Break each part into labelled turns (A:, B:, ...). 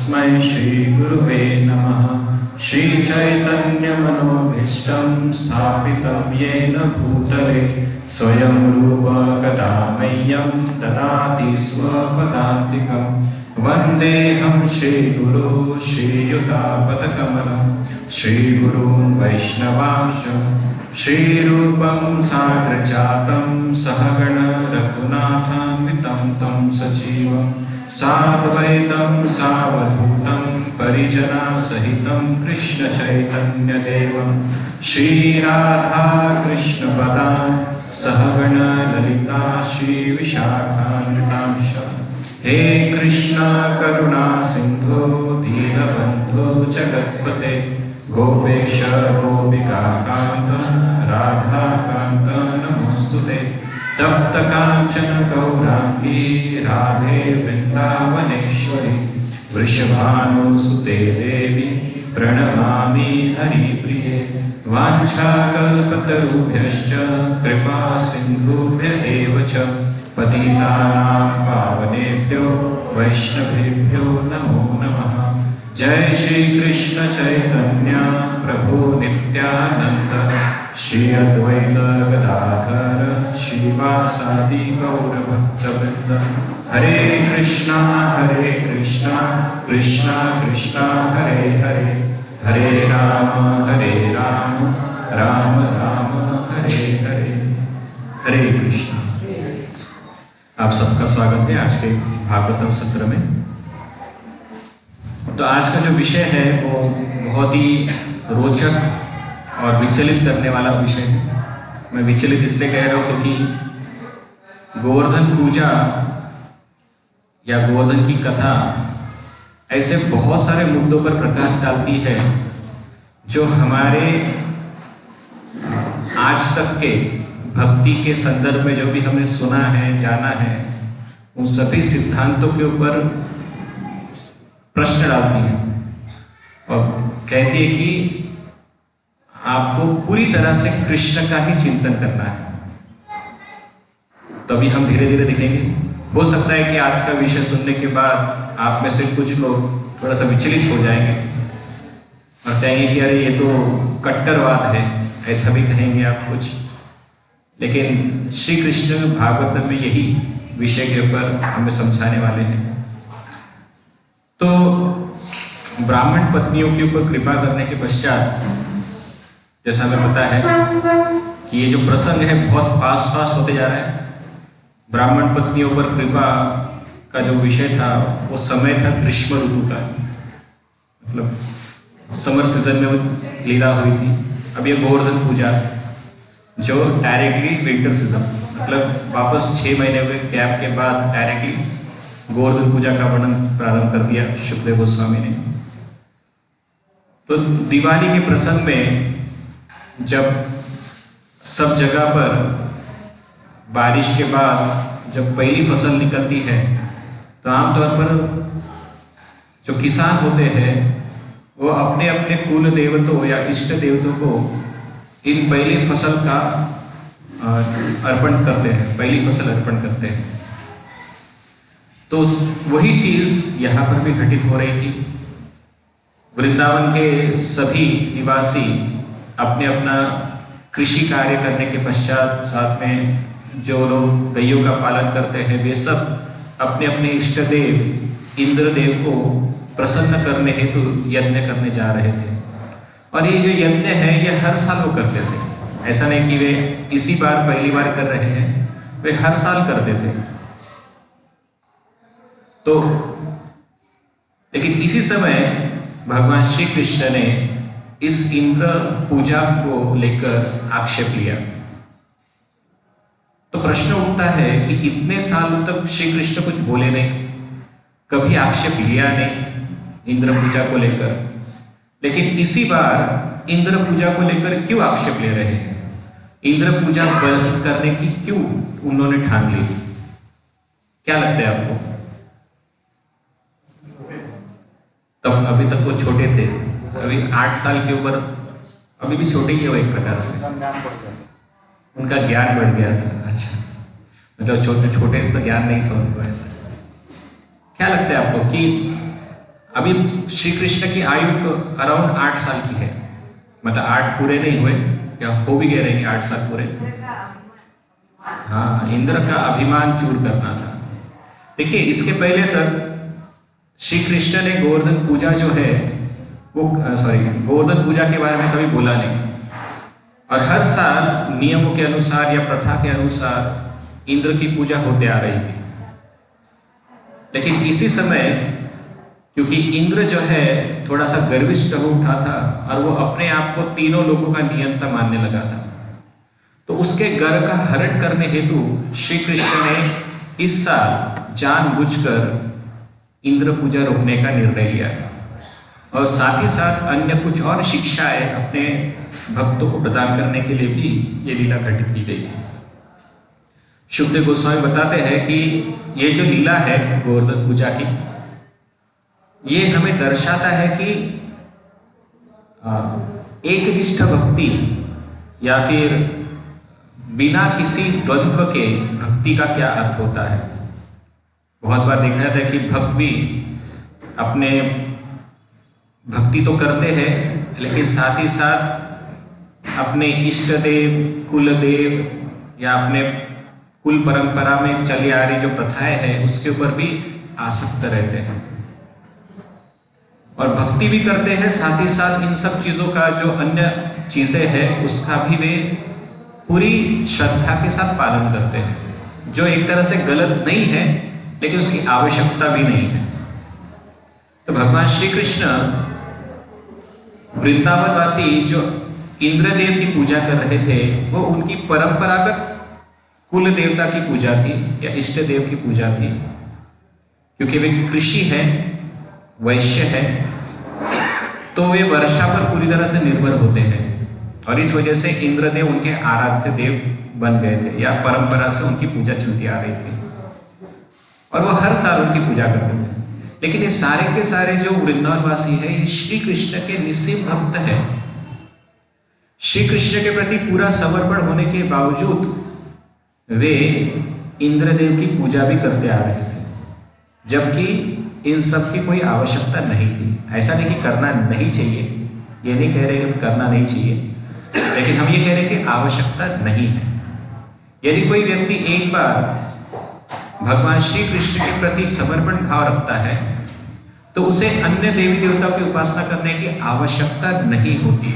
A: तस्मै श्रीगुरुवे नमः। श्रीचैतन्यमनोभीष्टं स्थापितं येन भूतले स्वयं रूप कदा मह्यं ददाति स्वपदान्तिकं। वन्देऽहं श्रीगुरो श्रीयुतापदकमलं श्रीगुरून् वैष्णवांश श्रीरूपं साग्रजातं सहगण रघुनाथान्वितं तं सजीवं साद्वैतं सावधूतं परिजनसहितं कृष्णचैतन्यदेवं श्रीराधा कृष्णपदान् सहगण ललिता श्रीविशाखान्वितांश। हे कृष्णा करुणा सिंधु दीनबंधु जगत्पते गोपेश गोपिका कांत राधा कांत नमोस्तुते। तप्त कांचन गौरांगी राधे वृंदावनेश्वरी वृषभानुसुते देवी प्रणमामि हरिप्रिये। वाञ्छाकल्पतरुभ्यश्च कृपा सिन्धुभ्य एव च पतितानां पावनेभ्यो वैष्णवेभ्यो नमो नमः। जय श्री कृष्ण चैतन्य प्रभु नित्यानंद श्री अद्वैत गदाधर श्रीवासादि गौरभक्तवृंद। हरे कृष्णा कृष्णा कृष्णा हरे हरे हरे राम राम राम हरे हरे। हरे कृष्णा। आप सबका स्वागत है आज के भागवतम सत्र में। तो आज का जो विषय है वो बहुत ही रोचक और विचलित करने वाला विषय है। मैं विचलित इसलिए कह रहा हूँ क्योंकि गोवर्धन पूजा या गोवर्धन की कथा ऐसे बहुत सारे मुद्दों पर प्रकाश डालती है जो हमारे आज तक के भक्ति के संदर्भ में जो भी हमने सुना है जाना है उन सभी सिद्धांतों के ऊपर प्रश्न डालती है और कहती है कि आपको पूरी तरह से कृष्ण का ही चिंतन करना है। तो अभी हम धीरे धीरे दिखेंगे। हो सकता है कि आज का विषय सुनने के बाद आप में से कुछ लोग थोड़ा सा विचलित हो जाएंगे और कहेंगे कि अरे ये तो कट्टरवाद है, ऐसा भी कहेंगे आप कुछ। लेकिन श्री कृष्ण भागवत में यही विषय के ऊपर हमें समझाने वाले हैं। तो ब्राह्मण पत्नियों के ऊपर कृपा करने के पश्चात जैसा हमें पता है कि ये जो प्रसंग है बहुत फास्ट होते जा रहा है। ब्राह्मण पत्नियों पर कृपा का जो विषय था वो समय था ग्रीष्म ऋतु का, मतलब समर सीजन में वो लीला हुई थी। अब ये गोवर्धन पूजा जो डायरेक्टली विंटर सीजन, मतलब वापस 6 महीने हुए गैप के बाद डायरेक्टली गोवर्धन पूजा का वर्णन प्रारंभ कर दिया शुकदेव गोस्वामी ने। तो दिवाली के प्रसंग में जब सब जगह पर बारिश के बाद जब पहली फसल निकलती है तो आमतौर पर जो किसान होते हैं वो अपने अपने कुल देवतों या इष्ट देवतों को इन पहली फसल का अर्पण करते हैं, पहली फसल अर्पण करते हैं। तो वही चीज यहाँ पर भी घटित हो रही थी। वृंदावन के सभी निवासी अपने अपना कृषि कार्य करने के पश्चात साथ में जो लोग गैयों का पालन करते हैं वे सब अपने अपने इष्ट देव इंद्रदेव को प्रसन्न करने हेतु यज्ञ करने जा रहे थे। और ये जो यज्ञ है ये हर साल वो करते थे, ऐसा नहीं कि वे इसी बार पहली बार कर रहे हैं, वे हर साल करते थे। तो लेकिन इसी समय भगवान श्री कृष्ण ने इस इंद्र पूजा को लेकर आक्षेप लिया। तो प्रश्न उठता है कि इतने साल तक श्री कृष्ण कुछ बोले नहीं, कभी आक्षेप लिया नहीं इंद्र पूजा को लेकर, लेकिन इसी बार इंद्र पूजा को लेकर क्यों आक्षेप ले रहे हैं? इंद्र पूजा बंद करने की क्यों उन्होंने ठान ली? क्या लगता है आपको? तब अभी तक वो छोटे थे, अभी 8 साल की उम्र, अभी भी छोटे ही है वो एक प्रकार से, उनका ज्ञान बढ़ गया था। अच्छा, मतलब छोटे थे तो ज्ञान नहीं था उनको। ऐसा क्या लगता है आपको कि अभी श्री कृष्ण की आयु अराउंड 8 साल की है, मतलब 8 पूरे नहीं हुए या हो भी गए रहेंगे 8 साल पूरे। हाँ, इंद्र का अभिमान चूर करना था। देखिए, इसके पहले तक श्री कृष्ण ने गोवर्धन पूजा जो है वो गोवर्धन पूजा के बारे में कभी बोला नहीं, और हर साल नियमों के अनुसार या प्रथा के अनुसार इंद्र की पूजा होते आ रही थी। लेकिन इसी समय क्योंकि इंद्र जो है थोड़ा सा गर्विष्ठ हो उठा था और वो अपने आप को तीनों लोगों का नियंता मानने लगा था, तो उसके गर्व का हरण करने हेतु श्री कृष्ण ने इस साल जानबूझकर इंद्र पूजा रोकने का निर्णय लिया, और साथ ही साथ अन्य कुछ और शिक्षाएं अपने भक्तों को प्रदान करने के लिए भी ये लीला घटित की गई थी। शुकदेव गोस्वामी बताते हैं कि ये जो लीला है गोवर्धन पूजा की, ये हमें दर्शाता है कि एकनिष्ठ भक्ति या फिर बिना किसी द्वंद्व के भक्ति का क्या अर्थ होता है। बहुत बार देखा जाता है कि भक्त भी अपने भक्ति तो करते हैं, लेकिन साथ ही साथ अपने इष्ट देव, कुल देव या अपने कुल परंपरा में चली आ रही जो प्रथाएं हैं उसके ऊपर भी आसक्त रहते हैं, और भक्ति भी करते हैं, साथ ही साथ इन सब चीजों का जो अन्य चीजें हैं उसका भी वे पूरी श्रद्धा के साथ पालन करते हैं, जो एक तरह से गलत नहीं है लेकिन उसकी आवश्यकता भी नहीं है। तो भगवान श्री कृष्ण वृंदावनवासी जो इंद्रदेव की पूजा कर रहे थे वो उनकी परंपरागत कुल देवता की पूजा थी या इष्ट देव की पूजा थी, क्योंकि वे कृषि है, वैश्य है, तो वे वर्षा पर पूरी तरह से निर्भर होते हैं, और इस वजह से इंद्रदेव उनके आराध्य देव बन गए थे या परंपरा से उनकी पूजा चलती आ रही थी, और वो हर साल उनकी पूजा करते थे। लेकिन ये सारे के सारे जो वृंदावनवासी है ये श्री कृष्ण के निस्सीम भक्त है। श्री कृष्ण के प्रति पूरा समर्पण होने के बावजूद वे इंद्रदेव की पूजा भी करते आ रहे थे, जबकि इन सब की कोई आवश्यकता नहीं थी। ऐसा नहीं कि करना नहीं चाहिए, ये नहीं कह रहे कि करना नहीं चाहिए, लेकिन हम ये कह रहे हैं कि आवश्यकता नहीं है। यदि कोई व्यक्ति एक बार भगवान श्री कृष्ण के प्रति समर्पण भाव रखता है तो उसे अन्य देवी देवताओं की उपासना करने की आवश्यकता नहीं होती।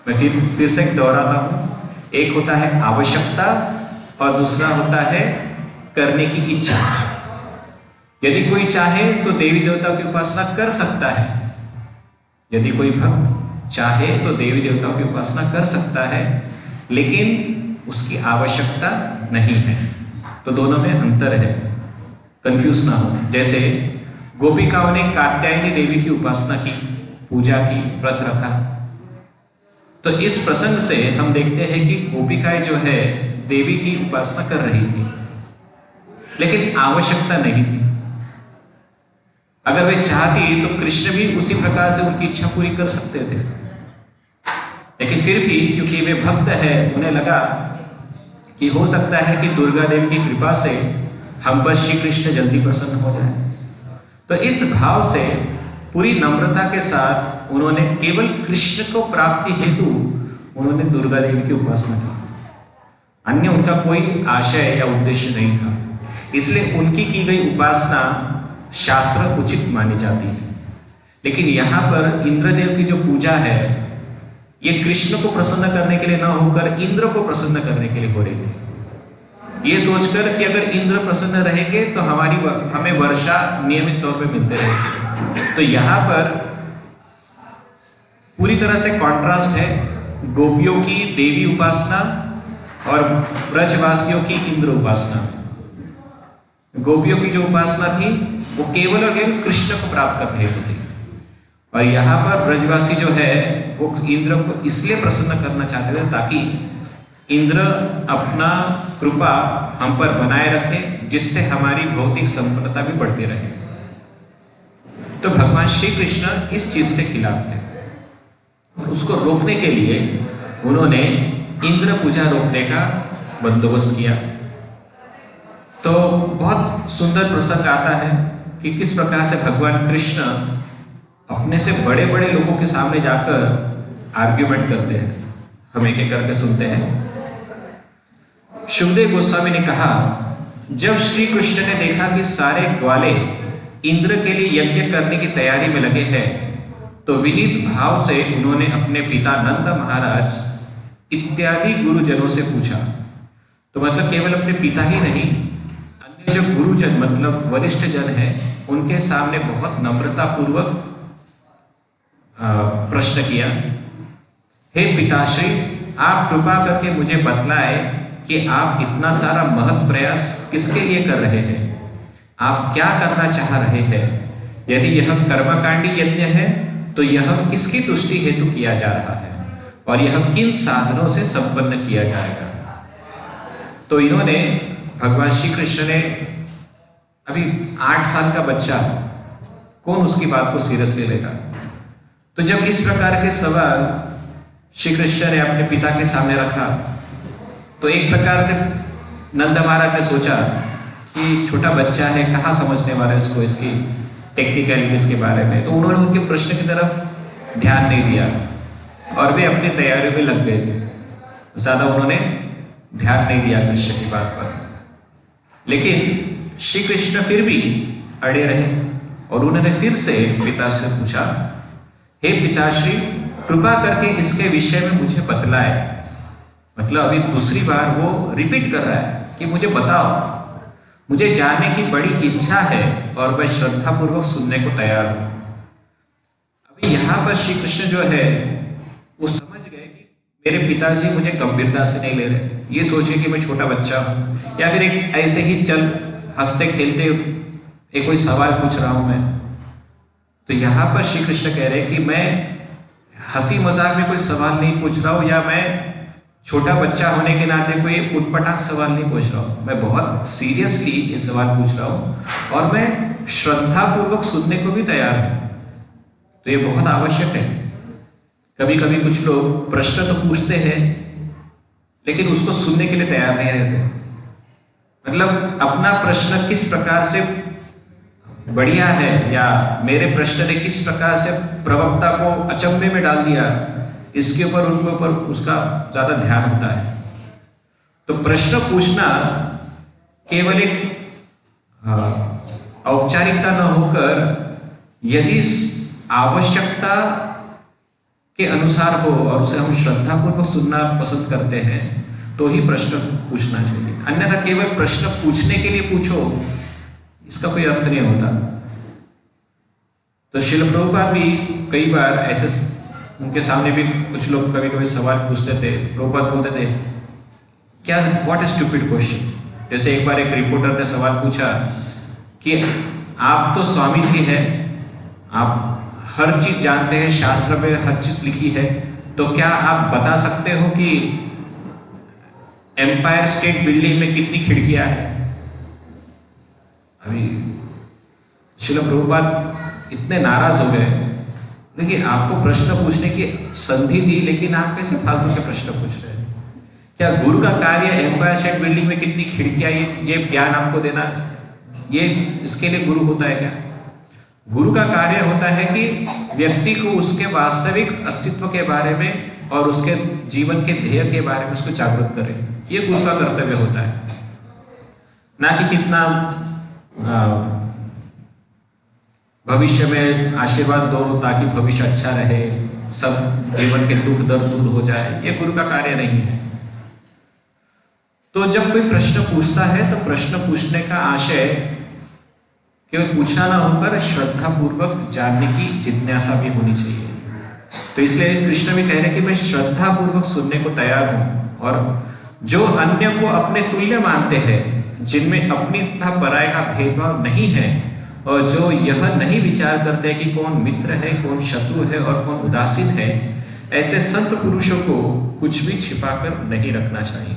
A: मैं फिर से दोहराता हूँ, एक होता है आवश्यकता और दूसरा होता है करने की इच्छा। यदि कोई चाहे तो देवी देवताओं की उपासना कर सकता है, यदि कोई भक्त चाहे तो देवी देवताओं की उपासना कर सकता है, लेकिन उसकी आवश्यकता नहीं है। तो दोनों में अंतर है, कंफ्यूज ना हो। जैसे गोपिकाओं ने कात्यायनी देवी की उपासना की, पूजा की, व्रत रखा, तो इस प्रसंग से हम देखते हैं कि गोपिकाएं जो है देवी की उपासना कर रही थी, लेकिन आवश्यकता नहीं थी। अगर वे चाहती तो कृष्ण भी उसी प्रकार से उनकी इच्छा पूरी कर सकते थे, लेकिन फिर भी क्योंकि वे भक्त है, उन्हें लगा कि हो सकता है कि दुर्गा देवी की कृपा से हम पर श्री कृष्ण जल्दी प्रसन्न हो जाए। तो इस भाव से पूरी नम्रता के साथ उन्होंने केवल कृष्ण को प्राप्ति हेतु उन्होंने दुर्गा देवी की उपासना की, अन्य उनका कोई आशय या उद्देश्य नहीं था। इसलिए उनकी की गई उपासना शास्त्र उचित मानी जाती है। लेकिन यहाँ पर इंद्रदेव की जो पूजा है ये कृष्ण को प्रसन्न करने के लिए ना होकर इंद्र को प्रसन्न करने के लिए हो रही थी, ये सोचकर कि अगर इंद्र प्रसन्न रहेंगे तो हमें वर्षा नियमित तौर पे मिलते रहेगी। तो यहाँ पर पूरी तरह से कॉन्ट्रास्ट है गोपियों की देवी उपासना और ब्रजवासियों की इंद्र उपासना। गोपियों की जो उपासना थी वो केवल और केवल कृष्ण को प्राप्त करने हेतु थी, और यहाँ पर ब्रजवासी जो है वो इंद्र को इसलिए प्रसन्न करना चाहते थे ताकि इंद्र अपना कृपा हम पर बनाए रखे, जिससे हमारी भौतिक संपन्नता भी बढ़ती रहे। तो भगवान श्री कृष्ण इस चीज के खिलाफ थे, और उसको रोकने के लिए उन्होंने इंद्र पूजा रोकने का बंदोबस्त किया। तो बहुत सुंदर प्रसंग आता है कि किस प्रकार से भगवान कृष्ण अपने से बड़े बड़े लोगों के सामने जाकर आर्ग्यूमेंट करते हैं। हम एक एक करके सुनते हैं। शुभदेव गोस्वामी ने कहा, जब श्री कृष्ण ने देखा कि सारे ग्वाले इंद्र के लिए यज्ञ करने की तैयारी में लगे हैं, तो विनीत भाव से उन्होंने अपने पिता नंद महाराज इत्यादि गुरुजनों से पूछा। तो मतलब केवल अपने पिता ही नहीं, अन्य जो गुरुजन मतलब वरिष्ठ जन है, उनके सामने बहुत नम्रता पूर्वक प्रश्न किया, हे पिताश्री, आप कृपा करके मुझे बतलाए कि आप इतना सारा महत् प्रयास किसके लिए कर रहे हैं? आप क्या करना चाह रहे हैं? यदि यह कर्मकांडी यज्ञ है तो यह किसकी तुष्टि हेतु किया जा रहा है और यह किन साधनों से संपन्न किया जाएगा? तो इन्होंने, भगवान श्री कृष्ण ने, अभी 8 साल का बच्चा, कौन उसकी बात को सीरियसली लेगा? तो जब इस प्रकार के सवाल श्री कृष्ण ने अपने पिता के सामने रखा, तो एक प्रकार से नंद महाराज ने सोचा कि छोटा बच्चा है, कहाँ समझने वाला है उसको इसकी टेक्निकलिटीज के बारे में। तो उन्होंने उनके प्रश्न की तरफ ध्यान नहीं दिया और वे अपनी तैयारियों में लग गए थे। ज्यादा उन्होंने ध्यान नहीं दिया कृष्ण की बात पर। लेकिन श्री कृष्ण फिर भी अड़े रहे और उन्होंने फिर से पिता से पूछा, हे पिताश्री, कृपा करके इसके विषय में मुझे बतलाए। मतलब अभी दूसरी बार वो रिपीट कर रहा है कि मुझे बताओ, मुझे जानने की बड़ी इच्छा है और मैं श्रद्धा पूर्वक सुनने को तैयार हूं। अभी यहाँ पर श्री कृष्ण जो है वो समझ गए कि मेरे पिताजी मुझे गंभीरता से नहीं ले रहे, ये सोचिए कि मैं छोटा बच्चा हूं या फिर एक ऐसे ही चल हंसते खेलते एक कोई सवाल पूछ रहा हूं मैं। तो यहाँ पर श्री कृष्ण कह रहे हैं कि मैं हंसी मजाक में कोई सवाल नहीं पूछ रहा हूं या मैं छोटा बच्चा होने के नाते कोई उटपटांग सवाल नहीं पूछ रहा हूं, मैं बहुत सीरियसली ये सवाल पूछ रहा हूं और मैं श्रद्धा पूर्वक सुनने को भी तैयार हूं। तो ये बहुत आवश्यक है। कभी कभी कुछ लोग प्रश्न तो पूछते हैं लेकिन उसको सुनने के लिए तैयार नहीं रहते। मतलब अपना प्रश्न किस प्रकार से बढ़िया है या मेरे प्रश्न ने किस प्रकार से प्रवक्ता को अचंभे में डाल दिया, इसके ऊपर उनके ऊपर उसका ज्यादा ध्यान होता है। तो प्रश्न पूछना केवल एक औपचारिकता न होकर यदि आवश्यकता के अनुसार हो और उसे हम श्रद्धापूर्वक सुनना पसंद करते हैं तो ही प्रश्न पूछना चाहिए। अन्यथा केवल प्रश्न पूछने के लिए पूछो, इसका कोई अर्थ नहीं होता। तो श्रील प्रभुपाद भी कई बार ऐसे, उनके सामने भी कुछ लोग कभी कभी सवाल पूछते थे, प्रभुपाद बोलते थे क्या, व्हाट इज स्टूपिड क्वेश्चन। जैसे एक बार एक रिपोर्टर ने सवाल पूछा कि आप तो स्वामी जी हैं, आप हर चीज जानते हैं, शास्त्र में हर चीज लिखी है, तो क्या आप बता सकते हो कि एम्पायर स्टेट बिल्डिंग में कितनी खिड़कियां हैं? अभी श्रील प्रभुपाद इतने नाराज हो गए, देखिए आपको प्रश्न पूछने की संधि दी लेकिन आप कैसे फालतू के प्रश्न पूछ रहे हैं? क्या गुरु का कार्य एम्पायर स्टेट बिल्डिंग में कितनी खिड़कियां ये ज्ञान आपको देना, ये इसके लिए गुरु होता है क्या? गुरु का कार्य होता है कि व्यक्ति को उसके वास्तविक अस्तित्व के बारे में और उसके जीवन के ध्येय के बारे में उसको जागरूक करे। ये गुरु का कर्तव्य होता है, ना कि कितना भविष्य में आशीर्वाद दो ताकि भविष्य अच्छा रहे, सब जीवन के दुख दर्द दूर हो जाए। ये गुरु का कार्य नहीं है। तो जब कोई प्रश्न पूछता है तो प्रश्न पूछने का आशय केवल पूछना ना होकर श्रद्धा पूर्वक जानने की जिज्ञासा भी होनी चाहिए। तो इसलिए कृष्ण भी कह रहे हैं कि मैं श्रद्धा पूर्वक सुनने को तैयार हूं और जो अन्य को अपने तुल्य मानते हैं, जिनमें अपनी तथा पराय का भेदभाव नहीं है और जो यह नहीं विचार करते कि कौन मित्र है, कौन शत्रु है और कौन उदासीन है, ऐसे संत पुरुषों को कुछ भी छिपाकर नहीं रखना चाहिए।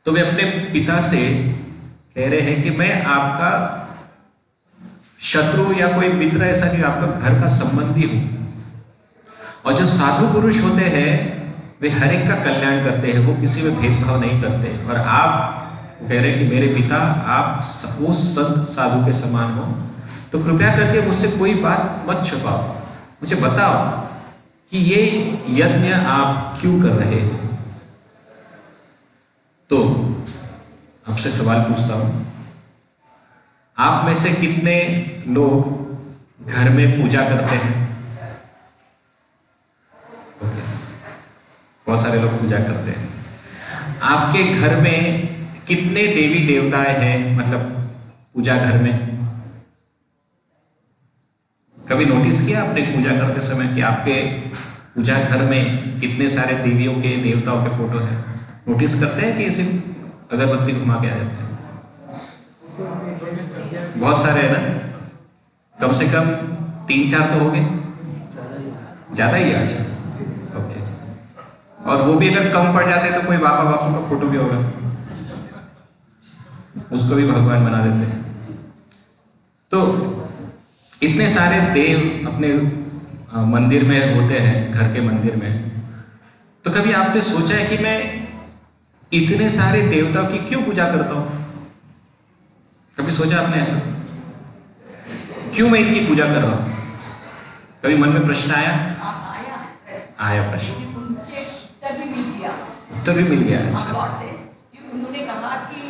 A: तो वे अपने पिता से कह रहे हैं कि मैं आपका शत्रु या कोई मित्र ऐसा नहीं, आपका घर का संबंधी हूं। और जो साधु पुरुष होते हैं वे हर एक का कल्याण करते हैं, वो किसी में भेदभाव नहीं करते। और आप कह रहे हैं कि मेरे पिता आप वो संत साधु के समान हो तो कृपया करके मुझसे कोई बात मत छुपाओ, मुझे बताओ कि ये यज्ञ आप क्यों कर रहे हैं। तो आपसे सवाल पूछता हूं, आप में से कितने लोग घर में पूजा करते हैं? बहुत सारे लोग पूजा करते हैं। आपके घर में कितने देवी देवताएं हैं, मतलब पूजा घर में? कभी नोटिस किया आपने पूजा करते समय कि आपके पूजा घर में कितने सारे देवियों के देवताओं के फोटो हैं? नोटिस करते हैं कि सिर्फ अगरबत्ती घुमा के आ जाते हैं? बहुत सारे है ना, कम से कम 3-4 तो हो गए, ज्यादा ही है। अच्छा, ओके। और वो भी अगर कम पड़ जाते तो कोई बाबा बापू का फोटो भी होगा, उसको भी भगवान बना देते हैं। तो इतने सारे देव अपने मंदिर में होते हैं, घर के मंदिर में। तो कभी आपने सोचा है कि मैं इतने सारे देवताओं की क्यों पूजा करता हूं? कभी सोचा आपने ऐसा? क्यों मैं इनकी पूजा कर रहा हूं? कभी मन में प्रश्न आया? आया प्रश्न, उत्तर भी मिल गया। अच्छा,
B: उन्होंने कहा कि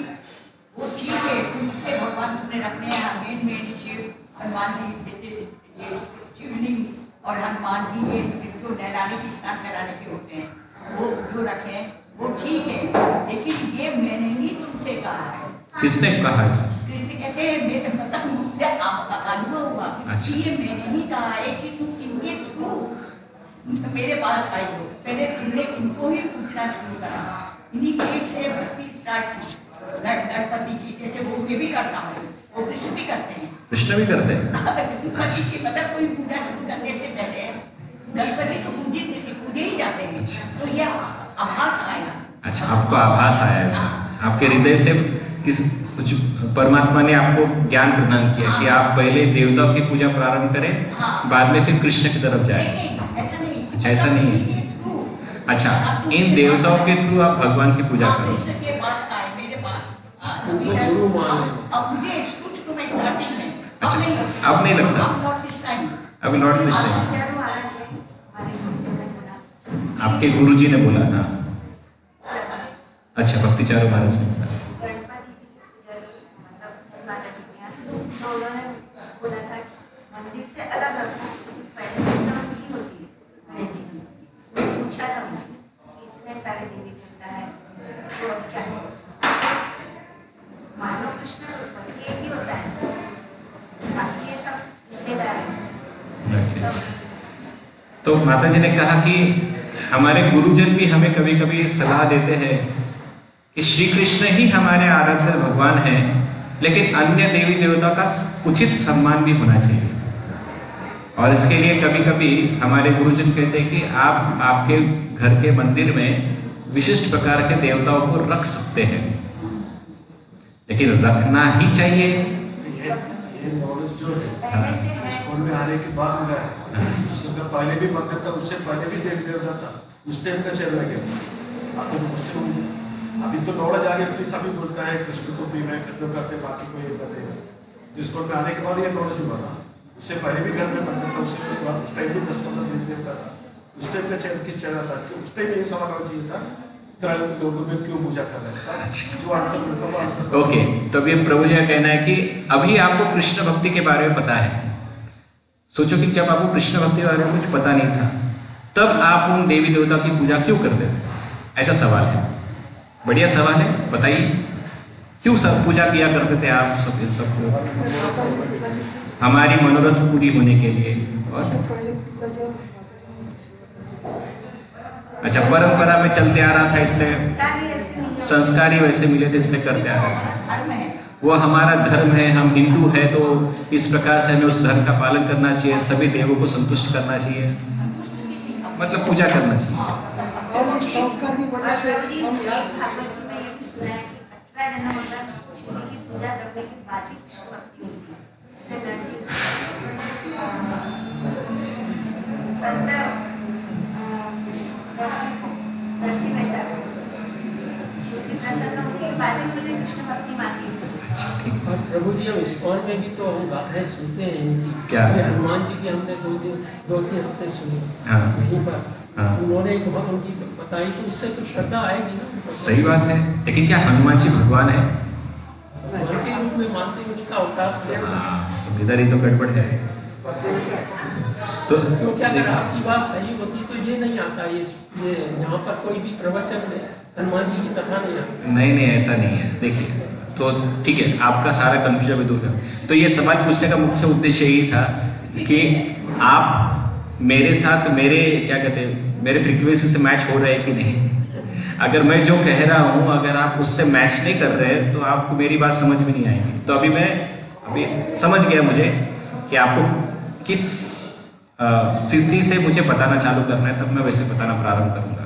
B: वो ठीक है, तुमसे भगवान तुमने रखने हैं, मेन शिव हनुमान जी, ये शिवलिंग और हनुमान जी, ये जो नहलाने की स्नान कराने के होते हैं वो जो रखे हैं वो ठीक है, लेकिन ये मैंने ही तुमसे कहा है।
A: किसने कहा है?
B: कृष्ण कहते हैं मेरे मतलब मुझसे अनुभव हुआ।
A: अच्छा।
B: ये मैंने ही कहा है कि तुम इनके थ्रू मेरे पास आई हो। पहले तुमने इनको ही पूछना शुरू करा, इन्हीं पेट से भक्ति स्टार्ट की गणपति की, जैसे वो मैं भी करता हूँ, वो कृष्ण भी करते हैं।
A: कृष्ण भी करते हैं?
B: गणपति की मतलब कोई पूजा शुरू करने से पहले गणपति को पूजित नहीं, पूजे ही जाते हैं। तो ये आभास आया।
A: अच्छा, आपको आभास आया ऐसा? आपके हृदय से किस कुछ परमात्मा ने आपको ज्ञान प्रदान किया कि आप पहले देवताओं की पूजा प्रारंभ करें, बाद में फिर कृष्ण की तरफ जाएं?
B: ऐसा नहीं।
A: अच्छा, ऐसा नहीं है। अच्छा, इन देवताओं के थ्रू आप भगवान की पूजा करो।
B: कृष्ण के पास आए, मेरे पास अब मुझे शुरू में स्टार्टिंग में।
A: अच्छा, अब नहीं लगता? अभी नॉट दिस टाइम। आपके गुरुजी ने बोला ना? अच्छा, भक्ति चारू महाराज ने बोला।
C: मंदिर से अलग रखना, पहले उनकी होती है गणेश जी की। पूछा था उसने कि इतने सारे देवी देवता है तो अब क्या है? मानव कृष्ण एक ही होता है, बाकी ये सब रिश्तेदार हैं।
A: तो माता जी ने कहा कि हमारे गुरुजन भी हमें कभी कभी सलाह देते हैं कि श्री कृष्ण ही हमारे आराध्य भगवान हैं, लेकिन अन्य देवी देवताओं का उचित सम्मान भी होना चाहिए। और इसके लिए कभी कभी हमारे गुरुजन कहते हैं कि आप आपके घर के मंदिर में विशिष्ट प्रकार के देवताओं को रख सकते हैं, लेकिन रखना ही चाहिए।
D: ये नॉलेज जो है स्कूल में आने के बाद मिला है। उससे पहले भी मंदिर था, उससे पहले भी देवी देवता था, उस टाइम का चल रहा गया। अभी तो नॉलेज आ गया, इसलिए सभी बोलता है कृष्ण को प्रेम है, कृष्ण करते, बाकी कोई ये करते हैं। तो स्कूल में आने के बाद ये नॉलेज हुआ था। उससे पहले भी घर में मंदिर था, उसके बाद उस टाइम भी 10-15 देवी देवता था। उस टाइम का किस चल रहा था कि उस टाइम ये सवाल आना चाहिए था, इतना लोगों में क्यों पूजा कर रहे हैं? जो आंसर मिलता वो आंसर।
A: ओके, तो ये प्रभु जी का कहना है कि अभी आपको कृष्ण भक्ति के बारे में पता है। सोचो कि जब आपको कृष्ण भक्ति के बारे में कुछ पता नहीं था, तब आप उन देवी देवता की पूजा क्यों करते थे? ऐसा सवाल है, बढ़िया सवाल है, बताइए क्यों सब पूजा किया करते थे आप सब? हमारी मनोरथ पूरी होने के लिए। और अच्छा, परंपरा में चलते आ रहा था, इसलिए संस्कार ही वैसे मिले थे, इसलिए करते आ रहे थे। वो हमारा धर्म है, हम हिंदू है, तो इस प्रकार से हमें उस धर्म का पालन करना चाहिए, सभी देवों को संतुष्ट करना चाहिए, मतलब पूजा करना चाहिए।
C: कृष्ण भक्ति मांगी।
A: अच्छा ठीक है।
E: और प्रभु जी हम इस्कॉन में भी तो हम गाथाएं सुनते हैं इनकी।
A: क्या?
E: ये हनुमान जी की हमने 2-3 हफ्ते सुनी
A: हाँ।
E: यहीं पर।
A: हाँ।
E: उन्होंने बहुत उनकी बताई तो उससे तो श्रद्धा आएगी ना।
A: सही बात है, लेकिन क्या हनुमान जी भगवान है?
E: भगवान के रूप में मानते हैं, उनका अवतार से।
A: तो इधर ही तो गड़बड़ है। तो
E: क्या अगर आपकी बात सही होती तो ये नहीं आता, ये यहाँ पर कोई भी प्रवचन में हनुमान जी की कथा नहीं आती।
A: नहीं ऐसा नहीं है। देखिए तो ठीक है, आपका सारा कंफ्यूजन भी दूर कर। तो ये सवाल पूछने का मुख्य उद्देश्य यही था कि आप मेरे साथ मेरे क्या कहते हैं मेरे फ्रीक्वेंसी से मैच हो रहे हैं कि नहीं। अगर मैं जो कह रहा हूँ अगर आप उससे मैच नहीं कर रहे तो आपको मेरी बात समझ में नहीं आएगी। तो अभी समझ गया मुझे कि आपको किस स्थिति से मुझे बताना चालू करना है, तब मैं वैसे बताना प्रारंभ करूंगा।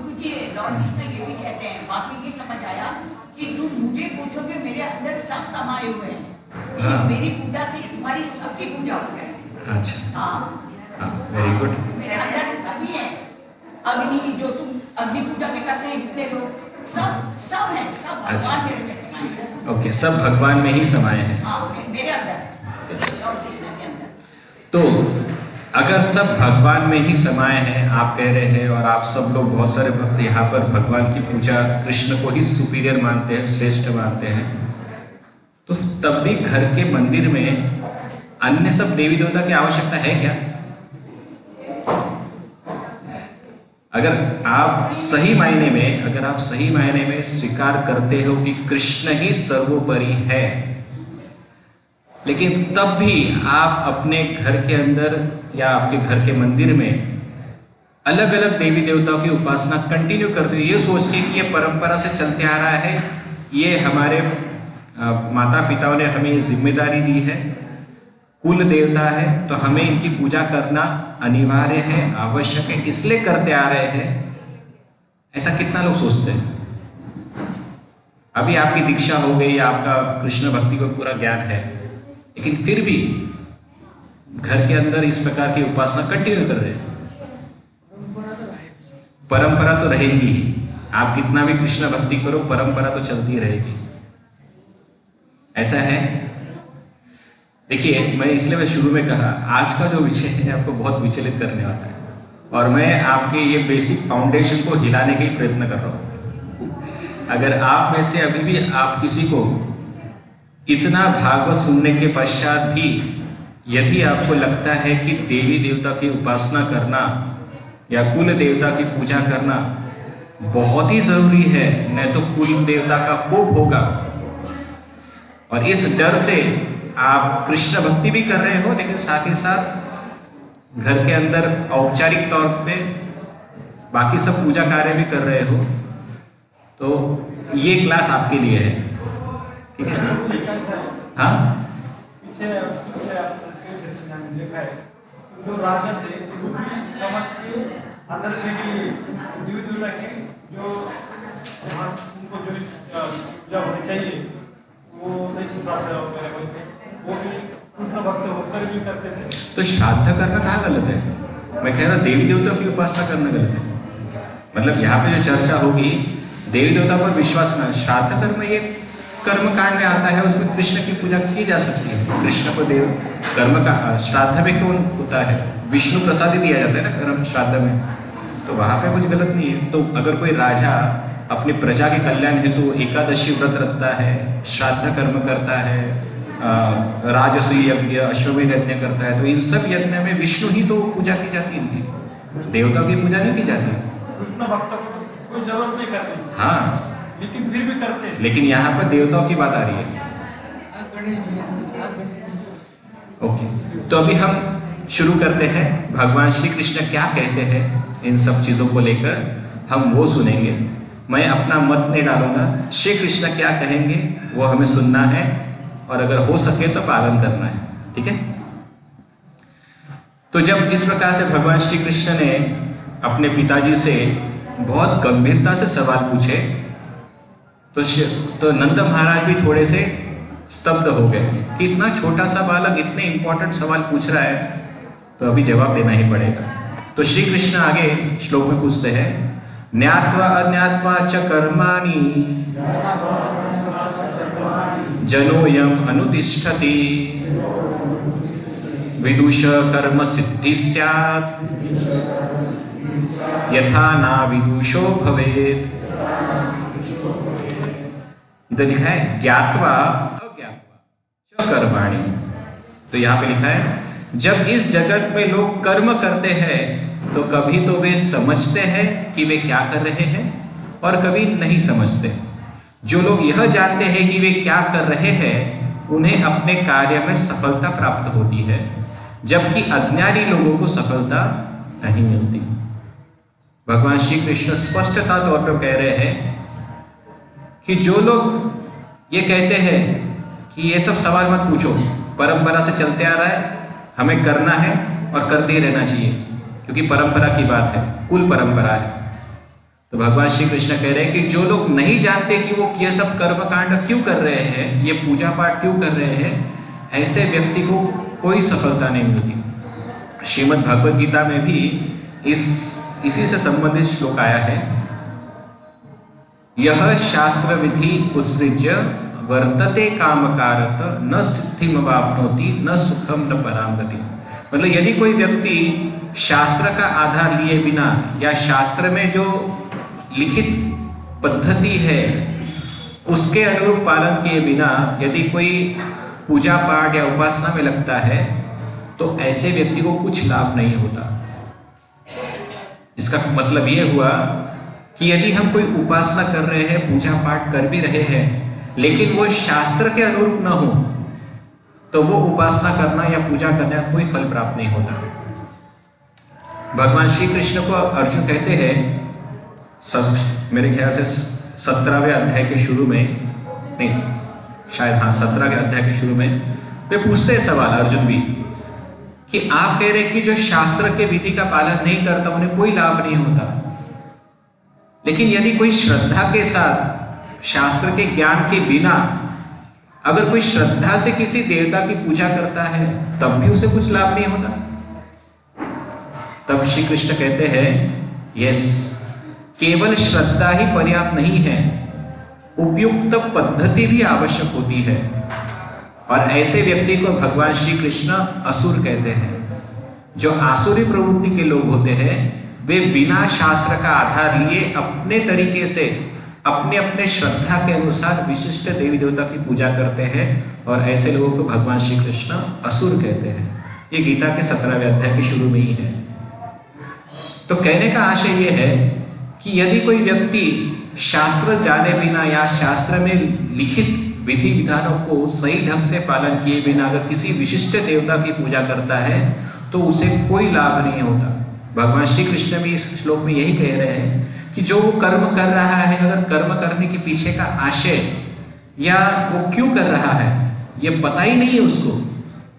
B: मुझे लॉर्ड कृष्ण ये भी कहते हैं, बाकी ये समझ आया कि तुम मुझे पूछोगे मेरे अंदर सब समाये हुए हैं।
A: हाँ।
B: मेरी पूजा से तुम्हारी सबकी पूजा हो जाए।
A: अच्छा
B: हाँ,
A: वेरी गुड।
B: मेरे अंदर सभी है। अग्नि जो तुम अग्नि पूजा में करते हैं इतने लोग सब है, सब भगवान मेरे में समाये हैं।
A: ओके, सब भगवान में ही समाये हैं।
B: हाँ, मेरे अंदर लॉर्ड कृष्ण के अंदर।
A: तो अगर सब भगवान में ही समाये हैं आप कह रहे हैं, और आप सब लोग बहुत सारे भक्त यहाँ पर भगवान की पूजा कृष्ण को ही सुपीरियर मानते हैं, श्रेष्ठ मानते हैं, तो तब भी घर के मंदिर में अन्य सब देवी देवता की आवश्यकता है क्या? अगर आप सही मायने में स्वीकार करते हो कि कृष्ण ही सर्वोपरि है, लेकिन तब भी आप अपने घर के अंदर या आपके घर के मंदिर में अलग अलग देवी देवताओं की उपासना कंटिन्यू करते हो, ये सोच के कि ये परंपरा से चलते आ रहा है, ये हमारे माता पिताओं ने हमें जिम्मेदारी दी है, कुल देवता है तो हमें इनकी पूजा करना अनिवार्य है, आवश्यक है, इसलिए करते आ रहे हैं। ऐसा कितना लोग सोचते हैं? अभी आपकी दीक्षा हो गई, आपका कृष्ण भक्ति को पूरा ज्ञान है, लेकिन फिर भी घर के अंदर इस प्रकार की उपासना कंटिन्यू कर रहे हैं। परंपरा तो रहेगी ही, आप कितना भी कृष्ण भक्ति करो परंपरा तो चलती रहेगी। ऐसा है। देखिए मैं शुरू में कहा आज का जो विषय है आपको बहुत विचलित करने वाला है, और मैं आपके ये बेसिक फाउंडेशन को हिलाने का ही प्रयत्न कर रहा हूँ। अगर आप में से अभी भी आप किसी को इतना भागवत सुनने के पश्चात भी यदि आपको लगता है कि देवी देवता की उपासना करना या कुल देवता की पूजा करना बहुत ही जरूरी है, नहीं तो कुल देवता का कोप होगा, और इस डर से आप कृष्ण भक्ति भी कर रहे हो लेकिन साथ ही साथ घर के अंदर औपचारिक तौर पे बाकी सब पूजा कार्य भी कर रहे हो, तो ये क्लास आपके लिए है। ठीक है? हाँ,
D: पीछे देखा है जो राजा थे समाज के अंदर से भी रखे जो उनको जो पूजा होनी चाहिए वो नहीं वो भी उनका भक्त होकर भी करते थे।
A: तो श्राद्ध करना कहाँ गलत है? मैं कह रहा देवी देवताओं की उपासना करना गलत है। मतलब यहाँ पे जो चर्चा होगी देवी देवता पर विश्वास न, श्राद्ध कर्म ये कर्म कांड में आता है, उसमें कृष्ण की पूजा की जा सकती है। कृष्ण को देव कर्म का श्राद्ध में क्यों होता है? विष्णु प्रसाद ही दिया जाता है ना कर्म श्राद्ध में, तो वहां पे कुछ गलत नहीं है। तो अगर कोई राजा अपनी प्रजा के कल्याण हेतु एकादशी व्रत रखता है, श्राद्ध कर्म करता है, राजसूय यज्ञ अश्वमेध यज्ञ करता है, तो इन सब यज्ञ में विष्णु ही तो पूजा की जाती है, इनकी देवताओं की पूजा नहीं की जाती।
D: कृष्ण भक्त को कोई जरूरत नहीं करती,
A: हाँ
D: लेकिन फिर भी करते हैं।
A: लेकिन यहाँ पर देवताओं की बात आ रही है। ओके, तो अभी हम शुरू करते हैं। भगवान श्री कृष्ण क्या कहते हैं इन सब चीजों को लेकर हम वो सुनेंगे। मैं अपना मत नहीं डालूंगा, श्री कृष्ण क्या कहेंगे वो हमें सुनना है, और अगर हो सके तो पालन करना है। ठीक है? तो जब इस प्रकार से भगवान श्री कृष्ण ने अपने पिताजी से बहुत गंभीरता से सवाल पूछे, तो नंद महाराज भी थोड़े से स्तब्ध हो गए कि इतना छोटा सा बालक इतने इंपॉर्टेंट सवाल पूछ रहा है, तो अभी जवाब देना ही पड़ेगा। तो श्री कृष्ण आगे श्लोक में पूछते हैं, ज्ञात्वा अज्ञात्वा च कर्माणि जनोयम अनुतिष्ठति विदुष कर्म सिद्धि स्यात् यथा ना विदुषो भवेत्। इधर लिखा है ज्ञात्वा अज्ञात्वा च कर्माणि। तो यहाँ पे लिखा है जब इस जगत में लोग कर्म करते हैं तो कभी तो वे समझते हैं कि वे क्या कर रहे हैं और कभी नहीं समझते। जो लोग यह जानते हैं कि वे क्या कर रहे हैं उन्हें अपने कार्य में सफलता प्राप्त होती है, जबकि अज्ञानी लोगों को सफलता नहीं मिलती। भगवान श्री कृष्ण स्पष्टता तौर पर कह रहे हैं कि जो लोग ये कहते हैं कि ये सब सवाल मत पूछो, परंपरा से चलते आ रहा है, हमें करना है और करते ही रहना चाहिए क्योंकि परंपरा की बात है, कुल परंपरा है। तो भगवान श्री कृष्ण कह रहे हैं कि जो लोग नहीं जानते कि वो ये सब कर्म कांड क्यों कर रहे हैं, ये पूजा पाठ क्यों कर रहे हैं, ऐसे व्यक्ति को कोई सफलता नहीं मिलती। श्रीमद् भगवद गीता में भी इसी से संबंधित श्लोक आया है, यह शास्त्र विधि उत्सृज्य वर्तते कामकारत न सिद्धिमवाप्नोति न सुखम न पराम गति। मतलब यदि कोई व्यक्ति शास्त्र का आधार लिए बिना या शास्त्र में जो लिखित पद्धति है उसके अनुरूप पालन किए बिना यदि कोई पूजा पाठ या उपासना में लगता है तो ऐसे व्यक्ति को कुछ लाभ नहीं होता। इसका मतलब यह हुआ कि यदि हम कोई उपासना कर रहे हैं, पूजा पाठ कर भी रहे हैं, लेकिन वो शास्त्र के अनुरूप न हो तो वो उपासना करना या पूजा करने का कोई फल प्राप्त नहीं होता। भगवान श्री कृष्ण को अर्जुन कहते हैं, मेरे ख्याल से 17वें अध्याय के शुरू में, नहीं शायद हाँ 17वें अध्याय के शुरू में वे पूछते हैं सवाल अर्जुन भी कि आप कह रहे हैं कि जो शास्त्र के विधि का पालन नहीं करता उन्हें कोई लाभ नहीं होता, लेकिन यदि कोई श्रद्धा के साथ शास्त्र के ज्ञान के बिना अगर कोई श्रद्धा से किसी देवता की पूजा करता है तब भी उसे कुछ लाभ नहीं होता। तब श्री कृष्ण कहते हैं यस, केवल श्रद्धा ही पर्याप्त नहीं है, उपयुक्त पद्धति भी आवश्यक होती है। और ऐसे व्यक्ति को भगवान श्री कृष्ण असुर कहते हैं। जो आसुरी प्रवृत्ति के लोग होते हैं वे बिना शास्त्र का आधार लिए अपने तरीके से अपने अपने श्रद्धा के अनुसार विशिष्ट देवी देवता की पूजा करते हैं और ऐसे लोगों को भगवान श्री कृष्ण असुर कहते हैं। ये गीता के 17वें अध्याय के शुरू में ही है। तो कहने का आशय यह है कि यदि कोई व्यक्ति शास्त्र जाने बिना या शास्त्र में लिखित विधि विधानों को सही ढंग से पालन किए बिना अगर किसी विशिष्ट देवता की पूजा करता है तो उसे कोई लाभ नहीं होता। भगवान श्री कृष्ण भी इस श्लोक में यही कह रहे हैं कि जो वो कर्म कर रहा है, अगर कर्म करने के पीछे का आशय या वो क्यों कर रहा है ये पता ही नहीं है उसको,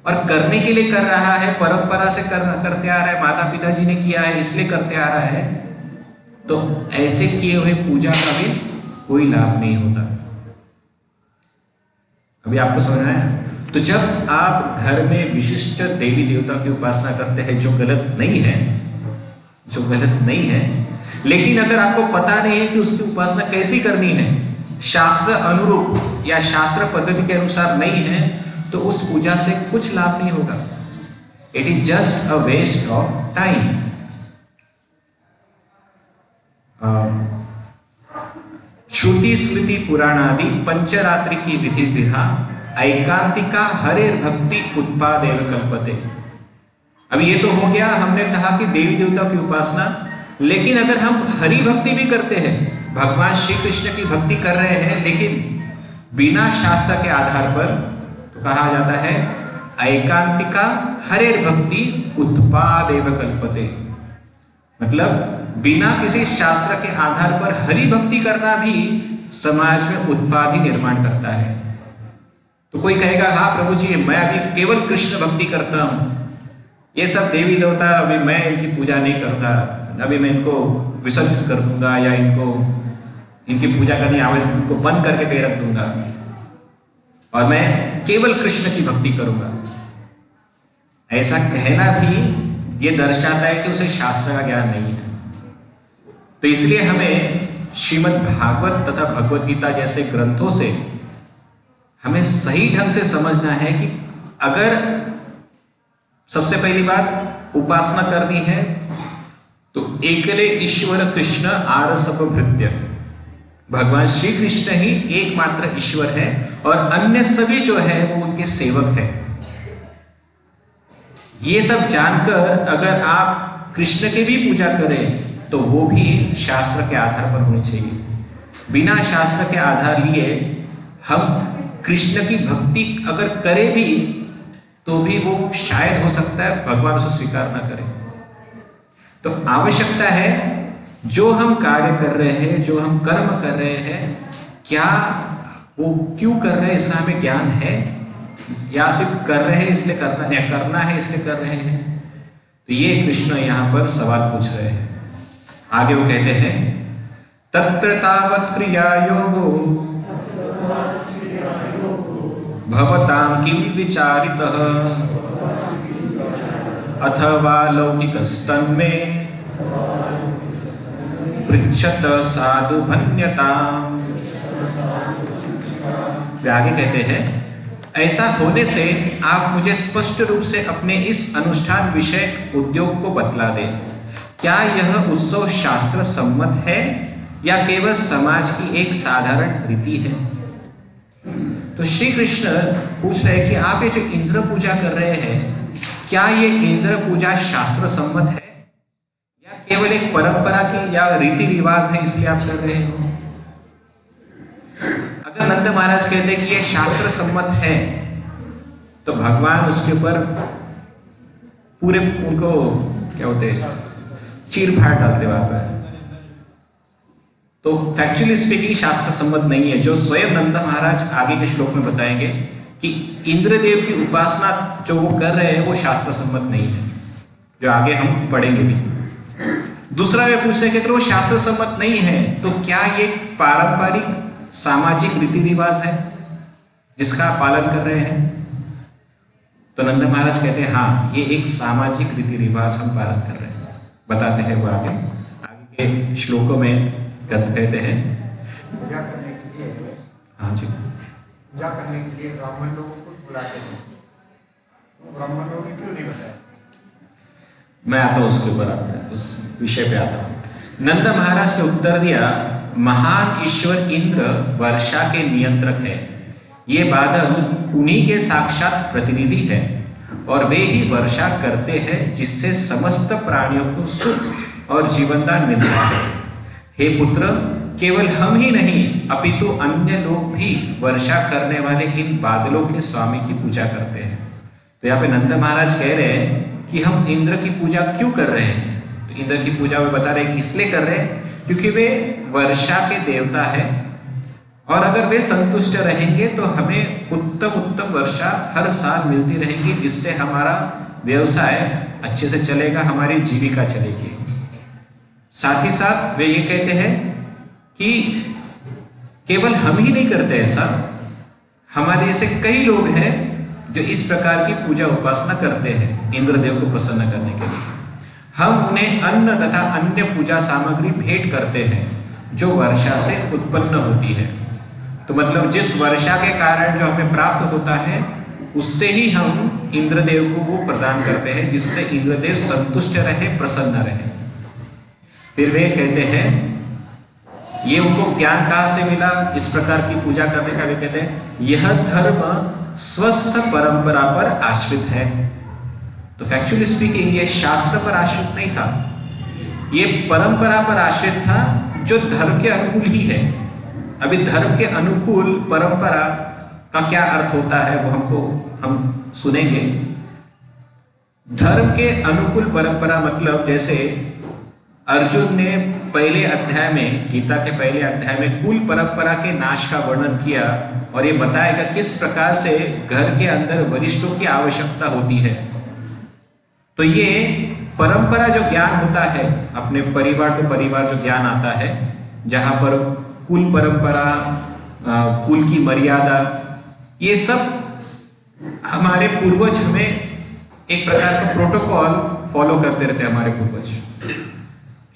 A: और करने के लिए कर रहा है, परंपरा से करते आ रहा है, माता पिता जी ने किया है इसलिए करते आ रहा है, तो ऐसे किए हुए पूजा का भी कोई लाभ नहीं होता। अभी आपको समझ आया? तो जब आप घर में विशिष्ट देवी देवता की उपासना करते हैं जो गलत नहीं है, लेकिन अगर आपको पता नहीं है कि उसकी उपासना कैसी करनी है, शास्त्र अनुरूप या शास्त्र पद्धति के अनुसार नहीं है, तो उस पूजा से कुछ लाभ नहीं होगा। It is just a waste of time. श्रुति स्मृति पुराणादि पंचरात्रि की विधि विधा ऐकांतिका हरे भक्ति उत्पादेव कल्पते। अब ये तो हो गया, हमने कहा कि देवी देवता की उपासना, लेकिन अगर हम हरि भक्ति भी करते हैं, भगवान श्री कृष्ण की भक्ति कर रहे हैं लेकिन बिना शास्त्र के आधार पर, तो कहा जाता है ऐकांतिका हरे भक्ति उत्पादेव कल्पते। मतलब बिना किसी शास्त्र के आधार पर हरि भक्ति करना भी समाज में उत्पाद ही निर्माण करता है। तो कोई कहेगा हाँ प्रभु जी मैं अभी केवल कृष्ण भक्ति करता हूं, ये सब देवी देवता अभी मैं इनकी पूजा नहीं करूंगा, अभी मैं इनको विसर्जित कर दूंगा या इनकी पूजा करनी इनको बंद करके कहीं रख दूंगा और मैं केवल कृष्ण की भक्ति करूंगा। ऐसा कहना भी ये दर्शाता है कि उसे शास्त्र का ज्ञान नहीं है। तो इसलिए हमें श्रीमद् भागवत तथा भगवद गीता जैसे ग्रंथों से हमें सही ढंग से समझना है कि अगर सबसे पहली बात उपासना करनी है तो एकले ईश्वर कृष्ण आरसप भृत्य, भगवान श्री कृष्ण ही एकमात्र ईश्वर है और अन्य सभी जो है वो उनके सेवक है। ये सब जानकर अगर आप कृष्ण की भी पूजा करें तो वो भी शास्त्र के आधार पर होनी चाहिए। बिना शास्त्र के आधार लिए हम कृष्ण की भक्ति अगर करें भी तो भी वो शायद हो सकता है भगवान उसे स्वीकार ना करें। तो आवश्यकता है जो हम कार्य कर रहे हैं, जो हम कर्म कर रहे हैं, क्या वो क्यों कर रहे हैं इसका हमें ज्ञान है या सिर्फ कर रहे हैं इसलिए करना है इसलिए कर रहे हैं। तो ये कृष्ण यहाँ पर सवाल पूछ रहे हैं। आगे वो कहते हैं तत्र तावत् क्रिया योगो भवतां किं विचारितः अथवा लौकिकस्तन्मे पृच्छत साधु भन्यताम्। आगे कहते हैं ऐसा होने से आप मुझे स्पष्ट रूप से अपने इस अनुष्ठान विषय उद्योग को बतला दें। क्या यह उत्सव शास्त्र सम्मत है या केवल समाज की एक साधारण रीति है? तो श्री कृष्ण पूछ रहे हैं कि आप ये जो इंद्र पूजा कर रहे हैं, क्या ये इंद्र पूजा शास्त्र सम्मत है या केवल एक परंपरा की या रीति रिवाज है इसलिए आप कर रहे हो? अगर नंद महाराज कहते हैं कि ये शास्त्र सम्मत है तो भगवान उसके ऊपर पूरे उनको क्या होते हैं चीर फाड़ डालते वहां पर। तो फैक्चुअली स्पीकिंग शास्त्र सम्मत नहीं है। जो स्वयं नंद महाराज आगे के श्लोक में बताएंगे कि इंद्रदेव की उपासना जो वो कर रहे हैं वो शास्त्र सम्मत नहीं है, जो आगे हम पढ़ेंगे भी। दूसरा वे पूछ रहे हैं कि अगर वो शास्त्र सम्मत नहीं है तो क्या ये पारंपरिक सामाजिक रीति रिवाज है जिसका आप पालन कर रहे हैं? तो नंद महाराज कहते हैं हाँ, ये एक सामाजिक रीति रिवाज हम पालन कर रहे हैं। बताते हैं वो आगे के श्लोकों में कहते हैं
F: पूजा करने के लिए,
A: हाँ जी,
F: पूजा करने के लिए ब्राह्मण लोगों को बुलाते हैं, तो ब्राह्मण लोगों ने क्यों नहीं बताया?
A: मैं आता हूँ उसके ऊपर, उस विषय पे आता हूँ। नंद महाराज ने उत्तर दिया, महान ईश्वर इंद्र वर्षा के नियंत्रक है। ये बादल उन्हीं के साक्षात प्रतिनिधि है और वे ही वर्षा करते हैं जिससे समस्त प्राणियों को सुख और जीवनदान मिलता है। हे पुत्र, केवल हम ही नहीं अपितु अन्य लोग भी वर्षा करने वाले इन बादलों के स्वामी की पूजा करते हैं। तो यहाँ पे नंद महाराज कह रहे हैं कि हम इंद्र की पूजा क्यों कर रहे हैं। तो इंद्र की पूजा वे बता रहे हैं इसलिए कर रहे हैं क्योंकि वे वर्षा के देवता है और अगर वे संतुष्ट रहेंगे तो हमें उत्तम वर्षा हर साल मिलती रहेगी, जिससे हमारा व्यवसाय अच्छे से चलेगा, हमारी जीविका चलेगी। साथ ही साथ वे ये कहते हैं कि केवल हम ही नहीं करते ऐसा, हमारे जैसे कई लोग हैं जो इस प्रकार की पूजा उपासना करते हैं इंद्रदेव को प्रसन्न करने के लिए। हम उन्हें अन्न तथा अन्य पूजा सामग्री भेंट करते हैं जो वर्षा से उत्पन्न होती है। तो मतलब जिस वर्षा के कारण जो हमें प्राप्त होता है उससे ही हम इंद्रदेव को वो प्रदान करते हैं, जिससे इंद्रदेव संतुष्ट रहे, प्रसन्न रहे। फिर वे कहते हैं ये उनको ज्ञान कहाँ से मिला इस प्रकार की पूजा करने का? वे कहते हैं यह धर्म स्वस्थ परंपरा पर आश्रित है। तो फैक्चुअली स्पीकिंग ये शास्त्र पर आश्रित नहीं था, ये परंपरा पर आश्रित था जो धर्म के अनुकूल ही है। अभी धर्म के अनुकूल परंपरा का क्या अर्थ होता है वो हम सुनेंगे। धर्म के अनुकूल परंपरा मतलब जैसे अर्जुन ने पहले अध्याय में, गीता के पहले अध्याय में कुल परंपरा के नाश का वर्णन किया और ये बताया कि किस प्रकार से घर के अंदर वरिष्ठों की आवश्यकता होती है। तो ये परंपरा जो ज्ञान होता है, अपने परिवार टू परिवार जो ज्ञान आता है, जहां पर कुल परंपरा, कुल की मर्यादा, ये सब हमारे पूर्वज हमें एक प्रकार का प्रोटोकॉल फॉलो करते रहते हैं। हमारे पूर्वज,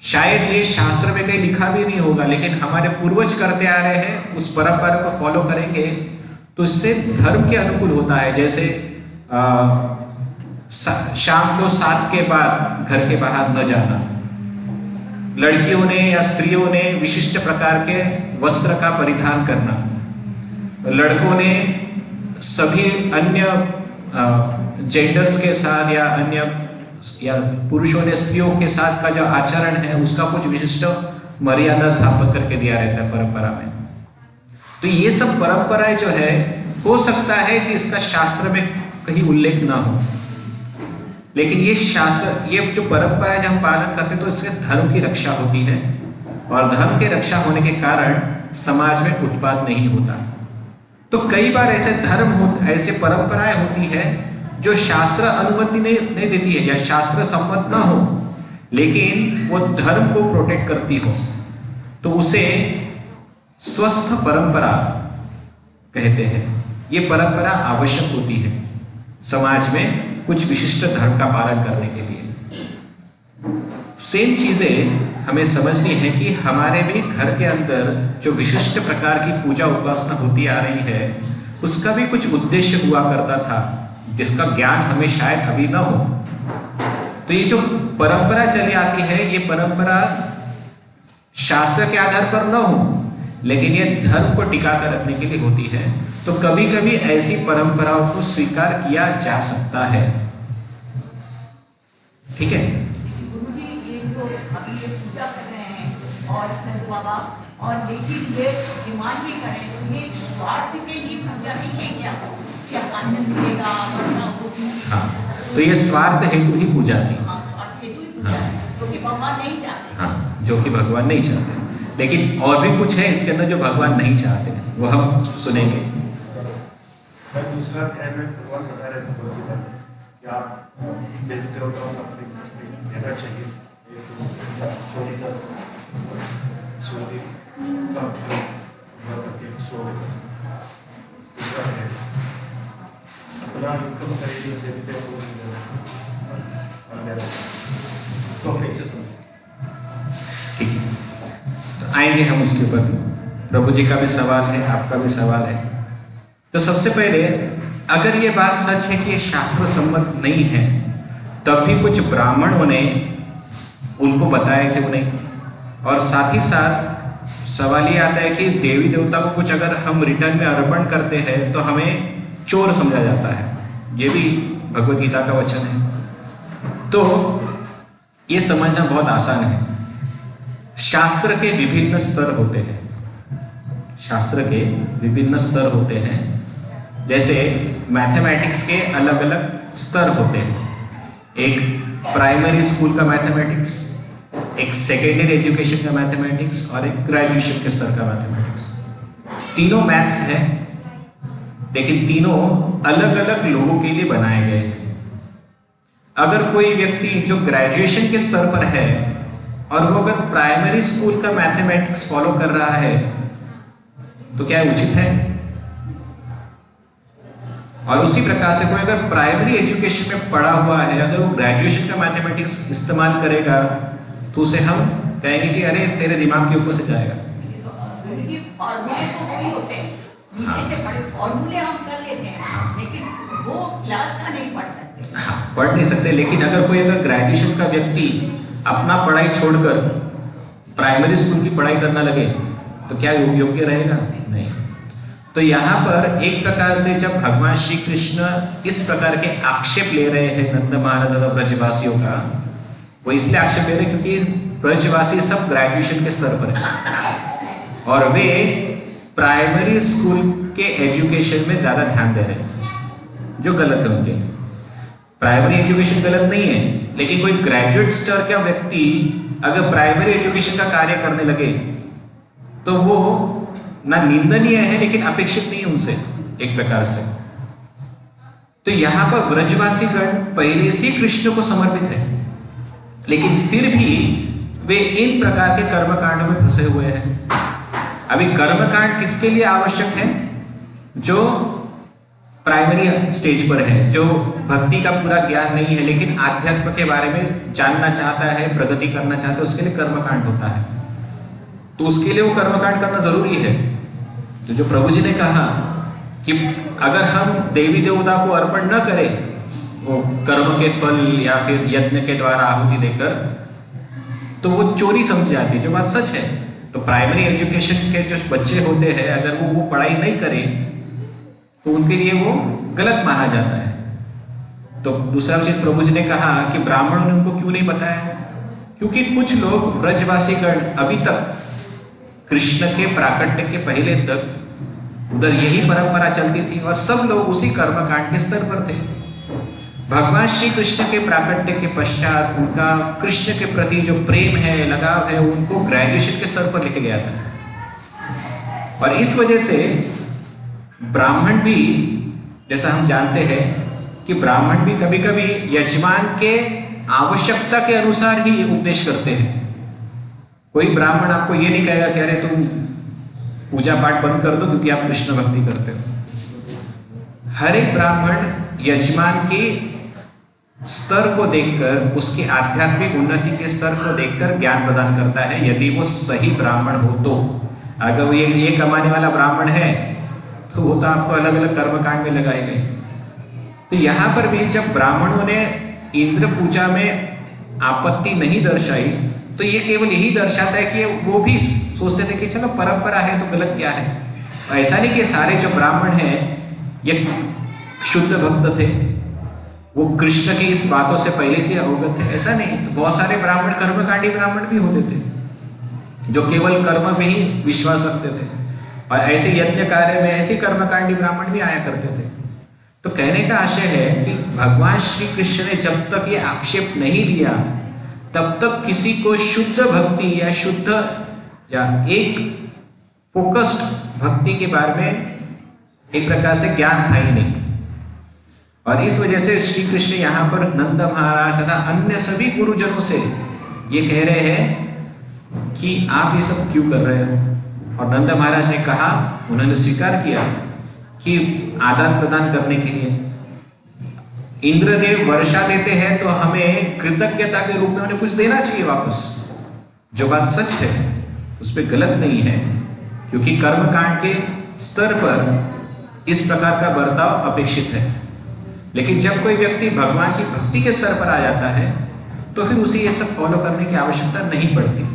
A: शायद ये शास्त्र में कहीं लिखा भी नहीं होगा, लेकिन हमारे पूर्वज करते आ रहे हैं, उस परंपरा को फॉलो करेंगे तो इससे धर्म के अनुकूल होता है। जैसे शाम को 7 के बाद घर के बाहर न जाना, लड़कियों ने या स्त्रियों ने विशिष्ट प्रकार के वस्त्र का परिधान करना, लड़कों ने सभी अन्य जेंडर्स के साथ या अन्य या पुरुषों ने स्त्रियों के साथ का जो आचरण है उसका कुछ विशिष्ट मर्यादा स्थापित करके दिया रहता है परंपरा में। तो ये सब परंपराएं जो है, हो सकता है कि इसका शास्त्र में कहीं उल्लेख ना हो, लेकिन ये शास्त्र, ये जो परंपराएं जब हम पालन करते हैं तो इससे धर्म की रक्षा होती है, और धर्म की रक्षा होने के कारण समाज में उत्पात नहीं होता। तो कई बार ऐसे ऐसे परंपराएं होती है जो शास्त्र अनुमति नहीं देती है या शास्त्र सम्मत ना हो, लेकिन वो धर्म को प्रोटेक्ट करती हो, तो उसे स्वस्थ परंपरा कहते हैं। ये परंपरा आवश्यक होती है समाज में कुछ विशिष्ट धर्म का पालन करने के लिए। सेम चीजें हमें समझनी है कि हमारे भी घर के अंदर जो विशिष्ट प्रकार की पूजा उपासना होती आ रही है, उसका भी कुछ उद्देश्य हुआ करता था, जिसका ज्ञान हमें शायद अभी ना हो। तो ये जो परंपरा चली आती है, ये परंपरा शास्त्र के आधार पर न हो, लेकिन ये धर्म को टिका कर रखने के लिए होती है। तो कभी कभी ऐसी परंपराओं को स्वीकार किया जा सकता है। ठीक है,
B: गुरुजी ये जो अभी ये पूजा कर रहे हैं और संत बाबा, और लेकिन ये डिमांड भी करें तो ये स्वार्थ के लिए पूजा नहीं है क्या? कि अन्न मिलेगा, वर्षा होगी।
A: हाँ, तो ये स्वार्थ हेतु ही पूजा थी।
B: हाँ, स्वार्थ हेतु ही पूजा है, क्योंकि भगवान नहीं चाहते।
A: हाँ, जो कि भगवान नहीं चाहते, लेकिन और भी कुछ है इसके अंदर जो भगवान नहीं चाहते, वो हम सुनेंगे।
D: दूसरा ध्यान में भगवान बता रहे हैं कि आप देवी देवताओं का देना चाहिए, सोने का दूसरा है अपना इनकम करेगी देवी देवताओं को कैसे समझे।
A: ठीक है, तो आएंगे हम उसके ऊपर। प्रभु जी का भी सवाल है, आपका भी सवाल है। तो सबसे पहले, अगर ये बात सच है कि ये शास्त्र सम्मत नहीं है, तब भी कुछ ब्राह्मणों ने उनको बताया क्यों नहीं? और साथ ही साथ सवाल ये आता है कि देवी देवता को कुछ अगर हम रिटर्न में अर्पण करते हैं तो हमें चोर समझा जाता है। ये भी भगवद गीता का वचन है। तो ये समझना बहुत आसान है। शास्त्र के विभिन्न स्तर होते हैं, शास्त्र के विभिन्न स्तर होते हैं। जैसे मैथमेटिक्स के अलग अलग स्तर होते हैं। एक प्राइमरी स्कूल का मैथमेटिक्स, एक सेकेंडरी एजुकेशन का मैथमेटिक्स और एक ग्रेजुएशन के स्तर का मैथमेटिक्स। तीनों मैथ्स हैं, लेकिन तीनों अलग अलग लोगों के लिए बनाए गए हैं। अगर कोई व्यक्ति जो ग्रेजुएशन के स्तर पर है और वो अगर प्राइमरी स्कूल का मैथमेटिक्स फॉलो कर रहा है, तो क्या उचित है? और उसी प्रकार से कोई अगर प्राइमरी एजुकेशन में पढ़ा हुआ है, अगर वो ग्रेजुएशन का मैथमेटिक्स इस्तेमाल करेगा, तो उसे हम कहेंगे कि अरे तेरे दिमाग के ऊपर से जाएगा।
B: फॉर्मूले तो वही होते हैं, नीचे से पढ़े फॉर्मूले हम कर लेते हैं, लेकिन वो क्लास का नहीं पढ़ सकते।
A: हाँ, पढ़ नहीं सकते। लेकिन अगर कोई ग्रेजुएशन का व्यक्ति अपना पढ़ाई छोड़कर प्राइमरी स्कूल की पढ़ाई करना लगे, तो क्या योग्य रहेगा? नहीं। तो यहाँ पर एक प्रकार से जब भगवान श्री कृष्ण इस प्रकार के आक्षेप ले रहे हैं नंद महाराज और ब्रजवासियों का, वो इसलिए आक्षेप ले रहे हैं क्योंकि ब्रजवासी सब ग्रेजुएशन के स्तर पर है और वे प्राइमरी स्कूल के एजुकेशन में ज्यादा ध्यान दे रहे हैं, जो गलत है उनके। प्राइमरी एजुकेशन गलत नहीं है, लेकिन कोई ग्रेजुएट स्तर का व्यक्ति अगर प्राइमरी एजुकेशन का कार्य करने लगे तो वो ना निंदनीय है, लेकिन अपेक्षित नहीं है उनसे एक प्रकार से। तो यहां पर ब्रजवासी गण पहले से कृष्ण को समर्पित है, लेकिन फिर भी वे इन प्रकार के कर्मकांड में फंसे हुए हैं। अभी कर्मकांड किसके लिए आवश्यक है? जो प्राइमरी स्टेज पर है, जो भक्ति का पूरा ज्ञान नहीं है, लेकिन आध्यात्म के बारे में जानना चाहता है, प्रगति करना चाहता है, उसके लिए कर्मकांड होता है। तो उसके लिए वो कर्मकांड करना जरूरी है। तो जो प्रभु जी ने कहा कि अगर हम देवी देवता को अर्पण न करें वो कर्म के फल या फिर यज्ञ के द्वारा आहुति देकर, तो वो चोरी समझी जाती है, जो बात सच है। तो प्राइमरी एजुकेशन के जो बच्चे होते हैं अगर वो पढ़ाई नहीं करें तो उनके लिए वो गलत माना जाता है। तो दूसरा चीज प्रभु जी ने कहा कि ब्राह्मणों ने उनको क्यों नहीं बताया, क्योंकि कुछ लोग ब्रजवासी गण अभी तक कृष्ण के प्राकट्य के पहले तक उधर यही परंपरा चलती थी और सब लोग उसी कर्मकांड के स्तर पर थे। भगवान श्री कृष्ण के प्राकट्य के पश्चात उनका कृष्ण के प्रति जो प्रेम है, लगाव है, उनको ग्रेजुएशन के स्तर पर लेके गया था। और इस वजह से ब्राह्मण भी, जैसा हम जानते हैं कि ब्राह्मण भी कभी कभी यजमान के आवश्यकता के अनुसार ही उपदेश करते हैं। कोई ब्राह्मण आपको ये नहीं कहेगा कि अरे तुम पूजा पाठ बंद कर दो क्योंकि आप कृष्ण भक्ति करते हो। हर एक ब्राह्मण यजमान के स्तर को देखकर, उसकी आध्यात्मिक उन्नति के स्तर को देखकर ज्ञान प्रदान करता है, यदि वो सही ब्राह्मण हो तो। अगर वो ये कमाने वाला ब्राह्मण है तो वो तो आपको अलग अलग कर्मकांड में लगाए गए। तो यहाँ पर भी जब ब्राह्मणों ने इंद्र पूजा में आपत्ति नहीं दर्शाई तो ये केवल यही दर्शाता है कि वो भी सोचते थे कि चलो परंपरा है तो गलत क्या है। ऐसा नहीं कि सारे जो ब्राह्मण हैं ये शुद्ध भक्त थे, वो कृष्ण की इस बातों से पहले से अवगत थे, ऐसा नहीं। तो बहुत सारे ब्राह्मण कर्मकांडी ब्राह्मण भी होते थे जो केवल कर्म में ही विश्वास रखते थे, और ऐसे यज्ञ कार्य में ऐसे कर्मकांडी ब्राह्मण भी आया करते थे। तो कहने का आशय है कि भगवान श्री कृष्ण ने जब तक ये आक्षेप नहीं लिया तब तक किसी को शुद्ध भक्ति या शुद्ध या एक फोकस्ड भक्ति के बारे में एक प्रकार से ज्ञान था ही नहीं। और इस वजह से श्री कृष्ण यहाँ पर नंद महाराज तथा अन्य सभी गुरुजनों से ये कह रहे हैं कि आप ये सब क्यों कर रहे हो। और नंद महाराज ने कहा, उन्होंने स्वीकार किया कि आदान प्रदान करने के लिए इंद्रदेव वर्षा देते हैं तो हमें कृतज्ञता के रूप में उन्हें कुछ देना चाहिए वापस। जो बात सच है उस पर गलत नहीं है, क्योंकि कर्मकांड के स्तर पर इस प्रकार का बर्ताव अपेक्षित है। लेकिन जब कोई व्यक्ति भगवान की भक्ति के स्तर पर आ जाता है तो फिर उसे ये सब फॉलो करने की आवश्यकता नहीं पड़ती।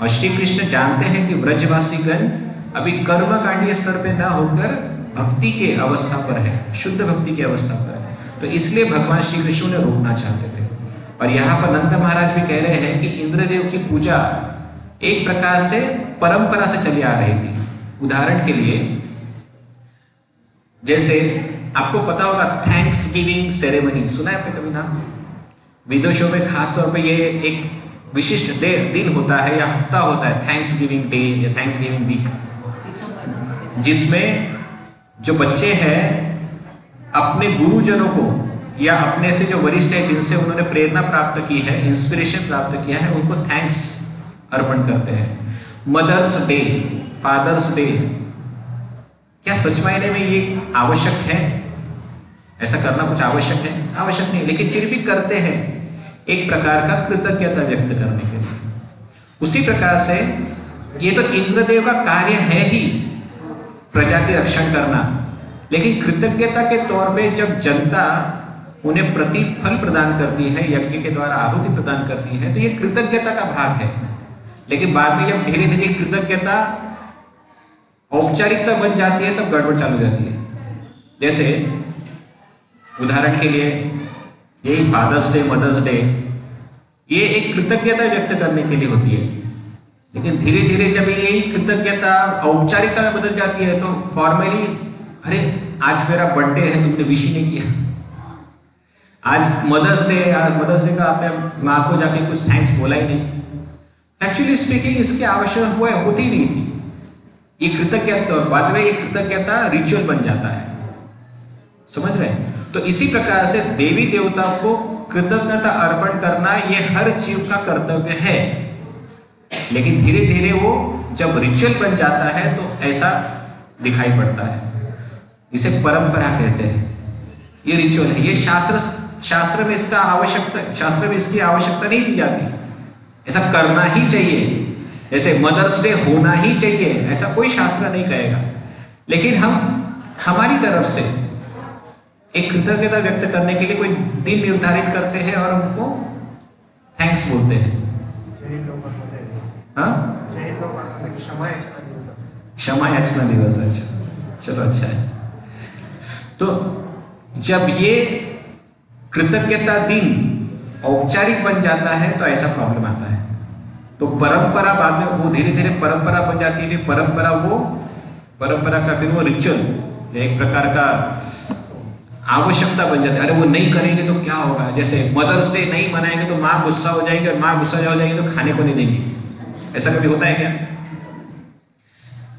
A: और श्री कृष्ण जानते हैं कि ब्रजवासी गण अभी कर्मकांडीय स्तर पर न होकर भक्ति के अवस्था पर है, शुद्ध भक्ति की अवस्था पर है। तो इसलिए भगवान श्री कृष्ण ने रोकना चाहते थे। और यहाँ पर नंद महाराज भी कह रहे हैं कि इंद्रदेव की पूजा एक प्रकार से परंपरा से चली आ रही थी। उदाहरण के लिए, जैसे आपको पता होगा थैंक्स गिविंग सेरेमनी, सुना है आपने कभी नाम? विदेशों में खास तौर पे ये एक विशिष्ट दिन होता है या हफ्ता होता है, थैंक्स गिविंग डे या थैंक्स गिविंग वीक, जिसमें जो बच्चे हैं अपने गुरुजनों को या अपने से जो वरिष्ठ है जिनसे उन्होंने प्रेरणा प्राप्त की है, इंस्पिरेशन प्राप्त किया है, उनको थैंक्स अर्पण करते हैं। मदर्स डे, फादर्स डे, क्या सच मायने में ये आवश्यक है? ऐसा करना कुछ आवश्यक है? आवश्यक नहीं, लेकिन फिर भी करते हैं एक प्रकार का कृतज्ञता व्यक्त करने के लिए। उसी प्रकार से ये तो इंद्रदेव का कार्य है ही प्रजा की रक्षण करना, लेकिन कृतज्ञता के तौर पे जब जनता उन्हें प्रतिफल प्रदान करती है, यज्ञ के द्वारा आहुति प्रदान करती है, तो ये कृतज्ञता का भाग है। लेकिन बाद में जब धीरे धीरे कृतज्ञता औपचारिकता बन जाती है तब गड़बड़ चालू हो जाती है। जैसे उदाहरण के लिए यही फादर्स डे, मदर्स डे, ये एक कृतज्ञता व्यक्त करने के लिए होती है, लेकिन धीरे धीरे जब यही कृतज्ञता औपचारिकता में बदल जाती है तो फॉर्मली, अरे आज मेरा बर्थडे है, तुमने विश नहीं किया। आज मदर्स डे, आज मदर्स डे का आपने माँ को जाके कुछ थैंक्स बोला ही नहीं। एक्चुअली स्पीकिंग इसकी आवश्यकता होती नहीं थी। ये कृतज्ञता, बाद में ये कृतज्ञता रिचुअल बन जाता है, समझ रहे हैं? तो इसी प्रकार से देवी देवता को कृतज्ञता अर्पण करना ये हर जीव का कर्तव्य है, लेकिन धीरे धीरे वो जब रिचुअल बन जाता है तो ऐसा दिखाई पड़ता है। इसे परंपरा कहते हैं, ये रिचुअल है, ये शास्त्र में इसका आवश्यकता, शास्त्र में इसकी आवश्यकता नहीं दी जाती। ऐसा करना ही चाहिए, जैसे मदर्स डे होना ही चाहिए, ऐसा कोई शास्त्र नहीं कहेगा। लेकिन हम हमारी तरफ से एक कृतज्ञता व्यक्त करने के लिए कोई दिन निर्धारित करते हैं और उनको थैंक्स बोलते हैं।
F: जैन लोकांमध्ये
A: हाँ,
F: जैन लोकांमध्ये क्षमा याचना दिवस.
A: क्षमा याचना दिवस। अच्छा, चलो अच्छा है। तो जब ये कृतज्ञता दिन औपचारिक बन जाता है तो ऐसा प्रॉब्लम आता है। तो परंपरा बाद में वो धीरे धीरे परंपरा बन जाती है, फिर परंपरा का फिर वो रिचुअल एक प्रकार का आवश्यकता बन जाती है। अरे वो नहीं करेंगे तो क्या होगा, जैसे मदर्स डे नहीं मनाएंगे तो माँ गुस्सा हो जाएगी, और माँ गुस्सा हो जाएगी तो खाने को नहीं देंगी। ऐसा कभी होता है क्या?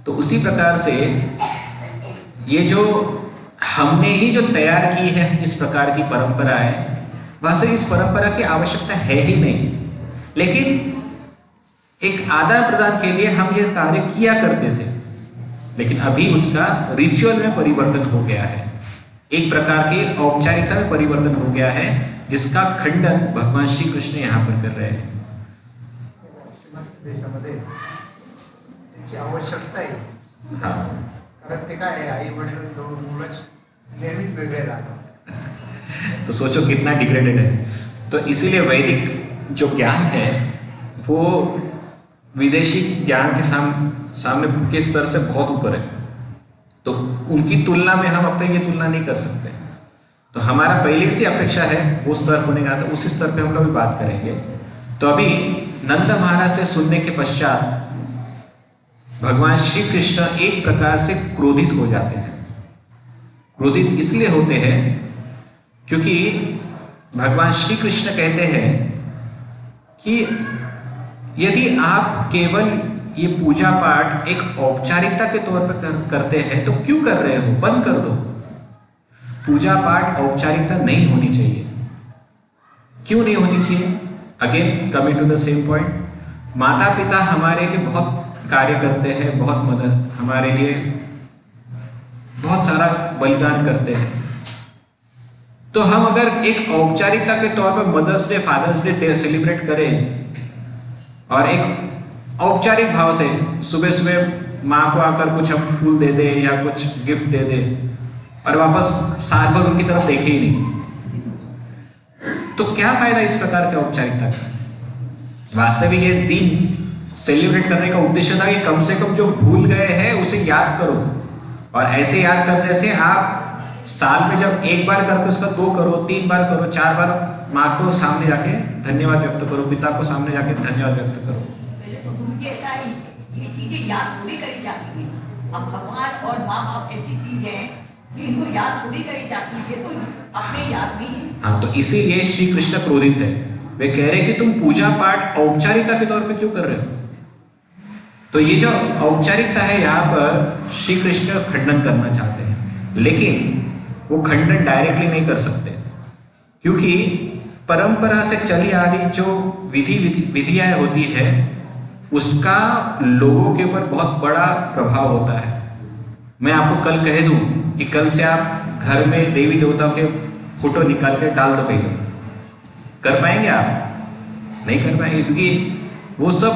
A: तो उसी प्रकार से ये जो हमने ही जो तैयार की है इस प्रकार की परंपराएं, वैसे इस परंपरा की आवश्यकता है ही नहीं, लेकिन एक आदान प्रदान के लिए हम ये कार्य किया करते थे। लेकिन अभी उसका रिचुअल में परिवर्तन हो गया है, एक प्रकार की औपचारिकता में परिवर्तन हो गया है, जिसका खंडन भगवान श्री कृष्ण यहाँ पर कर रहे हैं।
F: देशामध्ये त्याची आवश्यकता आहे.
A: हाँ,
F: कारण ते काय आहे, आई वडील दोन मुलंच नेहमीच वेगळे राहतात.
A: तो सोचो कितना डिग्रेडेड है। तो इसीलिए वैदिक जो ज्ञान है वो विदेशी ज्ञान के सामने के स्तर से बहुत ऊपर है। तो उनकी तुलना में हम अपने ये तुलना नहीं कर सकते। तो हमारा पहले से अपेक्षा है वो स्तर होने का, तो उसी स्तर पे हम लोग बात करेंगे। तो अभी नंद महाराज से सुनने के पश्चात भगवान श्री कृष्ण एक प्रकार से क्रोधित हो जाते हैं। क्रोधित इसलिए होते हैं क्योंकि भगवान श्री कृष्ण कहते हैं कि यदि आप केवल ये पूजा पाठ एक औपचारिकता के तौर पर करते हैं तो क्यों कर रहे हो, बंद कर दो। पूजा पाठ औपचारिकता नहीं होनी चाहिए। क्यों नहीं होनी चाहिए? Again coming to the same point, माता पिता हमारे लिए बहुत कार्य करते हैं, बहुत मदद, हमारे लिए बहुत सारा बलिदान करते हैं। तो हम अगर एक औपचारिकता के तौर पर mother's day, father's day celebrate करें और एक औपचारिक भाव से सुबह सुबह माँ को आकर कुछ हम फूल दे दे या कुछ गिफ्ट दे दे और वापस साल भर उनकी तरफ देखे ही नहीं, तो क्या फायदा इस प्रकार के औपचारिकता का? वास्तविक ये दिन सेलिब्रेट करने का उद्देश्य था कि कम से कम जो भूल गए हैं उसे याद करो, और ऐसे याद करने से आप साल में जब एक बार करते उसका 2 करो, 3 बार करो, 4 बार माँ को सामने जाके धन्यवाद व्यक्त करो, पिता को सामने जाके धन्यवाद व्यक्त करो।
B: पहले तो उनके ऐसा ही ये चीजें याद थोड़ी करी जाती है। अब भगवान और माँ बाप ऐसी चीज है कि इनको याद थोड़ी करी जाती है, तो अपने याद भी है।
A: हाँ, तो इसीलिए श्री कृष्ण क्रोधित है। वे कह रहे कि तुम पूजा पाठ औपचारिकता के तौर पे क्यों कर रहे हो? तो ये जो औपचारिकता है यहाँ पर श्री कृष्ण खंडन करना चाहते हैं, लेकिन वो खंडन डायरेक्टली नहीं कर सकते, क्योंकि परंपरा से चली आ रही जो विधियां होती है उसका लोगों के ऊपर बहुत बड़ा प्रभाव होता है। मैं आपको कल कह दूं कि कल से आप घर में देवी देवताओं के फोटो निकाल के डाल दो, पहले कर पाएंगे आप? नहीं कर पाएंगे, क्योंकि वो सब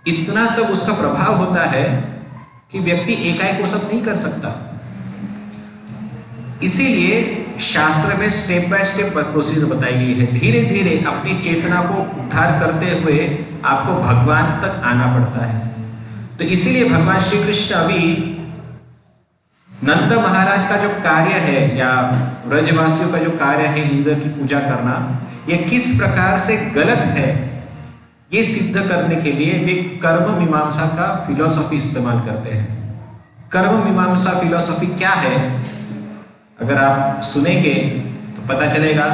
A: इतना सब उसका प्रभाव होता है कि व्यक्ति एकाएक वो सब नहीं कर सकता। इसीलिए शास्त्र में स्टेप बाय स्टेप प्रोसीजर बताई गई है। धीरे धीरे अपनी चेतना को उद्धार करते हुए आपको भगवान तक आना पड़ता है। तो इसीलिए भगवान श्री कृष्ण अभी नंद महाराज का जो कार्य है या ब्रजवासियों का जो कार्य है इंद्र की पूजा करना, ये किस प्रकार से गलत है ये सिद्ध करने के लिए वे कर्म मीमांसा का फिलॉसफी इस्तेमाल करते हैं। कर्म मीमांसा फिलॉसफी क्या है? अगर आप सुनेंगे तो पता चलेगा।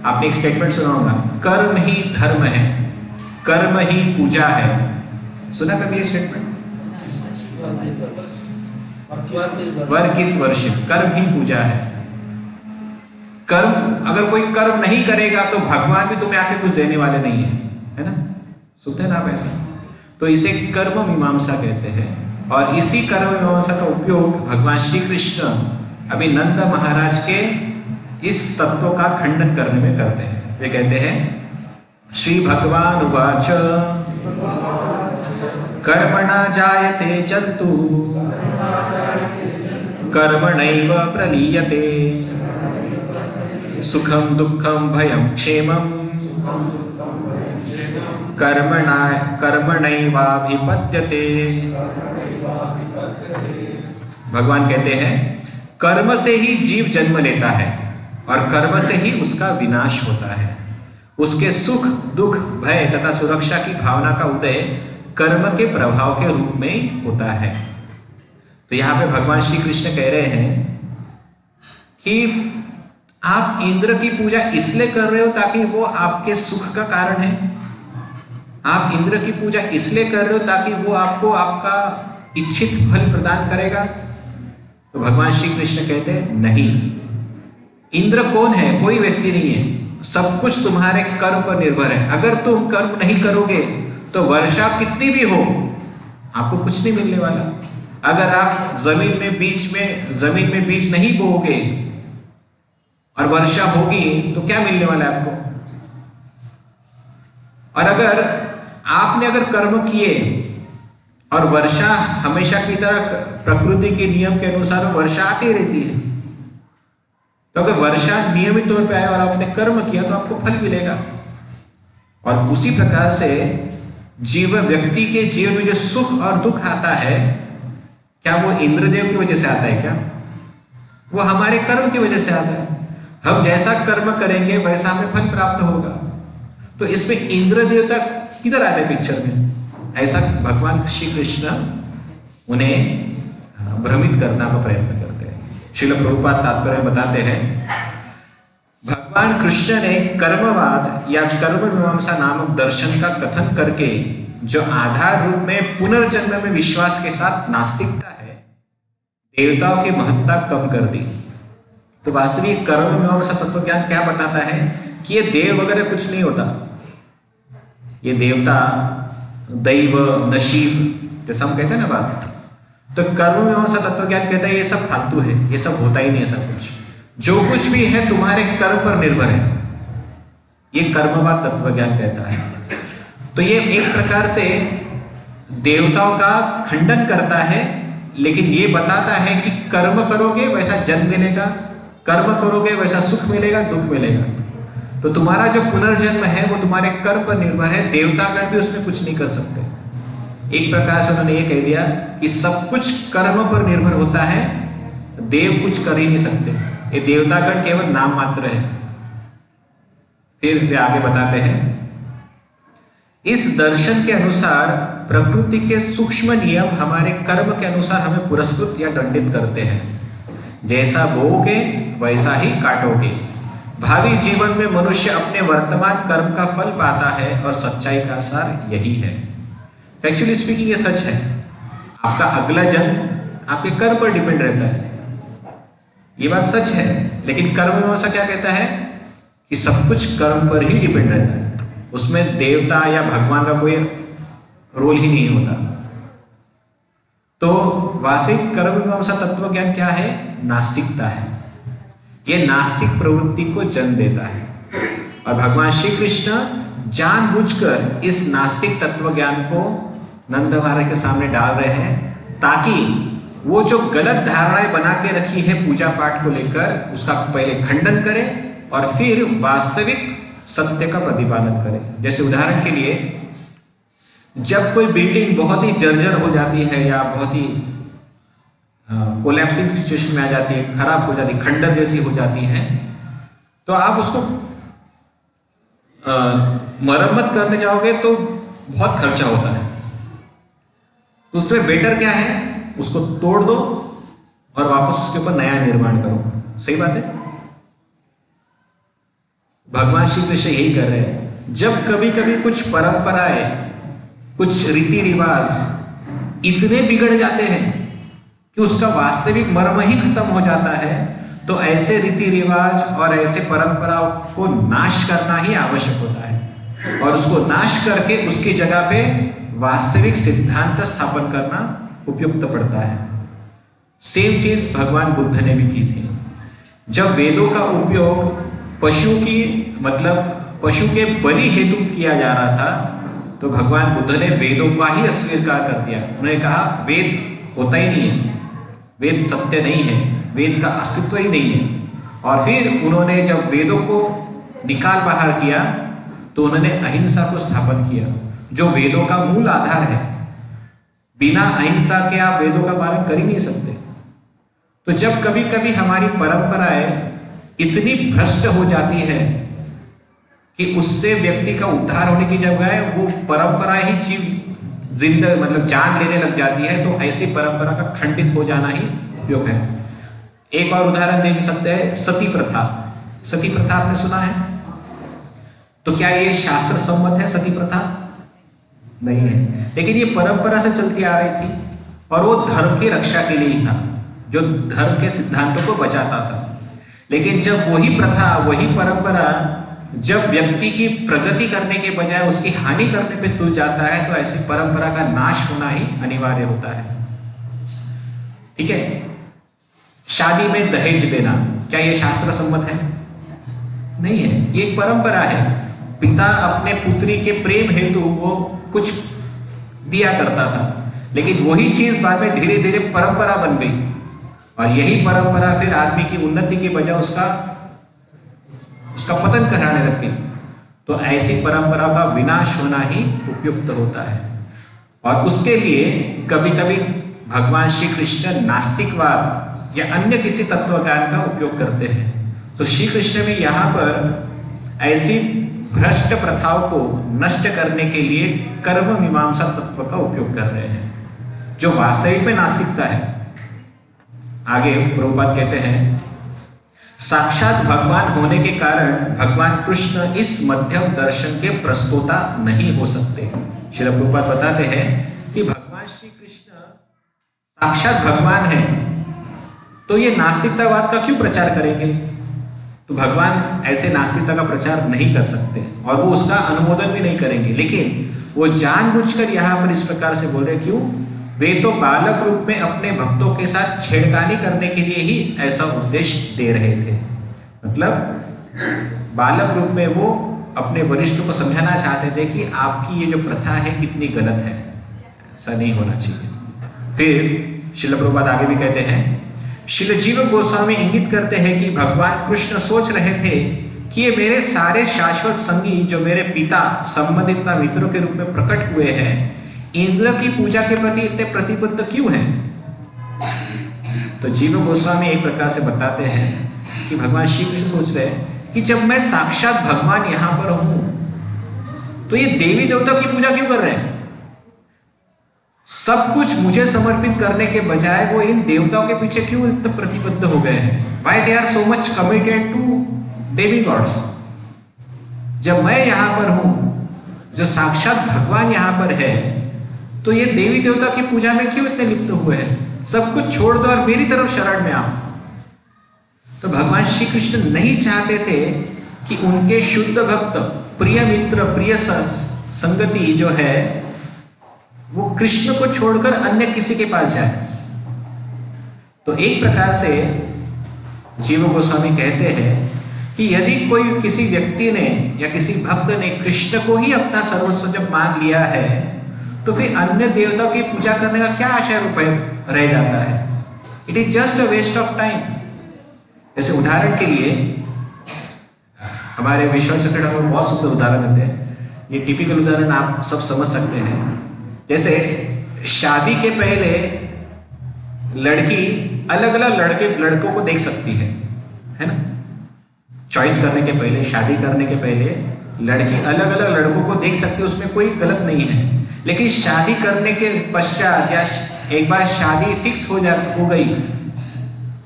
A: आपने एक स्टेटमेंट सुना होगा, कर्म ही धर्म है, कर्म ही पूजा है। सुना कभी ये स्टेटमेंट? वर्क इज वर्शिप, कर्म ही पूजा है। कर्म, अगर कोई कर्म नहीं करेगा तो भगवान भी तुम्हें आके कुछ देने वाले नहीं है ना? सुनते हैं ना आप ऐसा? तो इसे कर्म मीमांसा कहते हैं, और इसी कर्म मीमांसा का उपयोग भगवान श्री कृष्ण अभी नंद महाराज के इस तत्व का खंडन करने में करते हैं। वे कहते हैं, श्री भगवान उवाच कर्मणा जायते जन्तु कर्मणैव प्रलीयते सुखम दुःखम भयम क्षेमम कर्मणैवाभिपद्यते। भगवान कहते हैं कर्म से ही जीव जन्म लेता है और कर्म से ही उसका विनाश होता है। उसके सुख दुख भय तथा सुरक्षा की भावना का उदय कर्म के प्रभाव के रूप में होता है। तो यहाँ पे भगवान श्री कृष्ण कह रहे हैं कि आप इंद्र की पूजा इसलिए कर रहे हो ताकि वो आपके सुख का कारण है। आप इंद्र की पूजा इसलिए कर रहे हो ताकि वो आपको आपका इच्छित फल प्रदान करेगा। तो भगवान श्री कृष्ण कहते हैं नहीं, इंद्र कौन है? कोई व्यक्ति नहीं है, सब कुछ तुम्हारे कर्म पर निर्भर है। अगर तुम कर्म नहीं करोगे तो वर्षा कितनी भी हो आपको कुछ नहीं मिलने वाला। अगर आप जमीन में बीज नहीं बोओगे और वर्षा होगी तो क्या मिलने वाला है आपको? और अगर आपने कर्म किए और वर्षा हमेशा की तरह प्रकृति के नियम के अनुसार वर्षा आती रहती है, तो अगर वर्षा नियमित तौर पे आए और आपने कर्म किया तो आपको फल मिलेगा। और उसी प्रकार से व्यक्ति के जीवन में जो सुख और दुख आता है, क्या वो इंद्रदेव की वजह से आता है? क्या वो हमारे कर्म की वजह से आता है? हम जैसा कर्म करेंगे वैसा हमें फल प्राप्त होगा। तो इसमें इंद्रदेवता किधर आते पिक्चर में? ऐसा भगवान श्री कृष्ण उन्हें भ्रमित करना का प्रयत्न करते हैं। श्रील प्रभुपाद तात्पर्य में बताते हैं भगवान कृष्ण ने कर्मवाद या कर्म मीमांसा नामक दर्शन का कथन करके जो आधार रूप में पुनर्जन्म में विश्वास के साथ नास्तिकता है, देवताओं की महत्ता कम कर दी। तो वास्तविक कर्म मीमांसा तत्व ज्ञान क्या बताता है कि ये देव वगैरह कुछ नहीं होता। ये देवता दैव नशीब जैसा हम कहते हैं ना बात, तो कर्म मीमांसा तत्व ज्ञान कहता है ये सब फालतू है, ये सब होता ही नहीं है। सब कुछ जो कुछ भी है तुम्हारे कर्म पर निर्भर है, ये कर्मवाद तत्व ज्ञान कहता है। तो ये एक प्रकार से देवताओं का खंडन करता है, लेकिन ये बताता है कि कर्म करोगे वैसा जन्म मिलेगा, कर्म करोगे वैसा सुख मिलेगा, दुख मिलेगा। तो तुम्हारा जो पुनर्जन्म है वो तुम्हारे कर्म पर निर्भर है। देवतागण भी उसमें कुछ नहीं कर सकते। एक प्रकार से उन्होंने ये कह दिया कि सब कुछ कर्म पर निर्भर होता है, देव कुछ कर ही नहीं सकते। ये देवतागण केवल नाम मात्र है। फिर वे आगे बताते हैं इस दर्शन के अनुसार प्रकृति के सूक्ष्म नियम हमारे कर्म के अनुसार हमें पुरस्कृत या दंडित करते हैं। जैसा बोओगे वैसा ही काटोगे। भावी जीवन में मनुष्य अपने वर्तमान कर्म का फल पाता है और सच्चाई का सार यही है। एक्चुअली स्पीकिंग ये सच है। आपका अगला जन्म आपके कर्म पर डिपेंड रहता है, ये बात सच है। लेकिन कर्म मीमांसा क्या कहता है कि सब कुछ कर्म पर ही डिपेंड रहता है, उसमें देवता या भगवान का कोई रोल ही नहीं होता। तो वास्तविक कर्म मीमांसा तत्व ज्ञान क्या है? नास्तिकता है। ये नास्तिक प्रवृत्ति को जन्म देता है और भगवान श्री कृष्ण जानबूझकर इस नास्तिक तत्व ज्ञान को नंद महाराज के सामने डाल रहे हैं, ताकि वो जो गलत धारणाएं बना के रखी है पूजा पाठ को लेकर उसका पहले खंडन करे और फिर वास्तविक सत्य का प्रतिपादन करे। जैसे उदाहरण के लिए, जब कोई बिल्डिंग बहुत ही जर्जर हो जाती है या बहुत ही कोलैप्सिंग सिचुएशन में आ जाती है, खराब हो जाती है, खंडर जैसी हो जाती है, तो आप उसको मरम्मत करने जाओगे तो बहुत खर्चा होता है। तो उसमें बेटर क्या है, उसको तोड़ दो और वापस उसके ऊपर नया निर्माण करो। सही बात है। भगवान श्री कृष्ण यही कर रहे हैं। जब कभी कभी कुछ परंपराएं, कुछ रीति रिवाज इतने बिगड़ जाते हैं कि उसका वास्तविक मर्म ही खत्म हो जाता है, तो ऐसे रीति रिवाज और ऐसे परंपराओं को नाश करना ही आवश्यक होता है और उसको नाश करके उसकी जगह पे वास्तविक सिद्धांत स्थापन करना उपयुक्त पड़ता है। सेम चीज भगवान बुद्ध ने भी की थी। जब वेदों का उपयोग पशु के बलि हेतु किया जा रहा था, तो भगवान बुद्ध ने वेदों का ही अस्वीकार कर दिया। उन्होंने कहा वेद होता ही नहीं है, वेद सत्य नहीं है, वेद का अस्तित्व ही नहीं है। और फिर उन्होंने जब वेदों को निकाल बाहर किया तो उन्होंने अहिंसा को स्थापन किया, जो वेदों का मूल आधार है। बिना अहिंसा के आप वेदों का पालन कर ही नहीं सकते। तो जब कभी कभी हमारी परंपराएं इतनी भ्रष्ट हो जाती है कि उससे व्यक्ति का उद्धार होने की जगह वो परंपरा ही जिंदा मतलब जान लेने लग जाती है, तो ऐसी परंपरा का खंडित हो जाना ही उपयोग है। एक और उदाहरण दे सकते हैं, सती प्रथा। सती प्रथा आपने सुना है? तो क्या ये शास्त्र सम्मत है सती प्रथा? नहीं है, लेकिन ये परंपरा से चलती आ रही थी और वो धर्म की रक्षा के लिए ही था, जो धर्म के सिद्धांतों को बचाता था। लेकिन जब वही प्रथा, वही परंपरा जब व्यक्ति की प्रगति करने के बजाय उसकी हानि करने पे तुल जाता है, तो ऐसी परंपरा का नाश होना ही अनिवार्य होता है। ठीक है, शादी में दहेज देना, क्या यह शास्त्र सम्मत है? नहीं है, ये एक परंपरा है। पिता अपने पुत्री के प्रेम हेतु वो कुछ दिया करता था, लेकिन वही चीज बाद में धीरे धीरे परंपरा बन गई और यही परंपरा फिर आदमी की उन्नति के बजाय उसका पतन कराने लग गई। तो ऐसी परंपरा का विनाश होना ही उपयुक्त होता है। और उसके लिए कभी कभी भगवान श्री कृष्ण नास्तिकवाद या अन्य किसी तत्वज्ञान का उपयोग करते हैं। तो श्री कृष्ण भी यहाँ पर ऐसी भ्रष्ट प्रथाओं को नष्ट करने के लिए कर्म मीमांसा तत्व का उपयोग कर रहे हैं, जो वास्तविक में नास्तिकता है। आगे प्रभुपाद कहते हैं, साक्षात भगवान होने के कारण भगवान कृष्ण इस मध्यम दर्शन के प्रस्तोता नहीं हो सकते। श्री प्रभुपाद बताते हैं कि भगवान श्री कृष्ण साक्षात भगवान है, तो ये नास्तिकतावाद का क्यों प्रचार करेंगे? तो भगवान ऐसे नास्तिकता का प्रचार नहीं कर सकते और वो उसका अनुमोदन भी नहीं करेंगे। लेकिन वो जानबूझकर यहाँ पर इस प्रकार से बोल रहे, क्यों? वे तो बालक रूप में अपने भक्तों के साथ छेड़खानी करने के लिए ही ऐसा उपदेश दे रहे थे। मतलब बालक रूप में वो अपने वरिष्ठों को समझाना चाहते थे कि आपकी ये जो प्रथा है कितनी गलत है, ऐसा नहीं होना चाहिए। फिर श्रील प्रभुपाद आगे भी कहते हैं, श्रील जीव गोस्वामी इंगित करते हैं कि भगवान कृष्ण सोच रहे थे कि ये मेरे सारे शाश्वत संगी जो मेरे पिता संबंधित मित्रों के रूप में प्रकट हुए हैं, इंद्र की पूजा के प्रति इतने प्रतिबद्ध क्यों हैं? तो जीव गोस्वामी एक प्रकार से बताते हैं कि भगवान श्री कृष्ण सोच रहे हैं कि जब मैं साक्षात भगवान यहाँ पर हूं, तो ये देवी देवता की पूजा क्यों कर रहे हैं? सब कुछ मुझे समर्पित करने के बजाय वो इन देवताओं के पीछे क्यों इतने प्रतिबद्ध हो गए हैं? Why they are so much committed to devi gods? जब मैं यहाँ पर हूं, जो साक्षात भगवान यहाँ पर है, तो ये देवी देवता की पूजा में क्यों इतने लिप्त हुए हैं? सब कुछ छोड़ दो और मेरी तरफ शरण में आओ। तो भगवान श्री कृष्ण नहीं चाहते थे कि उनके शुद्ध भक्त, प्रिय मित्र, प्रिय संगति जो है वो कृष्ण को छोड़कर अन्य किसी के पास जाए। तो एक प्रकार से जीव गोस्वामी कहते हैं कि यदि कोई किसी व्यक्ति ने या किसी भक्त ने कृष्ण को ही अपना सर्वस्व जब मान लिया है, तो फिर अन्य देवताओं की पूजा करने का क्या आशय रह जाता है? It is just a waste of time. जैसे उदाहरण के लिए हमारे विश्वचंद्र ठाकुर बहुत सुंदर उदाहरण देते हैं। ये टिपिकल उदाहरण आप सब समझ सकते हैं। जैसे शादी के पहले लड़की अलग अलग लड़कों को देख सकती है ना? चॉइस करने के पहले, शादी करने के पहले लड़की अलग अलग लड़कों को देख सकती है, उसमें कोई गलत नहीं है। लेकिन शादी करने के पश्चात या एक बार शादी फिक्स हो गई,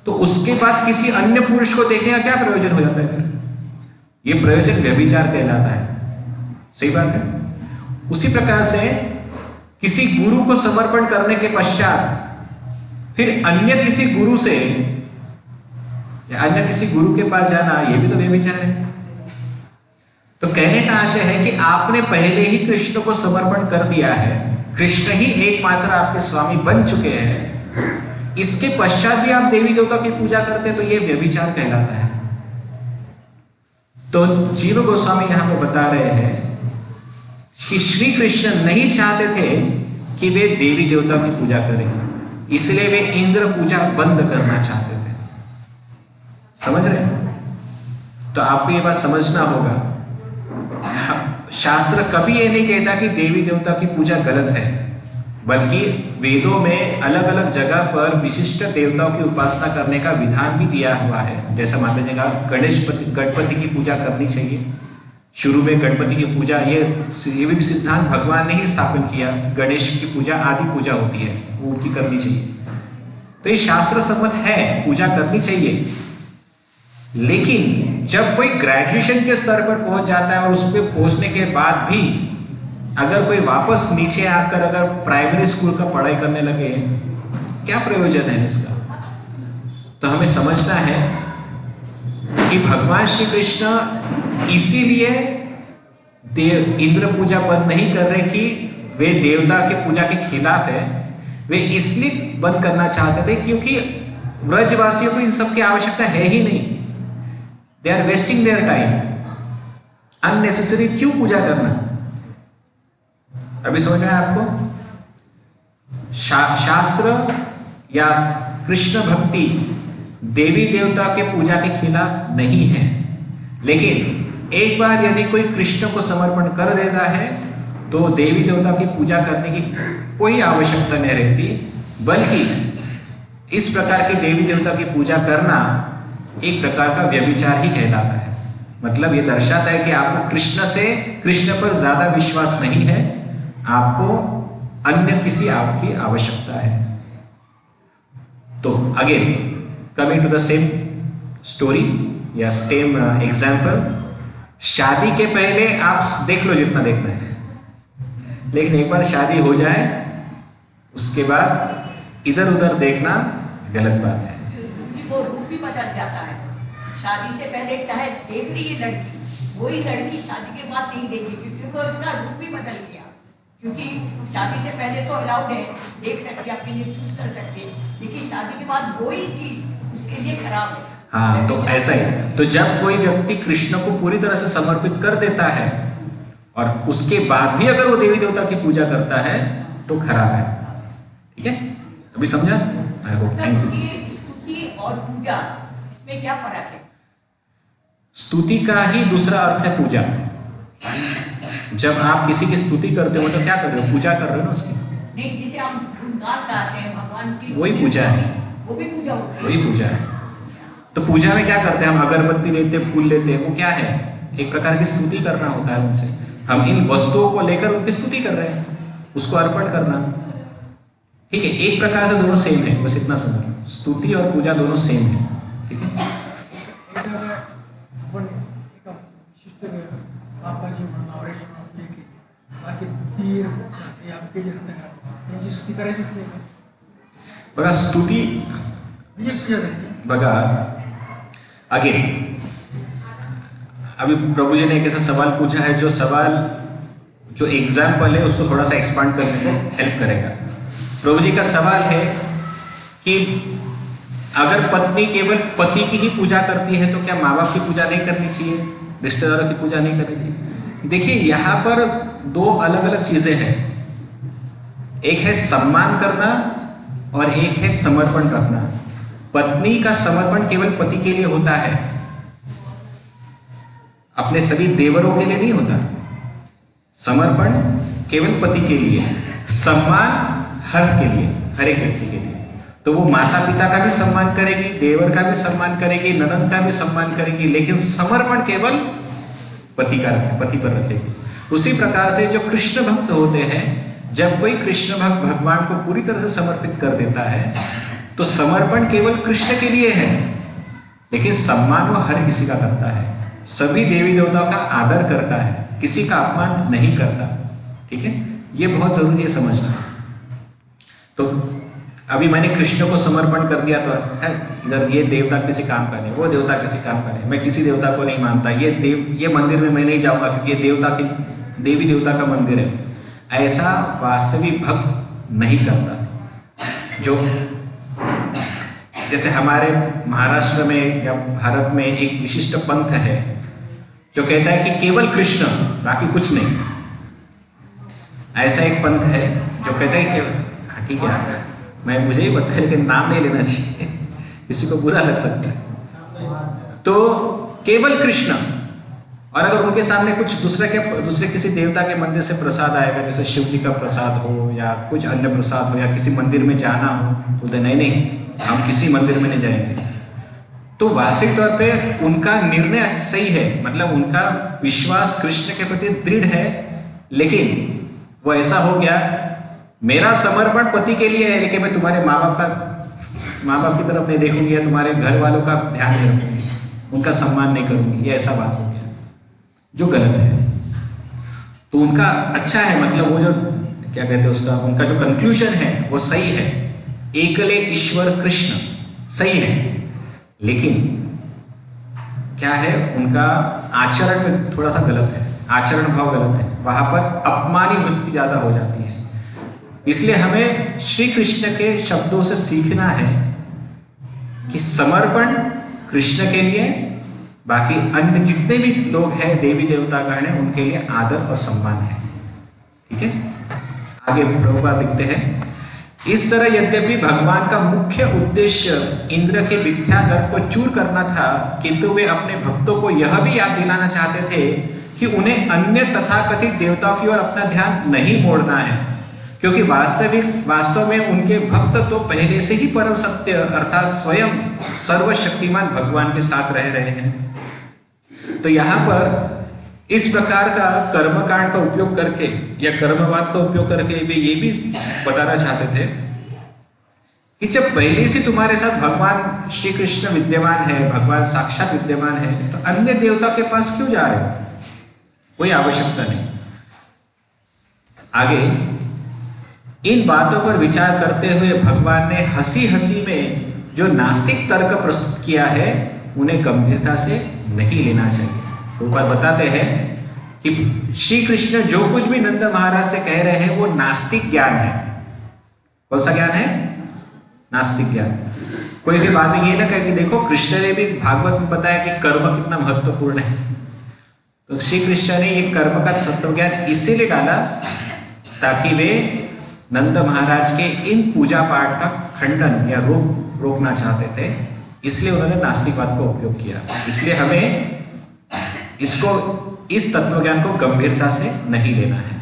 A: तो उसके बाद किसी अन्य पुरुष को देखने का क्या प्रयोजन हो जाता है? फिर ये प्रयोजन व्यभिचार कहलाता है। सही बात है। उसी प्रकार से किसी गुरु को समर्पण करने के पश्चात फिर अन्य किसी गुरु से या अन्य किसी गुरु के पास जाना, ये भी तो व्यभिचार है। तो कहने का आशय है कि आपने पहले ही कृष्ण को समर्पण कर दिया है, कृष्ण ही एकमात्र आपके स्वामी बन चुके हैं, इसके पश्चात भी आप देवी देवता की पूजा करते हैं, तो ये व्यभिचार कहलाता है। तो जीव गोस्वामी यहां पर बता रहे हैं कि श्री कृष्ण नहीं चाहते थे कि वे देवी देवता की पूजा करें, इसलिए वे इंद्र पूजा बंद करना चाहते थे। समझ रहे हैं? तो आपको ये बात समझना होगा, शास्त्र कभी ये नहीं कहता कि देवी देवता की पूजा गलत है, बल्कि वेदों में अलग अलग जगह पर विशिष्ट देवताओं की उपासना करने का विधान भी दिया हुआ है। जैसा माता जी ने कहा गणपति की पूजा करनी चाहिए। शुरू में गणपति की पूजा ये भी सिद्धांत भगवान ने ही स्थापन किया, गणेश की पूजा आदि पूजा होती है, वो उनकी करनी चाहिए। तो ये शास्त्र सम्मत है, पूजा करनी चाहिए। लेकिन जब कोई ग्रेजुएशन के स्तर पर पहुंच जाता है और उस पर पहुंचने के बाद भी अगर कोई वापस नीचे आकर अगर प्राइमरी स्कूल का पढ़ाई करने लगे, क्या प्रयोजन है इसका? तो हमें समझना है कि भगवान श्री कृष्ण इसीलिए इंद्र पूजा बंद नहीं कर रहे कि वे देवता के पूजा के खिलाफ है, वे इसलिए बंद करना चाहते थे क्योंकि ब्रजवासियों को इन सब की आवश्यकता है ही नहीं। They are wasting their time, unnecessary क्यों पूजा करना? अभी समझ में आया आपको? शास्त्र या कृष्ण भक्ति देवी देवता के पूजा के खिलाफ नहीं है, लेकिन एक बार यदि कोई कृष्ण को समर्पण कर देता है तो देवी देवता की पूजा करने की कोई आवश्यकता नहीं रहती, बल्कि इस प्रकार की देवी देवता की पूजा करना एक प्रकार का व्यभिचार ही कहलाता है। मतलब ये दर्शाता है कि आपको कृष्ण पर ज्यादा विश्वास नहीं है, आपको अन्य किसी आपकी आवश्यकता है। तो again coming to the same story या सेम एग्जाम्पल, शादी के पहले आप देख लो जितना देखना है, लेकिन एक बार शादी हो जाए उसके बाद इधर उधर देखना गलत बात है।
B: वो रूप भी बदल जाता है। शादी से पहले चाहे देख रही है लड़की, वही लड़की शादी के बाद नहीं देगी क्योंकि वो उसका रूप भी बदल गया। क्योंकि शादी से पहले तो अलाउड है, देख सकते अपने लिए चूज कर सकते, लेकिन शादी के बाद वही चीज उसके लिए खराब है।
A: हाँ, तो ऐसा ही, तो जब कोई व्यक्ति कृष्ण को पूरी तरह से समर्पित कर देता है और उसके बाद भी अगर वो देवी देवता की पूजा करता है तो खराब है। ठीक है, अभी समझा? I hope, thank you.
B: स्तुति और पूजा, इसमें क्या फर्क है?
A: स्तुति का ही दूसरा अर्थ है पूजा। जब आप किसी की स्तुति करते हो तो क्या कर रहे हो? पूजा कर रहे हो ना उसकी।
B: नहीं, जैसे हम गुणगान गाते हैं भगवान की,
A: वही पूजा है,
B: वो भी पूजा होती है।
A: वही पूजा है। तो पूजा में क्या करते हैं? हम अगरबत्ती लेते, फूल लेते हैं, वो क्या है? एक प्रकार की स्तुति करना होता है उनसे। हम इन वस्तुओं को लेकर उनकी स्तुति कर रहे हैं, उसको अर्पण करना। ठीक है, एक प्रकार से दोनों सेम है, बस इतना समझ लो, स्तुति और पूजा दोनों सेम है। ठीक है, बघा स्तुती, बघा अगेन अभी प्रभु जी ने एक ऐसा सवाल पूछा है जो सवाल जो एग्जाम्पल है उसको थोड़ा सा एक्सपांड करने को हेल्प करेगा। प्रभु जी का सवाल है कि अगर पत्नी केवल पति की ही पूजा करती है तो क्या माँ बाप की पूजा नहीं करनी चाहिए, रिश्तेदारों की पूजा नहीं करनी चाहिए? देखिए, यहाँ पर दो अलग अलग चीजें हैं। एक है सम्मान करना और एक है समर्पण रखना। पत्नी का समर्पण केवल पति के लिए होता है, अपने सभी देवरों के लिए नहीं होता। समर्पण केवल पति के लिए, सम्मान हर के लिए, हर एक व्यक्ति के लिए। तो वो माता पिता का भी सम्मान करेगी, देवर का भी सम्मान करेगी, ननद का भी सम्मान करेगी, लेकिन समर्पण केवल पति पर रखेगी। उसी प्रकार से जो कृष्ण भक्त होते हैं, जब कोई कृष्ण भक्त भगवान को पूरी तरह से समर्पित कर देता है तो समर्पण केवल कृष्ण के लिए है, लेकिन सम्मान वो हर किसी का करता है। सभी देवी देवताओं का आदर करता है, किसी का अपमान नहीं करता। ठीक है, ये बहुत जरूरी है समझना। तो अभी मैंने कृष्ण को समर्पण कर दिया तो इधर ये देवता किसी काम का नहीं, वो देवता किसी काम का नहीं, मैं किसी देवता को नहीं मानता, ये मंदिर में मैं नहीं जाऊंगा क्योंकि ये देवी देवता का मंदिर है। ऐसा वास्तविक भक्त नहीं करता। जो जैसे हमारे महाराष्ट्र में या भारत में एक विशिष्ट पंथ है जो कहता है कि केवल कृष्ण, बाकी कुछ नहीं। ऐसा एक पंथ है जो कहता है कि ठीक है, मुझे ही पता है, लेकिन नाम नहीं लेना चाहिए, किसी को बुरा लग सकता है। तो केवल कृष्ण, और अगर उनके सामने कुछ दूसरे किसी देवता के मंदिर से प्रसाद आएगा, जैसे शिव जी का प्रसाद हो या कुछ अन्य प्रसाद हो या किसी मंदिर में जाना हो, तो नहीं, हम किसी मंदिर में नहीं जाएंगे। तो वास्तविक तौर पे उनका निर्णय सही है, मतलब उनका विश्वास कृष्ण के प्रति दृढ़ है, लेकिन वो ऐसा हो गया, मेरा समर्पण पति के लिए है, लेकिन मैं तुम्हारे माँ बाप की तरफ नहीं देखूंगी या तुम्हारे घर वालों का ध्यान नहीं रखूंगी, उनका सम्मान नहीं करूंगी, ये ऐसा बात हो गया, जो गलत है। तो उनका अच्छा है, मतलब वो जो क्या कहते हैं उसका, उनका जो कंक्लूजन है वो सही है, एकले ईश्वर कृष्ण सही है, लेकिन क्या है, उनका आचरण में थोड़ा सा गलत है, आचरण भाव गलत है, वहां पर अपमानी वृत्ति ज्यादा हो जाती है। इसलिए हमें श्री कृष्ण के शब्दों से सीखना है कि समर्पण कृष्ण के लिए, बाकी अन्य जितने भी लोग हैं देवी देवतागण हैं उनके लिए आदर और सम्मान है। ठीक है, आगे प्रभुपाद लिखते हैं, इस तरह यद्यपि भगवान का मुख्य उद्देश्य इंद्र के मिथ्या गर्व को चूर करना था, किंतु वे अपने भक्तों को यह भी याद दिलाना चाहते थे कि उन्हें अन्य तथाकथित देवताओं की ओर अपना ध्यान नहीं मोड़ना है, क्योंकि वास्तव में उनके भक्त तो पहले से ही परम सत्य अर्थात स्वयं सर्वशक्तिमान भगवान के साथ रह रहे हैं। तो यहाँ पर इस प्रकार का कर्मकांड का उपयोग करके या कर्मवाद का उपयोग करके वे ये भी बताना चाहते थे कि जब पहले से तुम्हारे साथ भगवान श्री कृष्ण विद्यमान है, भगवान साक्षात विद्यमान है, तो अन्य देवता के पास क्यों जा रहे हो, कोई आवश्यकता नहीं। आगे इन बातों पर विचार करते हुए भगवान ने हंसी हंसी में जो नास्तिक तर्क प्रस्तुत किया है उन्हें गंभीरता से नहीं लेना चाहिए। ऊपर बताते हैं कि श्री कृष्ण जो कुछ भी नंद महाराज से कह रहे हैं वो नास्तिक ज्ञान है। कौन सा ज्ञान है? नास्तिक ज्ञान। कोई भी बाद में ये ना कहे कि देखो कृष्ण ने भी भागवत में बताया कि कर्म कितना महत्वपूर्ण है, तो श्री कृष्ण ने ये कर्म का तत्व ज्ञान इसीलिए डाला ताकि वे नंद महाराज के इन पूजा पाठ का खंडन या रोकना चाहते थे, इसलिए उन्होंने नास्तिकवाद का उपयोग किया। इसलिए हमें इसको, इस तत्व ज्ञान को गंभीरता से नहीं लेना है।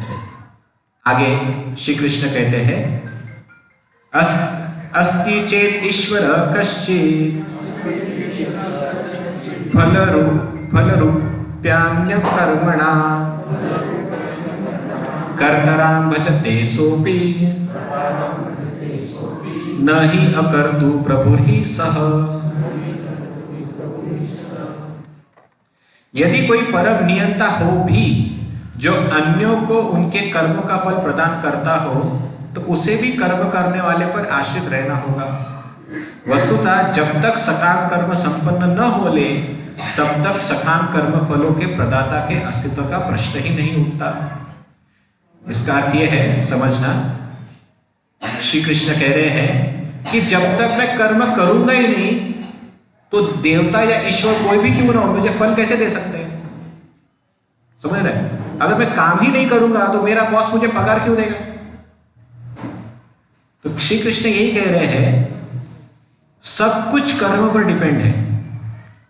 A: आगे श्री कृष्ण कहते हैं, अस्ति चेत ईश्वर कश्चित् फलरूप्यान्य कर्मणा कर्तरां भजते सोपि न हि अकर्तु प्रभुर्हि सः। यदि कोई परम नियंता हो भी जो अन्यों को उनके कर्मों का फल प्रदान करता हो, तो उसे भी कर्म करने वाले पर आश्रित रहना होगा। वस्तुतः जब तक सकाम कर्म संपन्न न हो ले, तब तक सकाम कर्म फलों के प्रदाता के अस्तित्व का प्रश्न ही नहीं उठता। इसका अर्थ यह है, समझना, श्री कृष्ण कह रहे हैं कि जब तक मैं कर्म करूंगा ही नहीं, तो देवता या ईश्वर कोई भी क्यों ना हो मुझे फल कैसे दे सकते हैं? समझ रहे? अगर मैं काम ही नहीं करूंगा तो मेरा बॉस मुझे पगार क्यों देगा? तो श्री कृष्ण यही कह रहे हैं, सब कुछ कर्म पर डिपेंड है।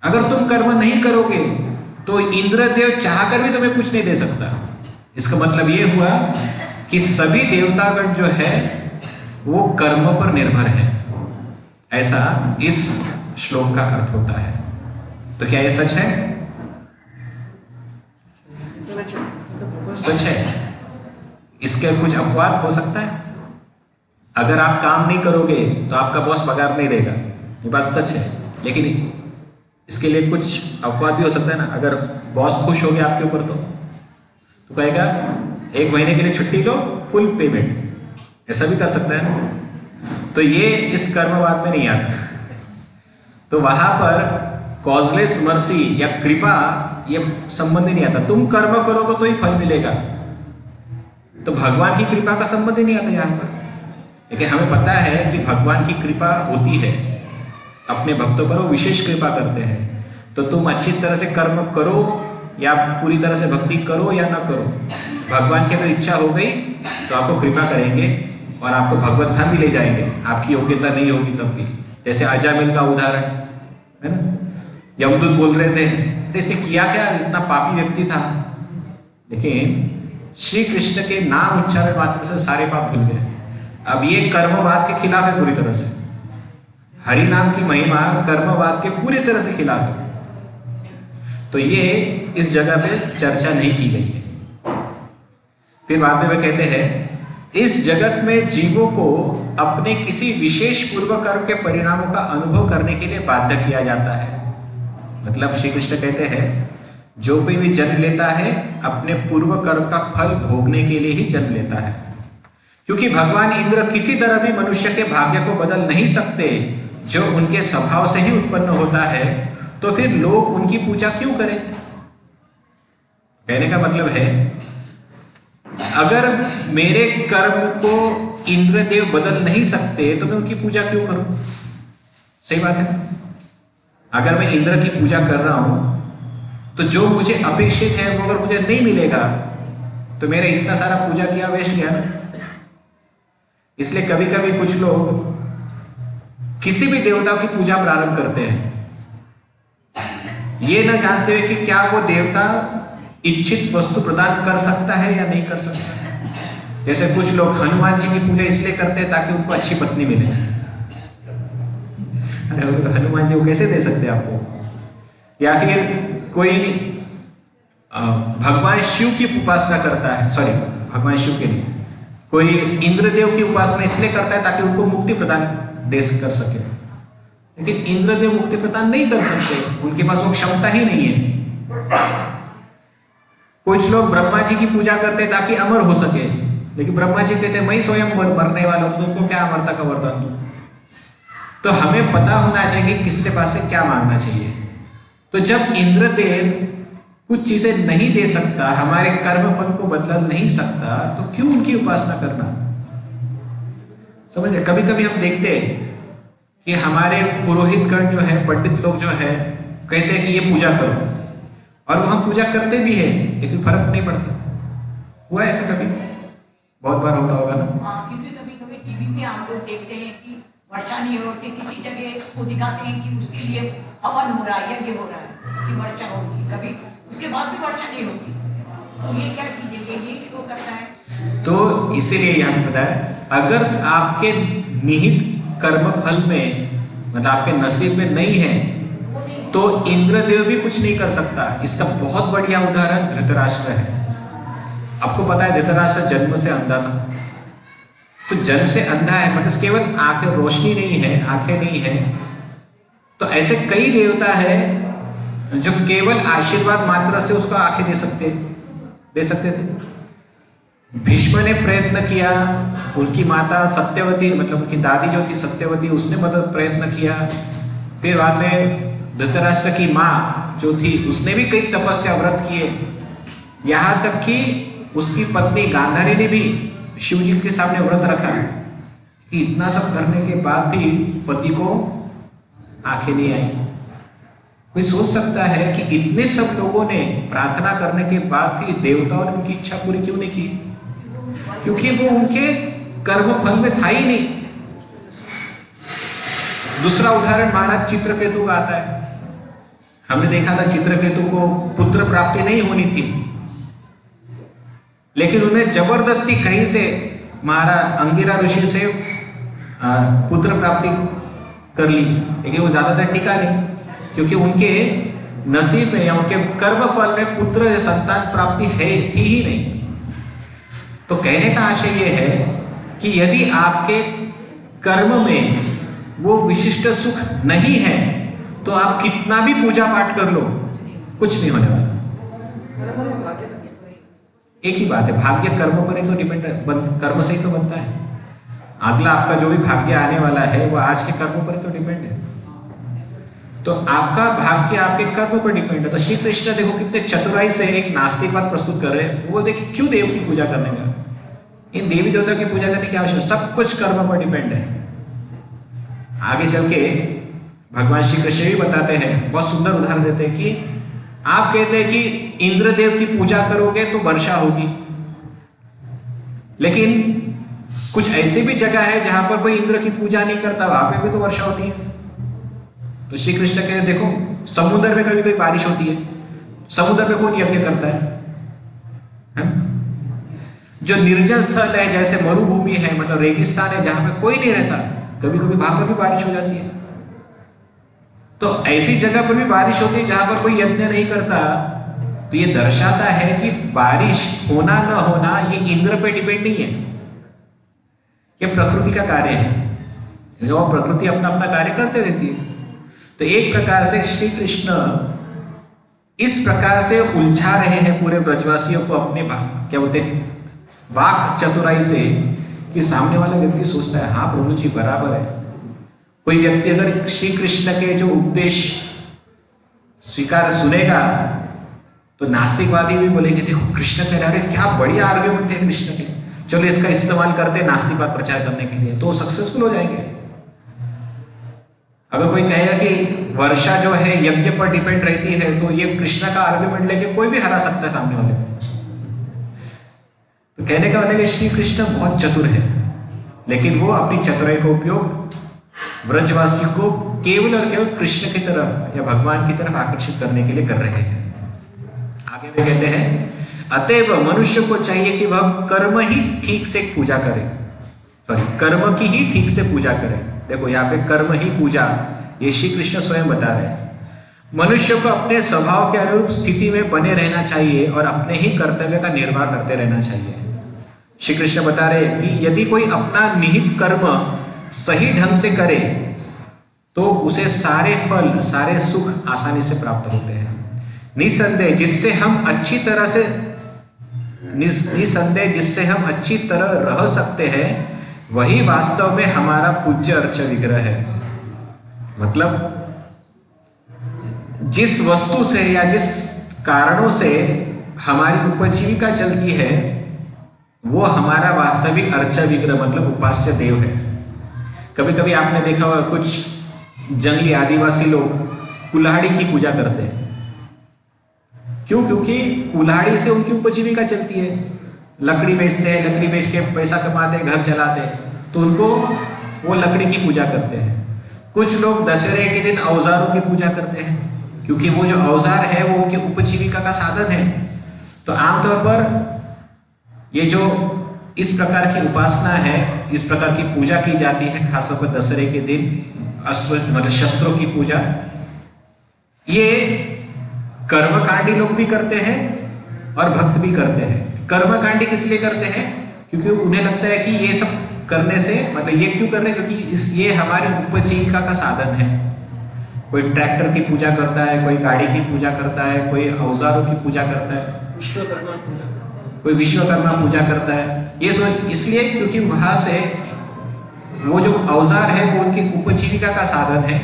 A: अगर तुम कर्म नहीं करोगे तो इंद्रदेव चाहकर भी तुम्हें कुछ नहीं दे सकता। इसका मतलब यह हुआ कि सभी देवतागण जो है वो कर्म पर निर्भर है, ऐसा इस श्लोक का अर्थ होता है। तो क्या ये सच है? सच है। इसके कुछ अपवाद हो सकता है? अगर आप काम नहीं करोगे तो आपका बॉस पगार नहीं देगा, ये बात सच है, लेकिन इसके लिए कुछ अपवाद भी हो सकता है ना। अगर बॉस खुश हो गया आपके ऊपर तो कहेगा 1 महीने के लिए छुट्टी लो, फुल पेमेंट, ऐसा भी कर सकता है। तो ये इस कर्मवाद में नहीं आता। तो वहां पर कॉजलेस मर्सी या कृपा ये संबंध ही नहीं आता। तुम कर्म करोगे तो ही फल मिलेगा, तो भगवान की कृपा का संबंध ही नहीं आता यहाँ पर। लेकिन हमें पता है कि भगवान की कृपा होती है, अपने भक्तों पर वो विशेष कृपा करते हैं। तो तुम अच्छी तरह से कर्म करो या पूरी तरह से भक्ति करो या ना करो, भगवान की अगर इच्छा हो गई तो आपको कृपा करेंगे और आपको भगवत धाम भी ले जाएंगे, आपकी योग्यता नहीं होगी तब भी। जैसे अजामिल का उदाहरण है ना, यमदूत बोल रहे थे तो इसने किया क्या, इतना पापी व्यक्ति था, लेकिन श्री कृष्ण के नाम उच्चारण मात्र से सारे पाप भूल गए। अब ये कर्मवाद के खिलाफ है पूरी तरह से, हरि नाम की महिमा कर्मवाद के पूरी तरह से खिलाफ है। तो ये इस जगह पे चर्चा नहीं की गई है। फिर बाद में वे कहते हैं इस जगत में जीवों को अपने किसी विशेष पूर्व कर्म के परिणामों का अनुभव करने के लिए बाध्य किया जाता है। मतलब श्री कृष्ण कहते हैं जो कोई भी जन्म लेता है अपने पूर्व कर्म का फल भोगने के लिए ही जन्म लेता है, क्योंकि भगवान इंद्र किसी तरह भी मनुष्य के भाग्य को बदल नहीं सकते जो उनके स्वभाव से ही उत्पन्न होता है, तो फिर लोग उनकी पूजा क्यों करें। कहने का मतलब है अगर मेरे कर्म को इंद्रदेव बदल नहीं सकते तो मैं उनकी पूजा क्यों करूं। सही बात है। अगर मैं इंद्र की पूजा कर रहा हूं तो जो मुझे अपेक्षित है वो अगर मुझे नहीं मिलेगा तो मेरा इतना सारा पूजा किया वेस्ट गया ना। इसलिए कभी कभी कुछ लोग किसी भी देवता की पूजा प्रारंभ करते हैं ये न जानते हुए कि क्या वो देवता इच्छित वस्तु प्रदान कर सकता है या नहीं कर सकता। जैसे कुछ लोग हनुमान जी की पूजा इसलिए करते हैं ताकि उनको अच्छी पत्नी मिले। अरे हनुमान जी को कैसे दे सकते हैं आपको। या फिर कोई भगवान शिव की उपासना करता है, सॉरी भगवान शिव के लिए कोई इंद्रदेव की उपासना इसलिए करता है ताकि उनको मुक्ति प्रदान कर सके, लेकिन इंद्रदेव मुक्ति प्रदान नहीं कर सकते, उनके पास वो क्षमता ही नहीं है। कुछ लोग ब्रह्मा जी की पूजा करते हैं ताकि अमर हो सके, लेकिन ब्रह्मा जी कहते हैं मैं स्वयं मरने वाला हूं, तुमको क्या अमरता का वरदान दूं। तो हमें पता होना चाहिए कि किससे पास से क्या मांगना चाहिए। तो जब इंद्रदेव कुछ चीजें नहीं दे सकता, हमारे कर्म फल को बदल नहीं सकता, तो क्यों उनकी उपासना करना। समझे। कभी कभी हम देखते हैं कि हमारे पुरोहितगण जो है, पंडित लोग जो है, कहते हैं कि ये पूजा करो, और वो हम पूजा करते भी हैं लेकिन फर्क नहीं पड़ता। हुआ ऐसा कभी? बहुत बार होता होगा ना।
B: क्योंकि कभी कभी टीवी पे हम लोग देखते हैं कि वर्षा नहीं होती, किसी जगह को दिखाते हैं कि उसके लिए हवन हो रहा है, यज्ञ हो रहा है कि वर्षा होगी, कभी उसके बाद भी वर्षा नहीं होती। तो ये क्या चीज है, ये शो करता है।
A: तो इसीलिए यहाँ बताया अगर आपके निहित कर्म फल में मतलब आपके नसीब में नहीं है तो इंद्रदेव भी कुछ नहीं कर सकता। इसका बहुत बढ़िया उदाहरण धृतराष्ट्र है। आपको पता है धृतराष्ट्र जन्म से अंधा था। तो जन्म से अंधा है मतलब केवल आंखें, रोशनी नहीं है, आंखें नहीं है। तो ऐसे कई देवता है जो केवल आशीर्वाद मात्र से उसको आंखें दे सकते थे। भीष्म ने प्रयत्न किया, उनकी माता सत्यवती मतलब उनकी दादी जो थी सत्यवती, उसने मदद प्रयत्न किया। फिर बाद में धृतराष्ट्र की माँ जो थी उसने भी कई तपस्या व्रत किए, यहाँ तक कि उसकी पत्नी गांधारी ने भी शिव जी के सामने व्रत रखा कि इतना सब करने के बाद भी पति को आंखें नहीं आई। कोई सोच सकता है कि इतने सब लोगों ने प्रार्थना करने के बाद भी देवताओं ने उनकी इच्छा पूरी क्यों नहीं की? क्योंकि वो उनके कर्म फल में था ही नहीं। दूसरा उदाहरण महाराज चित्रकेतु का आता है। हमने देखा था चित्रकेतु को पुत्र प्राप्ति नहीं होनी थी, लेकिन उन्हें जबरदस्ती कहीं से महाराज अंगिरा ऋषि से पुत्र प्राप्ति कर ली, लेकिन वो ज्यादातर टिका नहीं क्योंकि उनके नसीब में या उनके कर्म फल में पुत्र या संतान प्राप्ति थी ही नहीं। तो कहने का आशय यह है कि यदि आपके कर्म में वो विशिष्ट सुख नहीं है तो आप कितना भी पूजा पाठ कर लो कुछ नहीं होने वाला। एक ही बात है, भाग्य कर्म पर ही तो डिपेंड है, कर्म से ही तो बनता है। अगला आपका जो भी भाग्य आने वाला है वो आज के कर्मों पर तो डिपेंड है। तो आपका भाग्य आपके कर्म पर डिपेंड है। तो श्री कृष्ण देखो कितने चतुराई से एक नास्तिकवाद प्रस्तुत कर रहे हैं। वो देखिए क्यों देव की पूजा करने का, इन देवी देवता की पूजा करने की आवश्यकता, सब कुछ कर्म पर डिपेंड है। आगे चल के भगवान श्री कृष्ण भी बताते हैं, बहुत सुंदर उदाहरण देते हैं कि आप कहते हैं कि इंद्रदेव की पूजा करोगे तो वर्षा होगी, लेकिन कुछ ऐसी भी जगह है जहां पर कोई इंद्र की पूजा नहीं करता, वहां पे भी तो वर्षा होती है। तो श्री कृष्ण के देखो समुद्र में कभी कोई बारिश होती है, समुद्र में कौन यज्ञ करता है? जो निर्जन स्थल है जैसे मरुभूमि है, मतलब रेगिस्तान है जहां पे कोई नहीं रहता, कभी कभी वहां पर भी बारिश हो जाती है। तो ऐसी जगह पर भी बारिश होती है जहां पर कोई यज्ञ नहीं करता। तो ये दर्शाता है कि बारिश होना न होना ये इंद्र पे डिपेंड नहीं है, ये प्रकृति का कार्य है, जो प्रकृति अपना अपना कार्य करते रहती है। तो एक प्रकार से श्री कृष्ण इस प्रकार से उलझा रहे हैं पूरे ब्रजवासियों को अपने क्या बोलते हैं वाक चतुराई से, कि सामने वाला व्यक्ति सोचता है हाँ प्रभु जी बराबर है। कोई व्यक्ति अगर श्री कृष्ण के जो उपदेश स्वीकार सुनेगा तो नास्तिकवादी भी बोलेंगे देखो कृष्ण कह रहे क्या बढ़िया आर्ग्यूमेंट है कृष्ण के, चलो इसका इस्तेमाल करते हैं नास्तिकवाद प्रचार करने के लिए, तो सक्सेसफुल हो जाएंगे। अगर कोई कहेगा कि वर्षा जो है यज्ञ पर डिपेंड रहती है, तो ये कृष्ण का आर्ग्यूमेंट लेके कोई भी हरा सकता है सामने वाले को। तो कहने का मतलब कि श्री कृष्ण बहुत चतुर है, लेकिन वो अपनी चतुराई का उपयोग ब्रजवासी को केवल और केवल कृष्ण की तरफ या भगवान की तरफ आकर्षित करने के लिए कर रहे हैं। आगे में कहते हैं अतएव मनुष्य को चाहिए कि वह कर्म ही ठीक से पूजा करे, कर्म की ही ठीक से पूजा करे। देखो यहाँ पे कर्म ही पूजा, ये श्री कृष्ण स्वयं बता रहे हैं। मनुष्य को अपने स्वभाव के अनुरूप स्थिति में बने रहना चाहिए और अपने ही कर्तव्य का निर्वाह करते रहना चाहिए। श्री कृष्ण बता रहे हैं कि यदि कोई अपना निहित कर्म सही ढंग से करे तो उसे सारे फल सारे सुख आसानी से प्राप्त होते हैं। निसंदेह जिससे हम अच्छी तरह रह सकते हैं वही वास्तव में हमारा पूज्य अर्च विग्रह है। मतलब जिस वस्तु से या जिस कारणों से हमारी उपजीविका चलती है वो हमारा वास्तविक अर्च विग्रह मतलब उपास्य देव है। कभी कभी आपने देखा होगा कुछ जंगली आदिवासी लोग कुल्हाड़ी की पूजा करते हैं। क्यों? क्योंकि कुल्हाड़ी से उनकी उपजीविका चलती है, लकड़ी बेचते हैं, लकड़ी बेच के पैसा कमाते हैं, घर चलाते हैं, तो उनको वो लकड़ी की पूजा करते हैं। कुछ लोग दशहरे के दिन औजारों की पूजा करते हैं, क्योंकि वो जो औजार है वो उनकी उपजीविका का साधन है। तो आमतौर पर ये जो इस प्रकार की उपासना है, इस प्रकार की पूजा की जाती है, खासतौर पर दशहरे के दिन मतलब शस्त्रों की पूजा, ये कर्मकांडी लोग भी करते हैं और भक्त भी करते हैं। कर्मकांडी किस लिए करते हैं? क्योंकि उन्हें लगता है कि ये सब करने से मतलब ये क्यों कर रहे हैं, क्योंकि ये हमारी उपजीविका का साधन है। कोई ट्रैक्टर की पूजा करता है, कोई गाड़ी की पूजा करता है, कोई औजारों की पूजा करता है, कोई विश्वकर्मा पूजा करता है। ये इसलिए क्योंकि वहां से वो जो औजार है वो उनकी उपजीविका का साधन है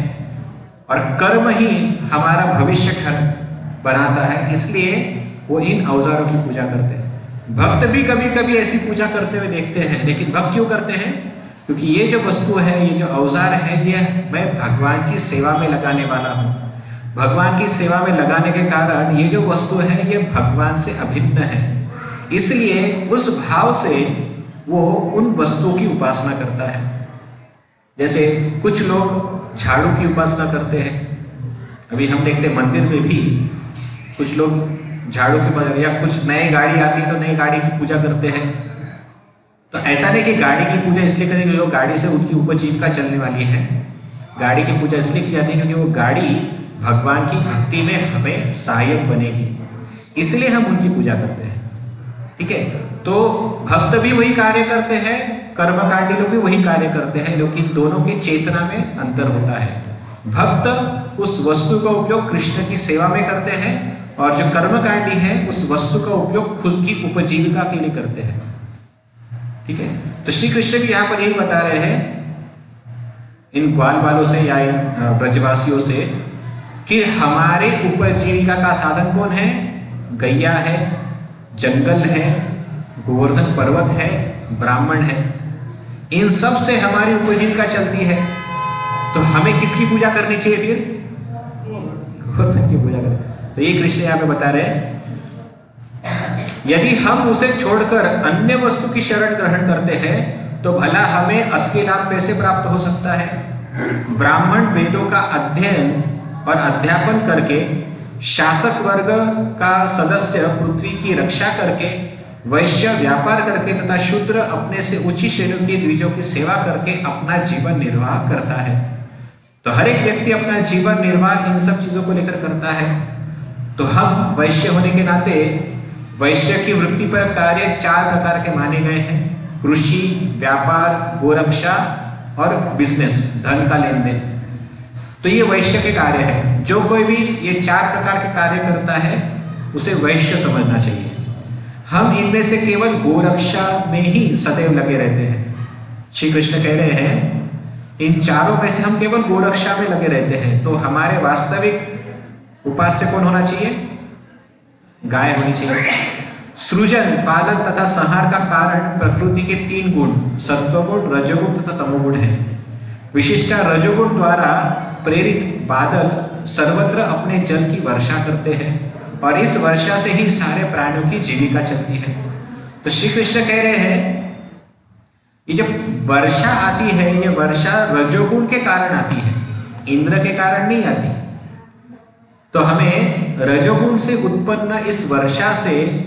A: और कर्म ही हमारा भविष्य बनाता है, इसलिए वो इन औजारों की पूजा करते हैं। भक्त भी कभी कभी ऐसी पूजा करते हुए देखते हैं, लेकिन भक्त क्यों करते हैं? क्योंकि ये जो वस्तु है, ये जो औजार है, ये मैं भगवान की सेवा में लगाने वाला हूँ। भगवान की सेवा में लगाने के कारण ये जो वस्तु है ये भगवान से अभिन्न है, इसलिए उस भाव से वो उन वस्तुओं की उपासना करता है। जैसे कुछ लोग झाड़ू की उपासना करते हैं, अभी हम देखते हैं मंदिर में भी कुछ लोग झाड़ू की, या कुछ नई गाड़ी आती है तो नई गाड़ी की पूजा करते हैं। तो ऐसा नहीं कि गाड़ी की पूजा इसलिए करें क्योंकि वो गाड़ी से उनकी उपजीविका चलने वाली है। गाड़ी की पूजा इसलिए की जाती है क्योंकि वो गाड़ी भगवान की भक्ति में हमें सहायक बनेगी, इसलिए हम उनकी पूजा करते हैं। ठीक है, तो भक्त भी वही कार्य करते हैं, कर्मकांडी लोग भी वही कार्य करते हैं, लेकिन दोनों की चेतना में अंतर होता है। भक्त उस वस्तु का उपयोग कृष्ण की सेवा में करते हैं और जो कर्मकांडी है उस वस्तु का उपयोग खुद की उपजीविका के लिए करते हैं। ठीक है, तो श्री कृष्ण भी यहाँ पर यही बता रहे हैं इन ग्वाल बालों से या इन ब्रजवासियों से कि हमारे उपजीविका का साधन कौन है? गैया है, जंगल है, गोवर्धन पर्वत है, ब्राह्मण है, इन सब से हमारी उपजीविका चलती है। तो हमें किसकी पूजा करनी चाहिए फिर? गोवर्धन की पूजा करें। तो ये कृष्ण यहाँ पे बता रहे हैं यदि हम उसे छोड़कर अन्य वस्तु की शरण ग्रहण करते हैं तो भला हमें असली लाभ कैसे प्राप्त हो सकता है? ब्राह्मण वेदों का अध्ययन और अध्यापन करके, शासक वर्ग का सदस्य पृथ्वी की रक्षा करके, वैश्य व्यापार करके तथा शूद्र अपने से ऊंची श्रेणियों के द्विजों की सेवा करके अपना जीवन निर्वाह करता है। तो हर एक व्यक्ति अपना जीवन निर्वाह इन सब चीजों को लेकर करता है। तो हम वैश्य होने के नाते वैश्य की वृत्ति पर कार्य 4 प्रकार के माने गए हैं: कृषि, व्यापार, गोरक्षा और बिजनेस, धन का लेन देन। तो ये वैश्य के कार्य है। जो कोई भी ये 4 प्रकार के कार्य करता है उसे वैश्य समझना चाहिए। हम इनमें से केवल गोरक्षा में ही सदैव लगे रहते हैं। श्री कृष्ण कह रहे हैं इन चारों में से हम केवल गोरक्षा में लगे रहते हैं। तो हमारे वास्तविक उपास्य कौन होना चाहिए? गाय होनी चाहिए। सृजन, पालन तथा संहार का कारण प्रकृति के 3 गुण, सत्वगुण, रजोगुण तथा तमोगुण है। विशिष्ट रजोगुण द्वारा प्रेरित बादल सर्वत्र अपने जल की वर्षा करते हैं और इस वर्षा से ही सारे प्राणियों की जीविका चलती है। तो श्री कृष्ण कह रहे हैं ये जब वर्षा आती है, ये वर्षा रजोगुण के कारण आती है, इंद्र के कारण नहीं आती। तो हमें रजोगुण से उत्पन्न इस वर्षा से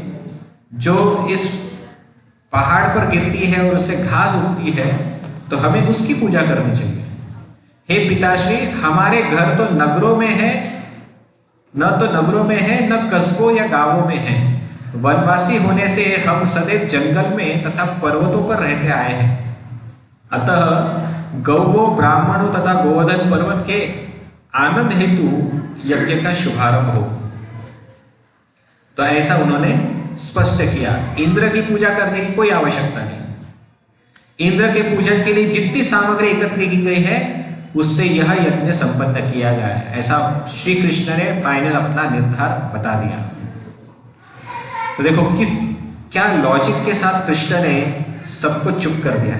A: जो इस पहाड़ पर गिरती है और उससे घास उगती है, तो हमें उसकी पूजा करनी चाहिए। हे पिताश्री, हमारे घर तो नगरों में है, न तो नगरों में है न कस्बों या गांवों में है। वनवासी होने से हम सदैव जंगल में तथा पर्वतों पर रहते आए हैं। अतः गौवों, ब्राह्मणों तथा गोवर्धन पर्वत के आनंद हेतु यज्ञ का शुभारंभ हो। तो ऐसा उन्होंने स्पष्ट किया। इंद्र की पूजा करने की कोई आवश्यकता नहीं। इंद्र के पूजन के लिए जितनी सामग्री एकत्र की गई है उससे यह यज्ञ संपन्न किया जाए, ऐसा श्री कृष्ण ने फाइनल अपना निर्धार बता दिया। तो देखो क्या लॉजिक के साथ कृष्ण ने सबको चुप कर दिया।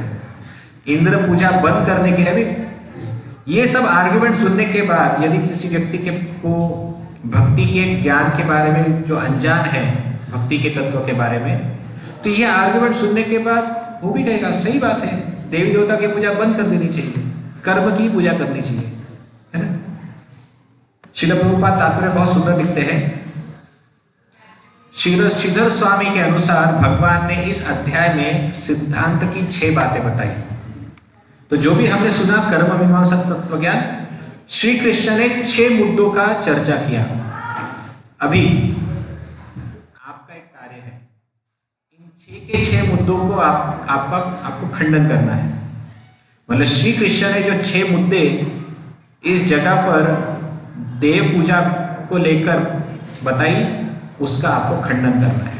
A: इंद्र पूजा बंद करने के लिए भी ये सब आर्गुमेंट सुनने के बाद यदि किसी व्यक्ति को भक्ति के ज्ञान के बारे में जो अनजान है, भक्ति के तत्व के बारे में, तो ये आर्गुमेंट सुनने के बाद वो भी कहेगा सही बात है, देवी देवता की पूजा बंद कर देनी चाहिए, कर्म की पूजा करनी चाहिए, है ना। श्रील प्रभुपाद तात्पर्य बहुत सुंदर लिखते हैं। श्रीधर स्वामी के अनुसार भगवान ने इस अध्याय में सिद्धांत की 6 बातें बताई। तो जो भी हमने सुना कर्म मीमांसा तत्व ज्ञान, श्री कृष्ण ने 6 मुद्दों का चर्चा किया। अभी आपका एक कार्य है, इन 6 के 6 मुद्दों को आपको खंडन करना है। मतलब श्री कृष्ण ने जो 6 मुद्दे इस जगह पर देव पूजा को लेकर बताई, उसका आपको खंडन करना है,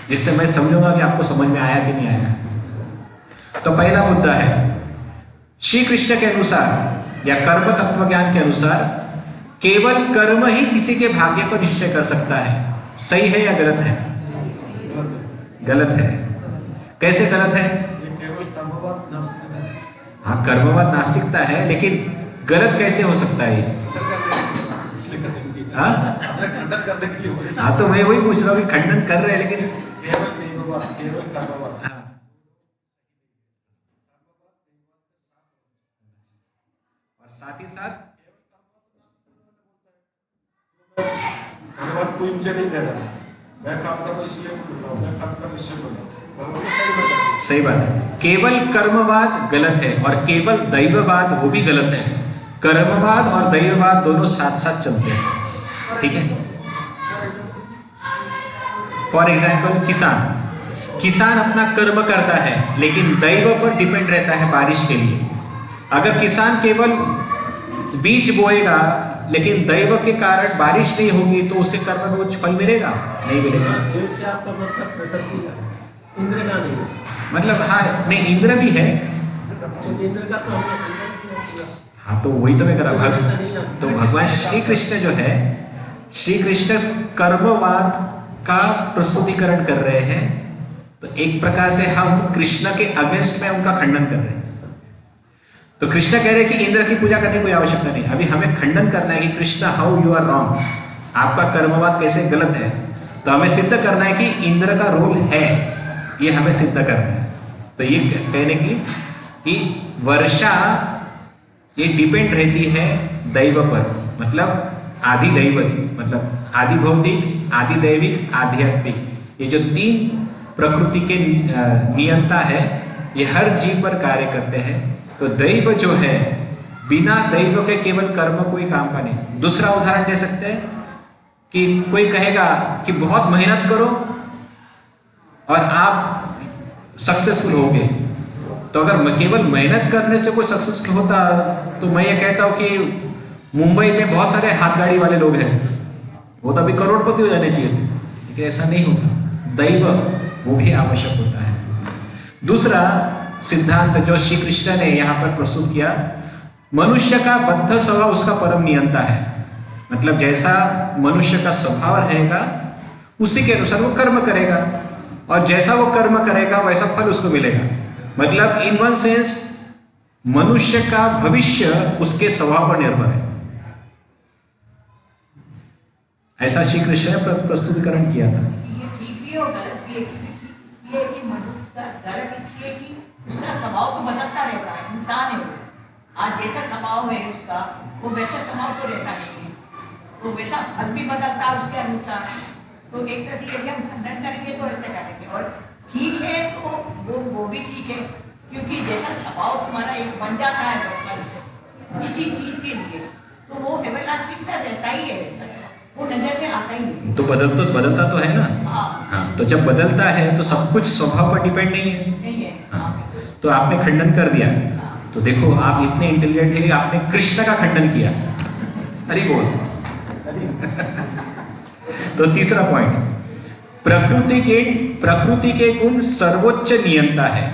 A: जिससे मैं समझूंगा कि आपको समझ में आया कि नहीं आया। तो पहला मुद्दा है, श्री कृष्ण के अनुसार या कर्म तत्व ज्ञान के अनुसार केवल कर्म ही किसी के भाग्य को निश्चय कर सकता है। सही है या गलत है? गलत है। कैसे गलत है? हाँ, कर्मवाद नास्तिकता है, लेकिन गलत कैसे हो सकता है ये? हाँ, तो मैं वही पूछ रहा हूँ कि खंडन कर रहे हैं, लेकिन हाँ, और साथ ही साथ
D: कोई मुझे नहीं दे रहा, मैं काम कर रहा हूँ इसलिए बोल रहा हूँ, मैं काम कर रहा हूँ इसलिए बोल रहा हूँ।
A: सही बात है। केवल कर्मवाद गलत है और केवल दैववाद वो भी गलत है। कर्मवाद और दैववाद दोनों साथ साथ चलते हैं, ठीक है। फॉर एग्जाम्पल किसान अपना कर्म करता है लेकिन दैव पर डिपेंड रहता है बारिश के लिए। अगर किसान केवल बीज बोएगा लेकिन दैव के कारण बारिश नहीं होगी तो उसके कर्म में कुछ फल मिलेगा? नहीं मिलेगा।
E: देव से आपका मतलब प्रकृति का, इंद्र का नहीं। मतलब
A: हाँ, नहीं, इंद्र भी है।
E: इंद्र का तो हमने,
A: हाँ, तो वही तो मैं कर रहा हूँ। तो भगवान श्री कृष्ण जो है, श्री कृष्ण कर्मवाद का प्रस्तुतिकरण कर रहे हैं। तो एक प्रकार से हम कृष्ण के अगेंस्ट में उनका खंडन कर रहे हैं। तो कृष्ण कह रहे हैं कि इंद्र की पूजा करने की कोई आवश्यकता नहीं। अभी हमें खंडन करना है कि Krishna how you are wrong, आपका कर्मवाद कैसे गलत है। तो हमें सिद्ध करना है कि इंद्र का रोल है, ये हमें सिद्ध करना है। तो ये कहने की कि वर्षा ये डिपेंड रहती है दैव पर, मतलब आदि दैविक, मतलब आदि भौतिक, आदि दैविक, आध्यात्मिक, ये जो तीन प्रकृति के नियंता है ये हर जीव पर कार्य करते हैं। तो दैव जो है बिना दैव के केवल कर्म कोई काम का नहीं। दूसरा उदाहरण दे सकते हैं कि कोई कहेगा कि बहुत मेहनत करो और आप सक्सेसफुल होगे, तो अगर केवल मेहनत करने से कोई सक्सेसफुल होता तो मैं ये कहता हूँ कि मुंबई में बहुत सारे हाथ गाड़ी वाले लोग हैं, वो तो अभी करोड़पति हो जाने चाहिए थे, लेकिन ऐसा नहीं होता। दैव वो भी आवश्यक होता है। दूसरा सिद्धांत जो श्री कृष्ण ने यहाँ पर प्रस्तुत किया, मनुष्य का बद्ध स्वभाव उसका परम नियंता है, मतलब जैसा मनुष्य का स्वभाव रहेगा उसी के अनुसार वो कर्म करेगा, और जैसा वो कर्म करेगा वैसा फल उसको मिलेगा। मतलब इन वन सेंस मनुष्य का भविष्य उसके स्वभाव पर निर्भर है। ऐसा श्री कृष्ण ने प्रस्तुतिकरण किया था।
B: ये ठीक भी और गलत भी है, ये कि मनुष्य का गलत इसलिए कि उसका स्वभाव तो बदलता रहता है, इंसान है वो। आज जैसा स्वभाव है उसका वो वैसा स्वभाव तो रहता नहीं है, तो वैसा फल भी बदलता है उसके अनुसार। तो एक तरह से यदि हम खंडन करेंगे तो ऐसा करेंगे, और ठीक है तो वो भी ठीक है, क्योंकि जैसा स्वभाव तुम्हारा एक बन जाता है बचपन से किसी चीज के लिए, तो वो एवरलास्टिंग का रहता ही है, वो नजर में आता ही नहीं।
A: तो बदलता तो है ना। हाँ, तो जब बदलता है तो सब कुछ स्वभाव पर डिपेंड नहीं है।
B: नहीं है।
A: हाँ, तो आपने खंडन कर दिया, तो देखो आप इतने इंटेलिजेंट है कि आपने कृष्ण का खंडन किया। अरे बोल। तो तीसरा पॉइंट, प्रकृति के गुण सर्वोच्च नियंता है,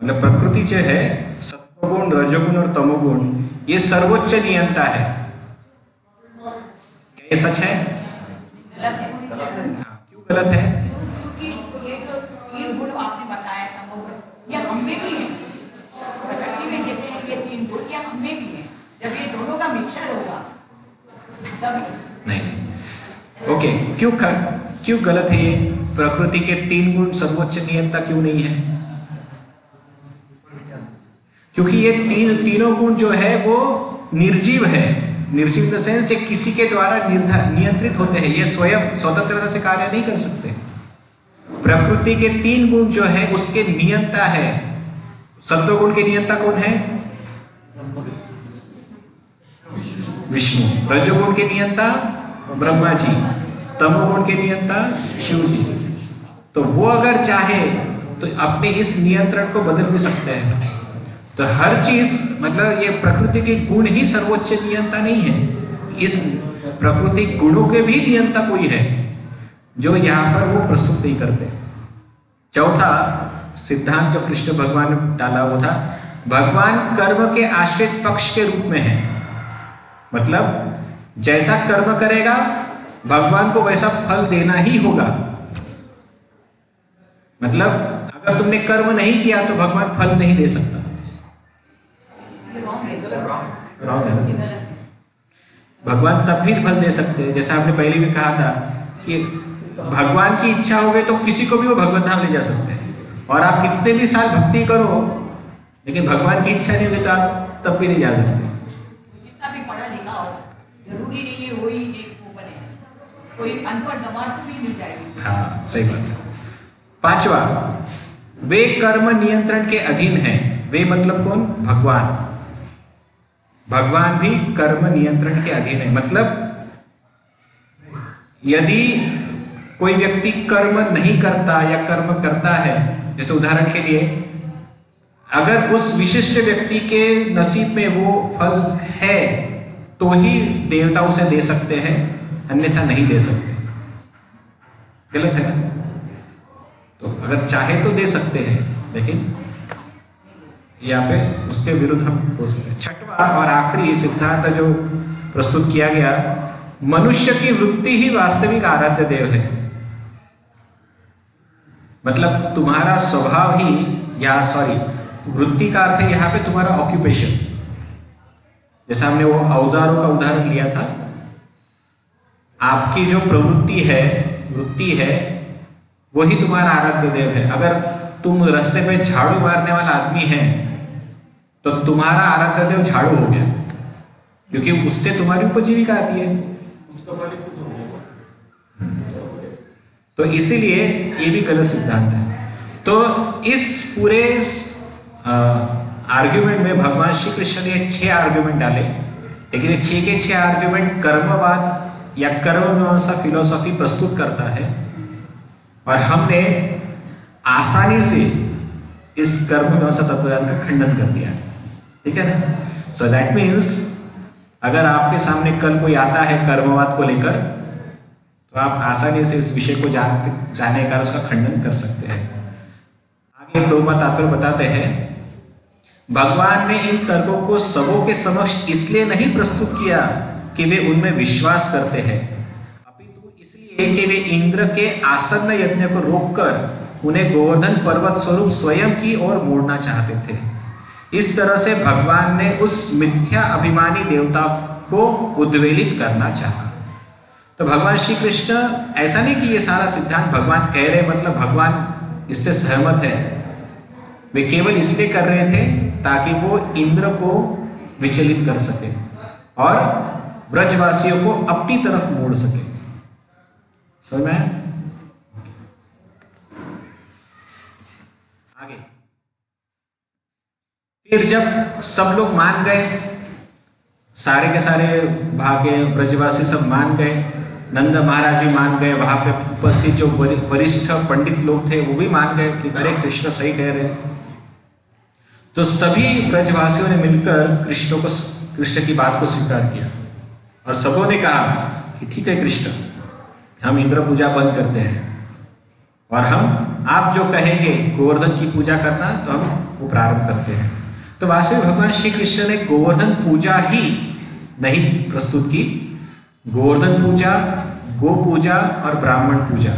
A: मतलब प्रकृति जो है सत्वगुण, रजोगुण और तमोगुण ये सर्वोच्च नियंता है। क्या ये सच है?
B: गलत है।
A: क्यों गलत है?
B: क्योंकि ये जो तीन गुण आपने बताया तमोगुण ये हम में भी है, प्रकृति में जैसे ये तीन गुण ये हम में भी है। जब ये दोनों का मिक्सचर होगा तब
A: नहीं। ओके, क्यों गलत है ये? प्रकृति के तीन गुण सर्वोच्च नियंता क्यों नहीं है? क्योंकि ये तीनों गुण जो है वो निर्जीव है। निर्जीव इन द सेंस ये किसी के द्वारा नियंत्रित होते हैं, ये स्वयं स्वतंत्रता से कार्य नहीं कर सकते। प्रकृति के तीन गुण जो है उसके नियंता है। सत्वगुण के नियंता कौन है? विष्णु। रजोगुण के नियंता ब्रह्मा जी। तमोगुण के नियंता शिव जी। तो वो अगर चाहे तो अपने इस नियंत्रण को बदल भी सकते हैं। तो हर चीज मतलब ये प्रकृति के गुण ही सर्वोच्च नियंता नहीं है, इस प्रकृति गुणों के भी नियंता कोई है जो यहाँ पर वो प्रस्तुत नहीं करते। चौथा सिद्धांत जो कृष्ण भगवान ने डाला वो था, भगवान कर्म के आश्रित पक्ष के रूप में है, मतलब जैसा कर्म करेगा भगवान को वैसा फल देना ही होगा। मतलब अगर तुमने कर्म नहीं किया तो भगवान फल नहीं दे सकता। रॉन्ग है। भगवान तब भी फल दे सकते हैं, जैसा आपने पहले भी कहा था कि भगवान की इच्छा हो गई तो किसी को भी वो भगवत धाम ले जा सकते हैं, और आप कितने भी साल भक्ति करो लेकिन भगवान की इच्छा नहीं होगी तो आप तब भी नहीं जा सकते।
B: जितना भी पढ़ा लिखा हो जरूरी नहीं है वही एक वो बने, कोई अनपढ़ गंवार को भी मिल जाएगी।
A: हाँ, सही बात है। पांचवा, वे कर्म नियंत्रण के अधीन हैं। वे मतलब कौन? भगवान। भगवान भी कर्म नियंत्रण के अधीन है। मतलब यदि कोई व्यक्ति कर्म नहीं करता या कर्म करता है, जैसे उदाहरण के लिए अगर उस विशिष्ट व्यक्ति के नसीब में वो फल है तो ही देवता उसे दे सकते हैं, अन्यथा नहीं दे सकते। गलत है ना? तो अगर चाहे तो दे सकते हैं, लेकिन यहाँ पे उसके विरुद्ध हम बोल सकते हैं। छठवां और आखिरी सिद्धांत जो प्रस्तुत किया गया, मनुष्य की वृत्ति ही वास्तविक आराध्य देव है। मतलब तुम्हारा स्वभाव ही, या सॉरी वृत्ति का अर्थ है यहाँ पे तुम्हारा ऑक्यूपेशन। जैसा हमने वो औजारों का उदाहरण लिया था, आपकी जो प्रवृत्ति है, वृत्ति है, वही तुम्हारा आराध्य देव है। अगर तुम रास्ते में झाड़ू मारने वाला आदमी है तो तुम्हारा आराध्य देव झाड़ू हो गया, क्योंकि उससे तुम्हारी उपजीविका आती है।
D: उसका मालिक खुद हो गया।
A: तो इसीलिए ये भी गलत सिद्धांत है। तो इस पूरे आर्ग्यूमेंट में भगवान श्री कृष्ण ने 6 आर्ग्यूमेंट डाले, लेकिन ये 6 के 6 आर्ग्यूमेंट कर्मवाद या कर्म मीमांसा फिलोसॉफी प्रस्तुत करता है, और हमने आसानी से इस कर्म मीमांसा तत्वज्ञान का खंडन कर दिया, ठीक है ना। सो दैट मीन्स अगर आपके सामने कल कोई आता है कर्मवाद को लेकर, तो आप आसानी से इस विषय को जानने का उसका खंडन कर सकते हैं। आगे प्रभुपाद तात्पर्य बताते हैं, भगवान ने इन तर्कों को सबों के समक्ष इसलिए नहीं प्रस्तुत किया कि वे उनमें विश्वास करते हैं, अपितु इसलिए कि वे इंद्र के आसन्न यज्ञ को रोककर उन्हें गोवर्धन पर्वत स्वरूप स्वयं की ओर मोड़ना चाहते थे। इस तरह से भगवान ने उस मिथ्या अभिमानी देवता को उद्वेलित करना चाहा। तो भगवान श्री कृष्ण ऐसा नहीं कि ये सारा सिद्धांत भगवान कह रहे मतलब भगवान इससे सहमत है, वे केवल इसलिए कर रहे थे ताकि वो इंद्र को विचलित कर सके और ब्रजवासियों को अपनी तरफ मोड़ सके। समझ में? आगे फिर जब सब लोग मान गए, सारे के सारे भागे ब्रजवासी सब मान गए, नंद महाराज भी मान गए, वहां पे उपस्थित जो वरिष्ठ पंडित लोग थे वो भी मान गए कि अरे कृष्ण सही कह रहे हैं। तो सभी ब्रजवासियों ने मिलकर कृष्ण की बात को स्वीकार किया और सबों ने कहा कि ठीक है कृष्ण, हम इंद्र पूजा बंद करते हैं और हम आप जो कहेंगे गोवर्धन की पूजा करना तो हम वो प्रारंभ करते हैं। तो वास्तव में भगवान श्री कृष्ण ने गोवर्धन पूजा ही नहीं प्रस्तुत की, गोवर्धन पूजा, गो पूजा और ब्राह्मण पूजा,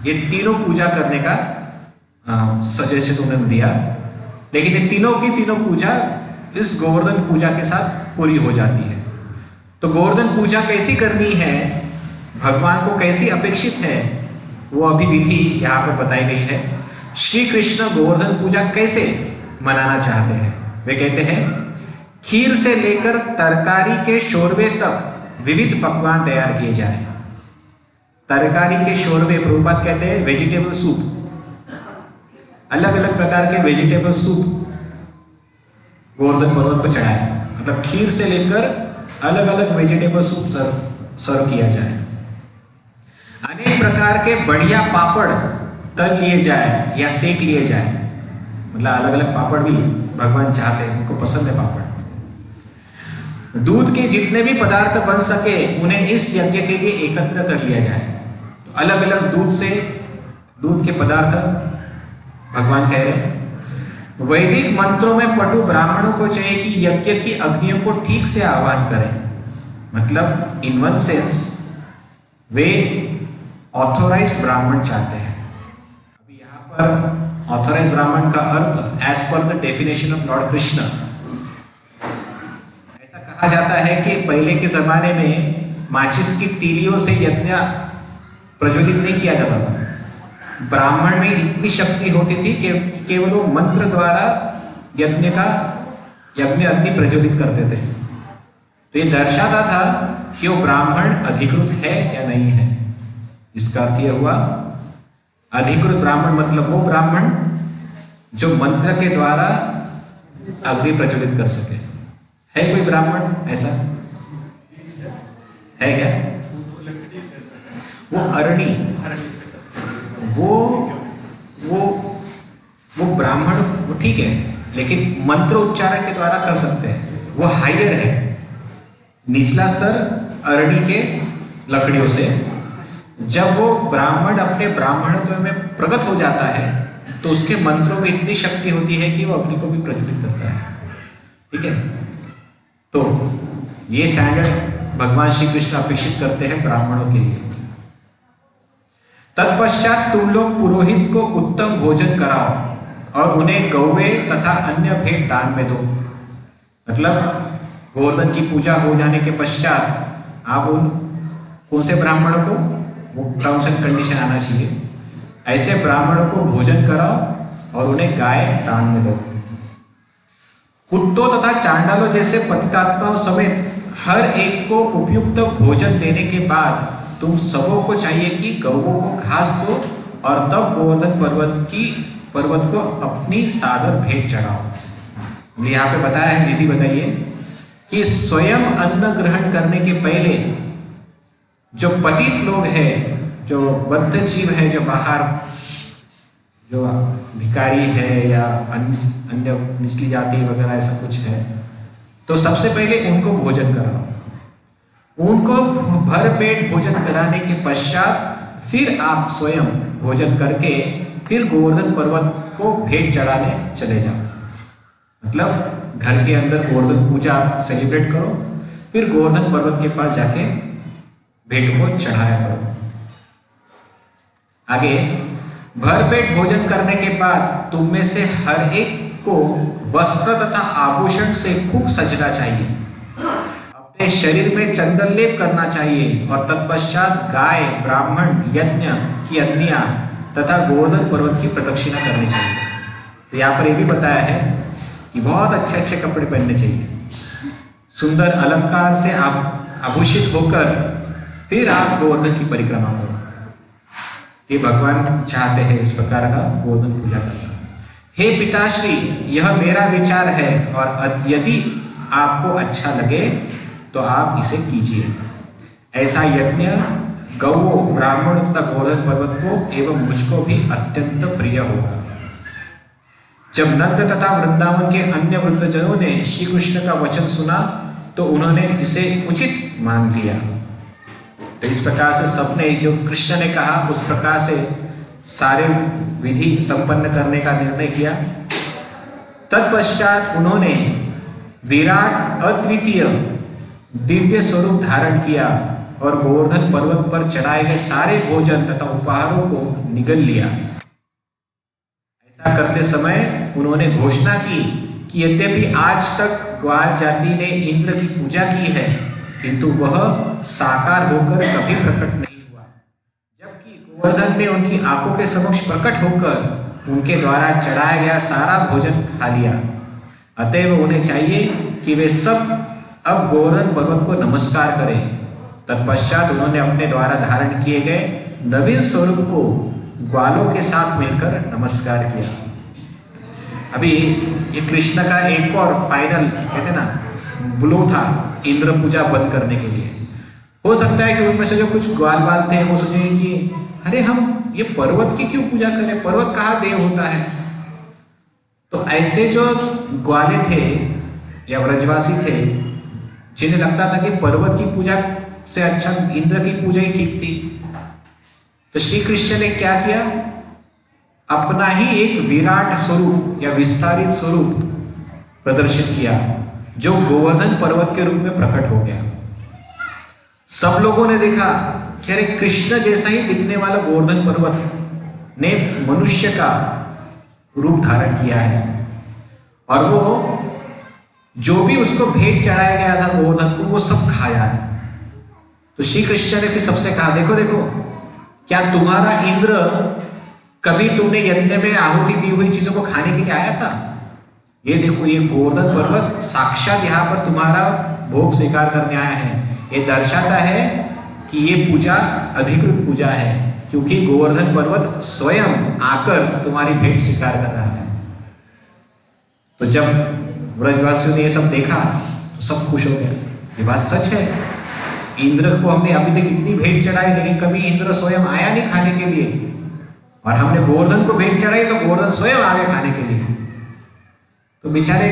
A: ये तीनों पूजा करने का सजेशन उन्होंने दिया। लेकिन ये तीनों की तीनों पूजा इस गोवर्धन पूजा के साथ पूरी हो जाती है। तो गोवर्धन पूजा कैसी करनी है, भगवान को कैसी अपेक्षित है, वो अभी विधि यहाँ पर बताई गई है। श्री कृष्ण गोवर्धन पूजा कैसे मनाना चाहते हैं, वे कहते हैं खीर से लेकर तरकारी के शोरबे तक विविध पकवान तैयार किए जाए। तरकारी के शोरबे प्रभुपाद कहते हैं वेजिटेबल सूप, अलग अलग प्रकार के वेजिटेबल सूप गोवर्धन पर्वत को चढ़ाए, मतलब खीर से लेकर अलग अलग वेजिटेबल सूप सर्व किया जाए। अनेक प्रकार के बढ़िया पापड़ तल लिए जाए या सेक लिए जाए, मतलब अलग अलग पापड़ भी भगवान चाहते हैं, उनको पसंद है पापड़। दूध के जितने भी पदार्थ बन सके उन्हें इस यज्ञ के लिए एकत्र कर लिया जाए। तो अलग अलग दूध के पदार्थ भगवान कह रहे हैं। वैदिक मंत्रों में पटु ब्राह्मणों को चाहिए कि यज्ञ की अग्नियों को ठीक से आह्वान करें, मतलब in one sense they authorized Brahmin चाहते हैं। अभी यहाँ पर ऑथोराइज्ड ब्राह्मण का अर्थ as per the definition of lord Krishna, ऐसा कहा जाता है कि पहले के जमाने में माचिस की तीलियों से यज्ञ प्रज्वलित नहीं किया जाता था। ब्राह्मण में इतनी शक्ति होती थी कि केवल वो मंत्र द्वारा यज्ञ अग्नि प्रज्वलित करते थे। तो ये दर्शाता था कि वो ब्राह्मण अधिकृत है या नहीं है। इसका अर्थ यह हुआ अधिकृत ब्राह्मण मतलब वो ब्राह्मण जो मंत्र के द्वारा अग्नि प्रज्वलित कर सके। है कोई ब्राह्मण ऐसा है क्या? वो अरणी, वो ब्राह्मण वो ठीक है, लेकिन मंत्र उच्चारण के द्वारा कर सकते हैं, वो हायर है। निचला स्तर अरणी के लकड़ियों से जब वो ब्राह्मण अपने ब्राह्मणत्व में प्रकट हो जाता है तो उसके मंत्रों में इतनी शक्ति होती है कि वो अग्नि को भी प्रज्वलित करता है। ठीक है, तो ये स्टैंडर्ड भगवान श्री कृष्ण अपेक्षित करते हैं ब्राह्मणों के लिए। तत्पश्चात तुम लोग पुरोहित को उत्तम भोजन कराओ और उन्हें गौवे तथा अन्य भेंट दान में दो। मतलब गोवर्धन की पूजा हो जाने के पश्चात आप उन कौन से ब्राह्मणों को, वो टर्म्स एंड कंडीशन आना चाहिए, ऐसे ब्राह्मणों को भोजन कराओ और उन्हें गाय दान में दो। कुत्तों तथा चांडालों जैसे पतितात्माओं समेत हर एक को उपयुक्त भोजन देने के बाद तुम सबों को चाहिए कि गौओं को घास दो और तब गोवर्धन पर्वत को अपनी सादर भेंट चढ़ाओ। यहाँ पे बताया है, विधि बताइए कि स्वयं अन्न ग्रहण करने के पहले जो पतित लोग हैं, जो बद्ध जीव है, जो बाहर जो भिखारी है या अन्य निचली जाति वगैरह ऐसा कुछ है, तो सबसे पहले उनको भोजन कराओ। उनको भर पेट भोजन कराने के पश्चात फिर आप स्वयं भोजन करके फिर गोवर्धन पर्वत को भेंट चढ़ाने चले जाओ। मतलब घर के अंदर गोवर्धन पूजा सेलिब्रेट करो, फिर गोवर्धन पर्वत के पास जाके भेंट को चढ़ाया करो। आगे, भर पेट भोजन करने के बाद तुम में से हर एक को वस्त्र तथा आभूषण से खूब सजना चाहिए, अपने शरीर में चंदन लेप करना चाहिए और तत्पश्चात गाय, ब्राह्मण, यज्ञ की अग्नियां तथा गोवर्धन पर्वत की प्रदक्षिणा करनी चाहिए। तो यहाँ पर यह भी बताया है कि बहुत अच्छे अच्छे कपड़े पहनने चाहिए, सुंदर अलंकार से आप आभूषित होकर फिर आप गोवर्धन की परिक्रमा करो। ये भगवान चाहते हैं इस प्रकार का गोवर्धन पूजा करना। हे पिताश्री, यह मेरा विचार है और यदि आपको अच्छा लगे तो आप इसे कीजिए। ऐसा यज्ञ गौओं, ब्राह्मण तथा गोवर्धन पर्वत को एवं मुझको भी अत्यंत प्रिय होगा। जब नंद तथा वृंदावन के अन्य वृद्धजनों ने श्री कृष्ण का वचन सुना तो उन्होंने इसे उचित मान लिया। तो इस प्रकार से सबने जो कृष्ण ने कहा उस प्रकार से सारे विधि संपन्न करने का निर्णय किया। तत्पश्चात उन्होंने विराट अद्वितीय दिव्य स्वरूप धारण किया और गोवर्धन पर्वत पर चढ़ाए गए सारे भोजन तथा उपहारों को निगल लिया। ऐसा करते समय उन्होंने घोषणा की कि यद्यपि आज तक ग्वाल जाति ने इंद्र की पूजा की है, किंतु वह साकार होकर कभी प्रकट नहीं हुआ, जबकि गोवर्धन ने उनकी आंखों के समक्ष प्रकट होकर उनके द्वारा चढ़ाया गया सारा भोजन खा लिया। अतएव उन्हें चाहिए कि वे सब अब गोवर्धन पर्वत को नमस्कार करें। तत्पश्चात उन्होंने अपने द्वारा धारण किए गए नवीन स्वरूप को ग्वालों के साथ मिलकर नमस्कार किया। अभी ये कृष्ण का एक और फाइनल कहते ना ब्लो था इंद्र पूजा बंद करने के लिए। हो सकता है कि उनमें से जो कुछ ग्वाल बाल थे वो सोचेंगे कि अरे हम ये पर्वत की क्यों पूजा करें, पर्वत कहाँ देव होता है। तो ऐसे जो ग्वाले थे या व्रजवासी थे जिन्हें लगता था कि पर्वत की पूजा से अच्छा इंद्र की पूजा ही ठीक थी, तो श्री कृष्ण ने क्या किया, अपना ही एक विराट स्वरूप या विस्तारित स्वरूप प्रदर्शित किया जो गोवर्धन पर्वत के रूप में प्रकट हो गया। सब लोगों ने देखा कि अरे कृष्ण जैसा ही दिखने वाला गोवर्धन पर्वत ने मनुष्य का रूप धारण किया है और वो जो भी उसको भेंट चढ़ाया गया था गोवर्धन को वो सब खाया है। तो श्री कृष्ण ने फिर सबसे कहा, देखो देखो क्या तुम्हारा इंद्र कभी तुमने यज्ञ में आहुति दी हुई चीजों को खाने के लिए आया था? ये देखो ये गोवर्धन पर्वत साक्षात यहाँ पर तुम्हारा भोग स्वीकार करने आया है। ये दर्शाता है कि ये पूजा अधिकृत पूजा है, क्योंकि गोवर्धन पर्वत स्वयं आकर तुम्हारी भेंट स्वीकार कर रहा है। तो जब ब्रजवासियों ने ये सब देखा तो सब खुश हो गए। ये बात सच है, इंद्र को हमने अभी तक इतनी भेंट चढ़ाई लेकिन कभी इंद्र स्वयं आया नहीं खाने के लिए, और हमने गोवर्धन को भेंट चढ़ाई तो गोवर्धन स्वयं आ गए खाने के लिए। तो बेचारे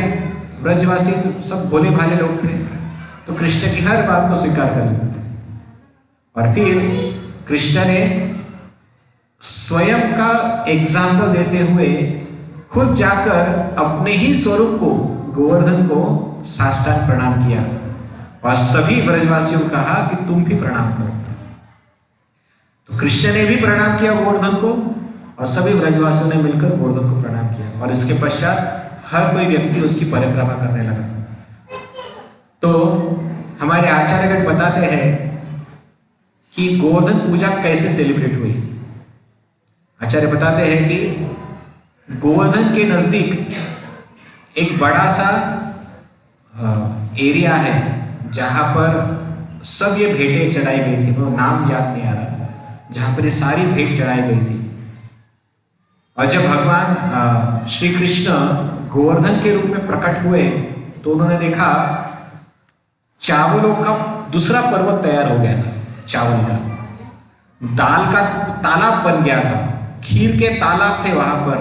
A: ब्रजवासी सब भोले भाले लोग थे, तो कृष्ण की हर बात को स्वीकार कर लेते थे। और फिर कृष्ण ने स्वयं का एग्जाम्पल देते हुए खुद जाकर अपने ही स्वरूप को गोवर्धन को साष्टांग प्रणाम किया और सभी ब्रजवासियों को कहा कि तुम भी प्रणाम करो। तो कृष्ण ने भी प्रणाम किया गोवर्धन को और सभी ब्रजवासियों ने मिलकर गोवर्धन को प्रणाम किया, और इसके पश्चात हर कोई व्यक्ति उसकी परिक्रमा करने लगा। तो हमारे आचार्यगण बताते हैं कि गोवर्धन पूजा कैसे सेलिब्रेट हुई। आचार्य बताते हैं कि गोवर्धन के नजदीक एक बड़ा सा एरिया है जहां पर सब ये भेंटें चढ़ाई गई थी, वो नाम याद नहीं आ रहा, जहां पर ये सारी भेंट चढ़ाई गई थी। और जब भगवान श्री कृष्ण गोवर्धन के रूप में प्रकट हुए तो उन्होंने देखा चावलों का दूसरा पर्वत तैयार हो गया था, चावल का, दाल का तालाब बन गया था, खीर के तालाब थे वहां पर,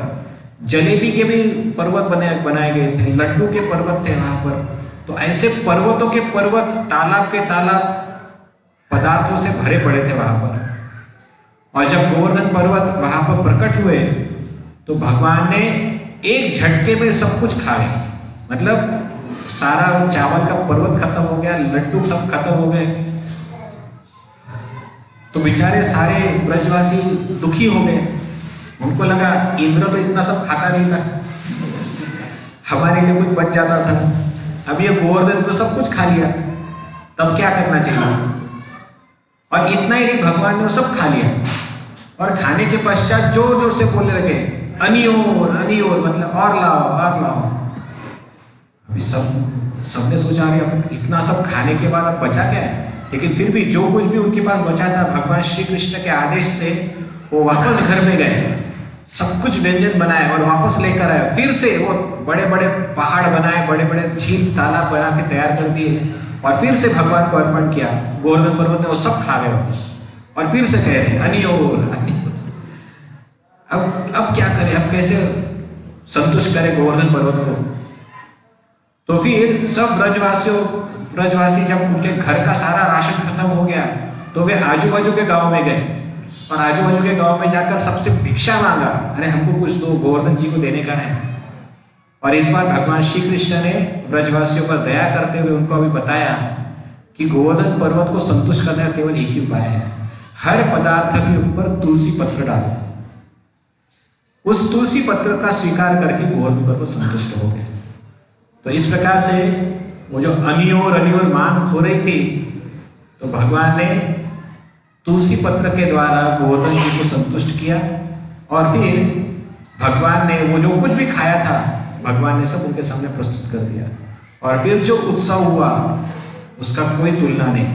A: जलेबी के भी पर्वत बनाए गए थे, लड्डू के पर्वत थे वहां पर। तो ऐसे पर्वतों के पर्वत, तालाब के तालाब पदार्थों से भरे पड़े थे वहां पर। और जब गोवर्धन पर्वत वहां पर प्रकट हुए तो भगवान ने एक झटके में सब कुछ खा गए, मतलब सारा चावल का पर्वत खत्म हो गया, लड्डू सब खत्म हो गए। तो बेचारे सारे ब्रजवासी दुखी हो गए, उनको लगा इंद्र तो इतना सब खाता नहीं था, हमारे लिए कुछ बच जाता था, अब ये गोवर्धन तो सब कुछ खा लिया, तब क्या करना चाहिए। और इतना ही नहीं, भगवान ने वो सब खा लिया और खाने के पश्चात जोर जोर से बोलने लगे अनियोर अनियोर, मतलब और लाओ और लाओ। अभी सबने सोचा अरे इतना सब खाने के बाद अब बचा क्या है, लेकिन फिर भी जो कुछ भी उनके पास बचा था भगवान श्री कृष्ण के आदेश से वो वापस घर में गए, सब कुछ व्यंजन बनाए और वापस लेकर आए। फिर से वो बड़े बड़े पहाड़ बनाए, बड़े बड़े झील तालाब बना के तैयार कर दिए और फिर से भगवान को अर्पण किया। गोवर्धन पर्वत ने वो सब खा गए वापस और फिर से कह रहे अनियोर अनियोर। अब क्या करें, अब कैसे संतुष्ट करें गोवर्धन पर्वत को। तो फिर सब ब्रजवासी जब उनके घर का सारा राशन खत्म हो गया तो वे आजू बाजू के गांव में गए और आजू बाजू के गांव में जाकर सबसे भिक्षा मांगा, अरे हमको कुछ दो, गोवर्धन जी को देने का है। और इस बार भगवान श्री कृष्ण ने ब्रजवासियों पर दया करते हुए उनको अभी बताया कि गोवर्धन पर्वत को संतुष्ट करने का केवल एक ही उपाय है, हर पदार्थ के ऊपर तुलसी पत्र डालो। उस तुलसी पत्र का स्वीकार करके गोवर्धन पर्वत संतुष्ट हो गए। तो इस प्रकार से वो जो अनियोर मांग हो रही थी तो भगवान ने तुलसी पत्र के द्वारा गोवर्धन जी को संतुष्ट किया और फिर भगवान ने वो जो कुछ भी खाया था भगवान ने सब उनके सामने प्रस्तुत कर दिया। और फिर जो उत्सव हुआ उसका कोई तुलना नहीं,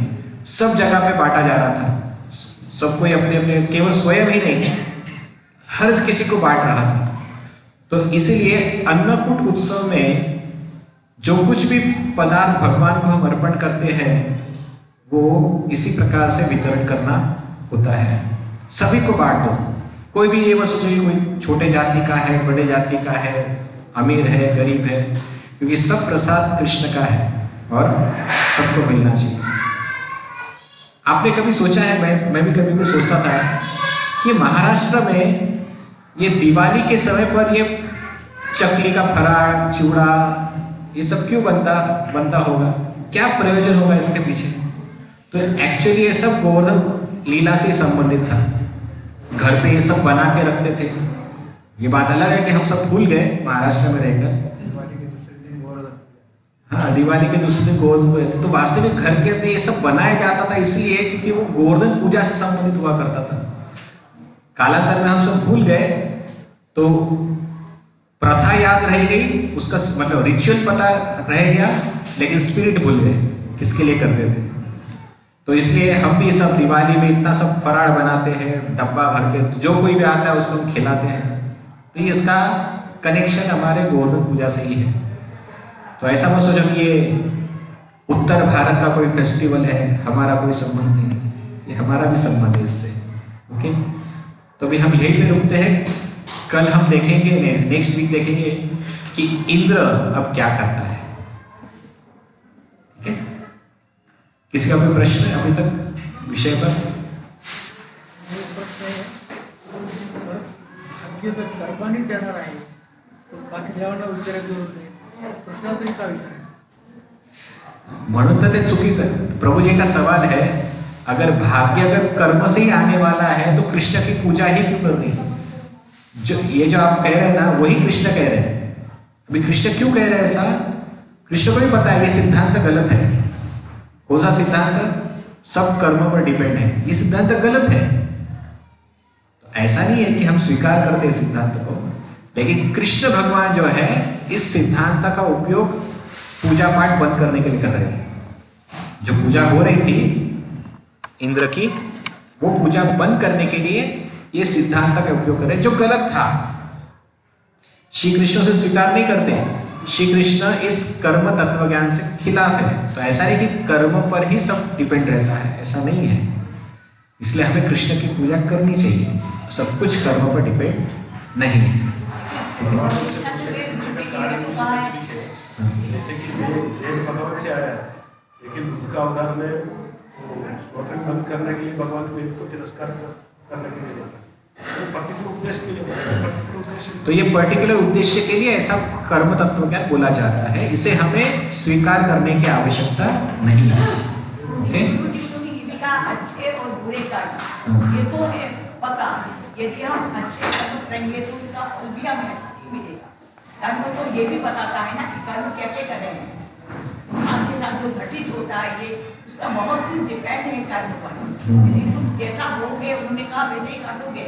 A: सब जगह पे बांटा जा रहा था, सब कोई अपने अपने, केवल स्वयं ही नहीं, हर किसी को बांट रहा था। तो इसीलिए अन्नकूट उत्सव में जो कुछ भी पदार्थ भगवान को हम अर्पण करते हैं वो इसी प्रकार से वितरण करना होता है। सभी को बांट दो, कोई भी ये मत सोचो कोई छोटे जाति का है, बड़े जाति का है, अमीर है, गरीब है, क्योंकि सब प्रसाद कृष्ण का है और सबको मिलना चाहिए। आपने कभी सोचा है, मैं भी कभी सोचता था कि महाराष्ट्र में ये दिवाली के समय पर ये चकली का फराळ, चिवड़ा, ये सब क्यों बनता होगा, क्या प्रयोजन होगा इसके पीछे। तो एक्चुअली ये सब गोवर्धन लीला से संबंधित था, घर पे ये सब बना के रखते थे। ये बात अलग है कि हम सब भूल गए महाराष्ट्र में रहकर,
F: दिवाली के दूसरे दिन गोवर्धन,
A: हाँ दिवाली के दूसरे दिन गोवर्धन, तो वास्तविक घर के अंदर ये सब बनाया जाता था इसलिए क्योंकि वो गोवर्धन पूजा से संबंधित हुआ करता था। कालांतर में हम सब भूल गए तो प्रथा याद रह गई, उसका मतलब रिचुअल पता रह गया, लेकिन स्पिरिट भूल गए किसके लिए करते थे। तो इसलिए हम भी सब दिवाली में इतना सब फराळ बनाते हैं, डब्बा भर के, जो कोई भी आता है उसको हम खिलाते हैं। तो ये इसका कनेक्शन हमारे गोवर्धन पूजा से ही है। तो ऐसा मत सोचो कि ये उत्तर भारत का कोई फेस्टिवल है, हमारा कोई संबंध नहीं है, ये हमारा भी संबंध है इससे। ओके, तो अभी हम यही पे रुकते हैं। कल हम देखेंगे, नेक्स्ट वीक देखेंगे कि इंद्र अब क्या करता है। ठीक है, किसी का कोई प्रश्न है अभी तक विषय पर?
E: कर्बानी देणार आहे तो बाकी जेवणा विचारायचं होते, प्रश्न तरी का विचार
A: म्हणून तर ते चुकीचं आहे। प्रभु जी का सवाल है, अगर भाग्य अगर कर्म से ही आने वाला है तो कृष्ण की पूजा ही क्यों करनी है। जो आप कह रहे हैं ना वही कृष्ण कह रहे हैं। अभी कृष्ण क्यों कह रहे हैं ऐसा, कृष्ण को भी पता है ये सिद्धांत गलत है। कौन सा सिद्धांत? सब कर्म पर डिपेंड है, ये सिद्धांत गलत है। तो ऐसा नहीं है कि हम स्वीकार करते हैं सिद्धांत को, लेकिन कृष्ण भगवान जो है इस सिद्धांत का उपयोग पूजा पाठ बंद करने के लिए कर रहे थे। जो पूजा हो रही थी इंद्र की, वो पूजा बंद करने के लिए ये सिद्धांत का उपयोग कर रहे, जो गलत था। श्री कृष्ण से स्वीकार नहीं करते। श्री कृष्ण इस कर्म तत्व ज्ञान से खिलाफ है। तो ऐसा है कि कर्म पर ही सब डिपेंड रहता है, ऐसा नहीं है। इसलिए हमें कृष्ण की पूजा करनी चाहिए, सब कुछ कर्म पर डिपेंड नहीं है।
D: जैसे कि वेद भगवत से आया, लेकिन उनका अवतार में स्वतंत्र बंद करने के लिए भगवान वेद को तिरस्कार करने के लिए बोला, तो पर्टिकुलर उद्देश्य के लिए।
A: तो ये पर्टिकुलर उद्देश्य के लिए ऐसा कर्म तत्व ज्ञान बोला जा रहा है, इसे हमें स्वीकार करने की आवश्यकता नहीं है। ओके,
B: अच्छे और बुरे कर्म ये तो है पक्का। यदि हम अच्छे कर्म करेंगे तो उसका फल भी हमें अच्छा मिलेगा। कर्म तो ये भी बताता है ना कि कर्म कैसे करेंगे, साथ के साथ जो घटित होता है ये उसका बहुत कुछ डिपेंड है कर्म पर। तुम जैसा होगे उन्होंने कहा वैसे ही काटोगे।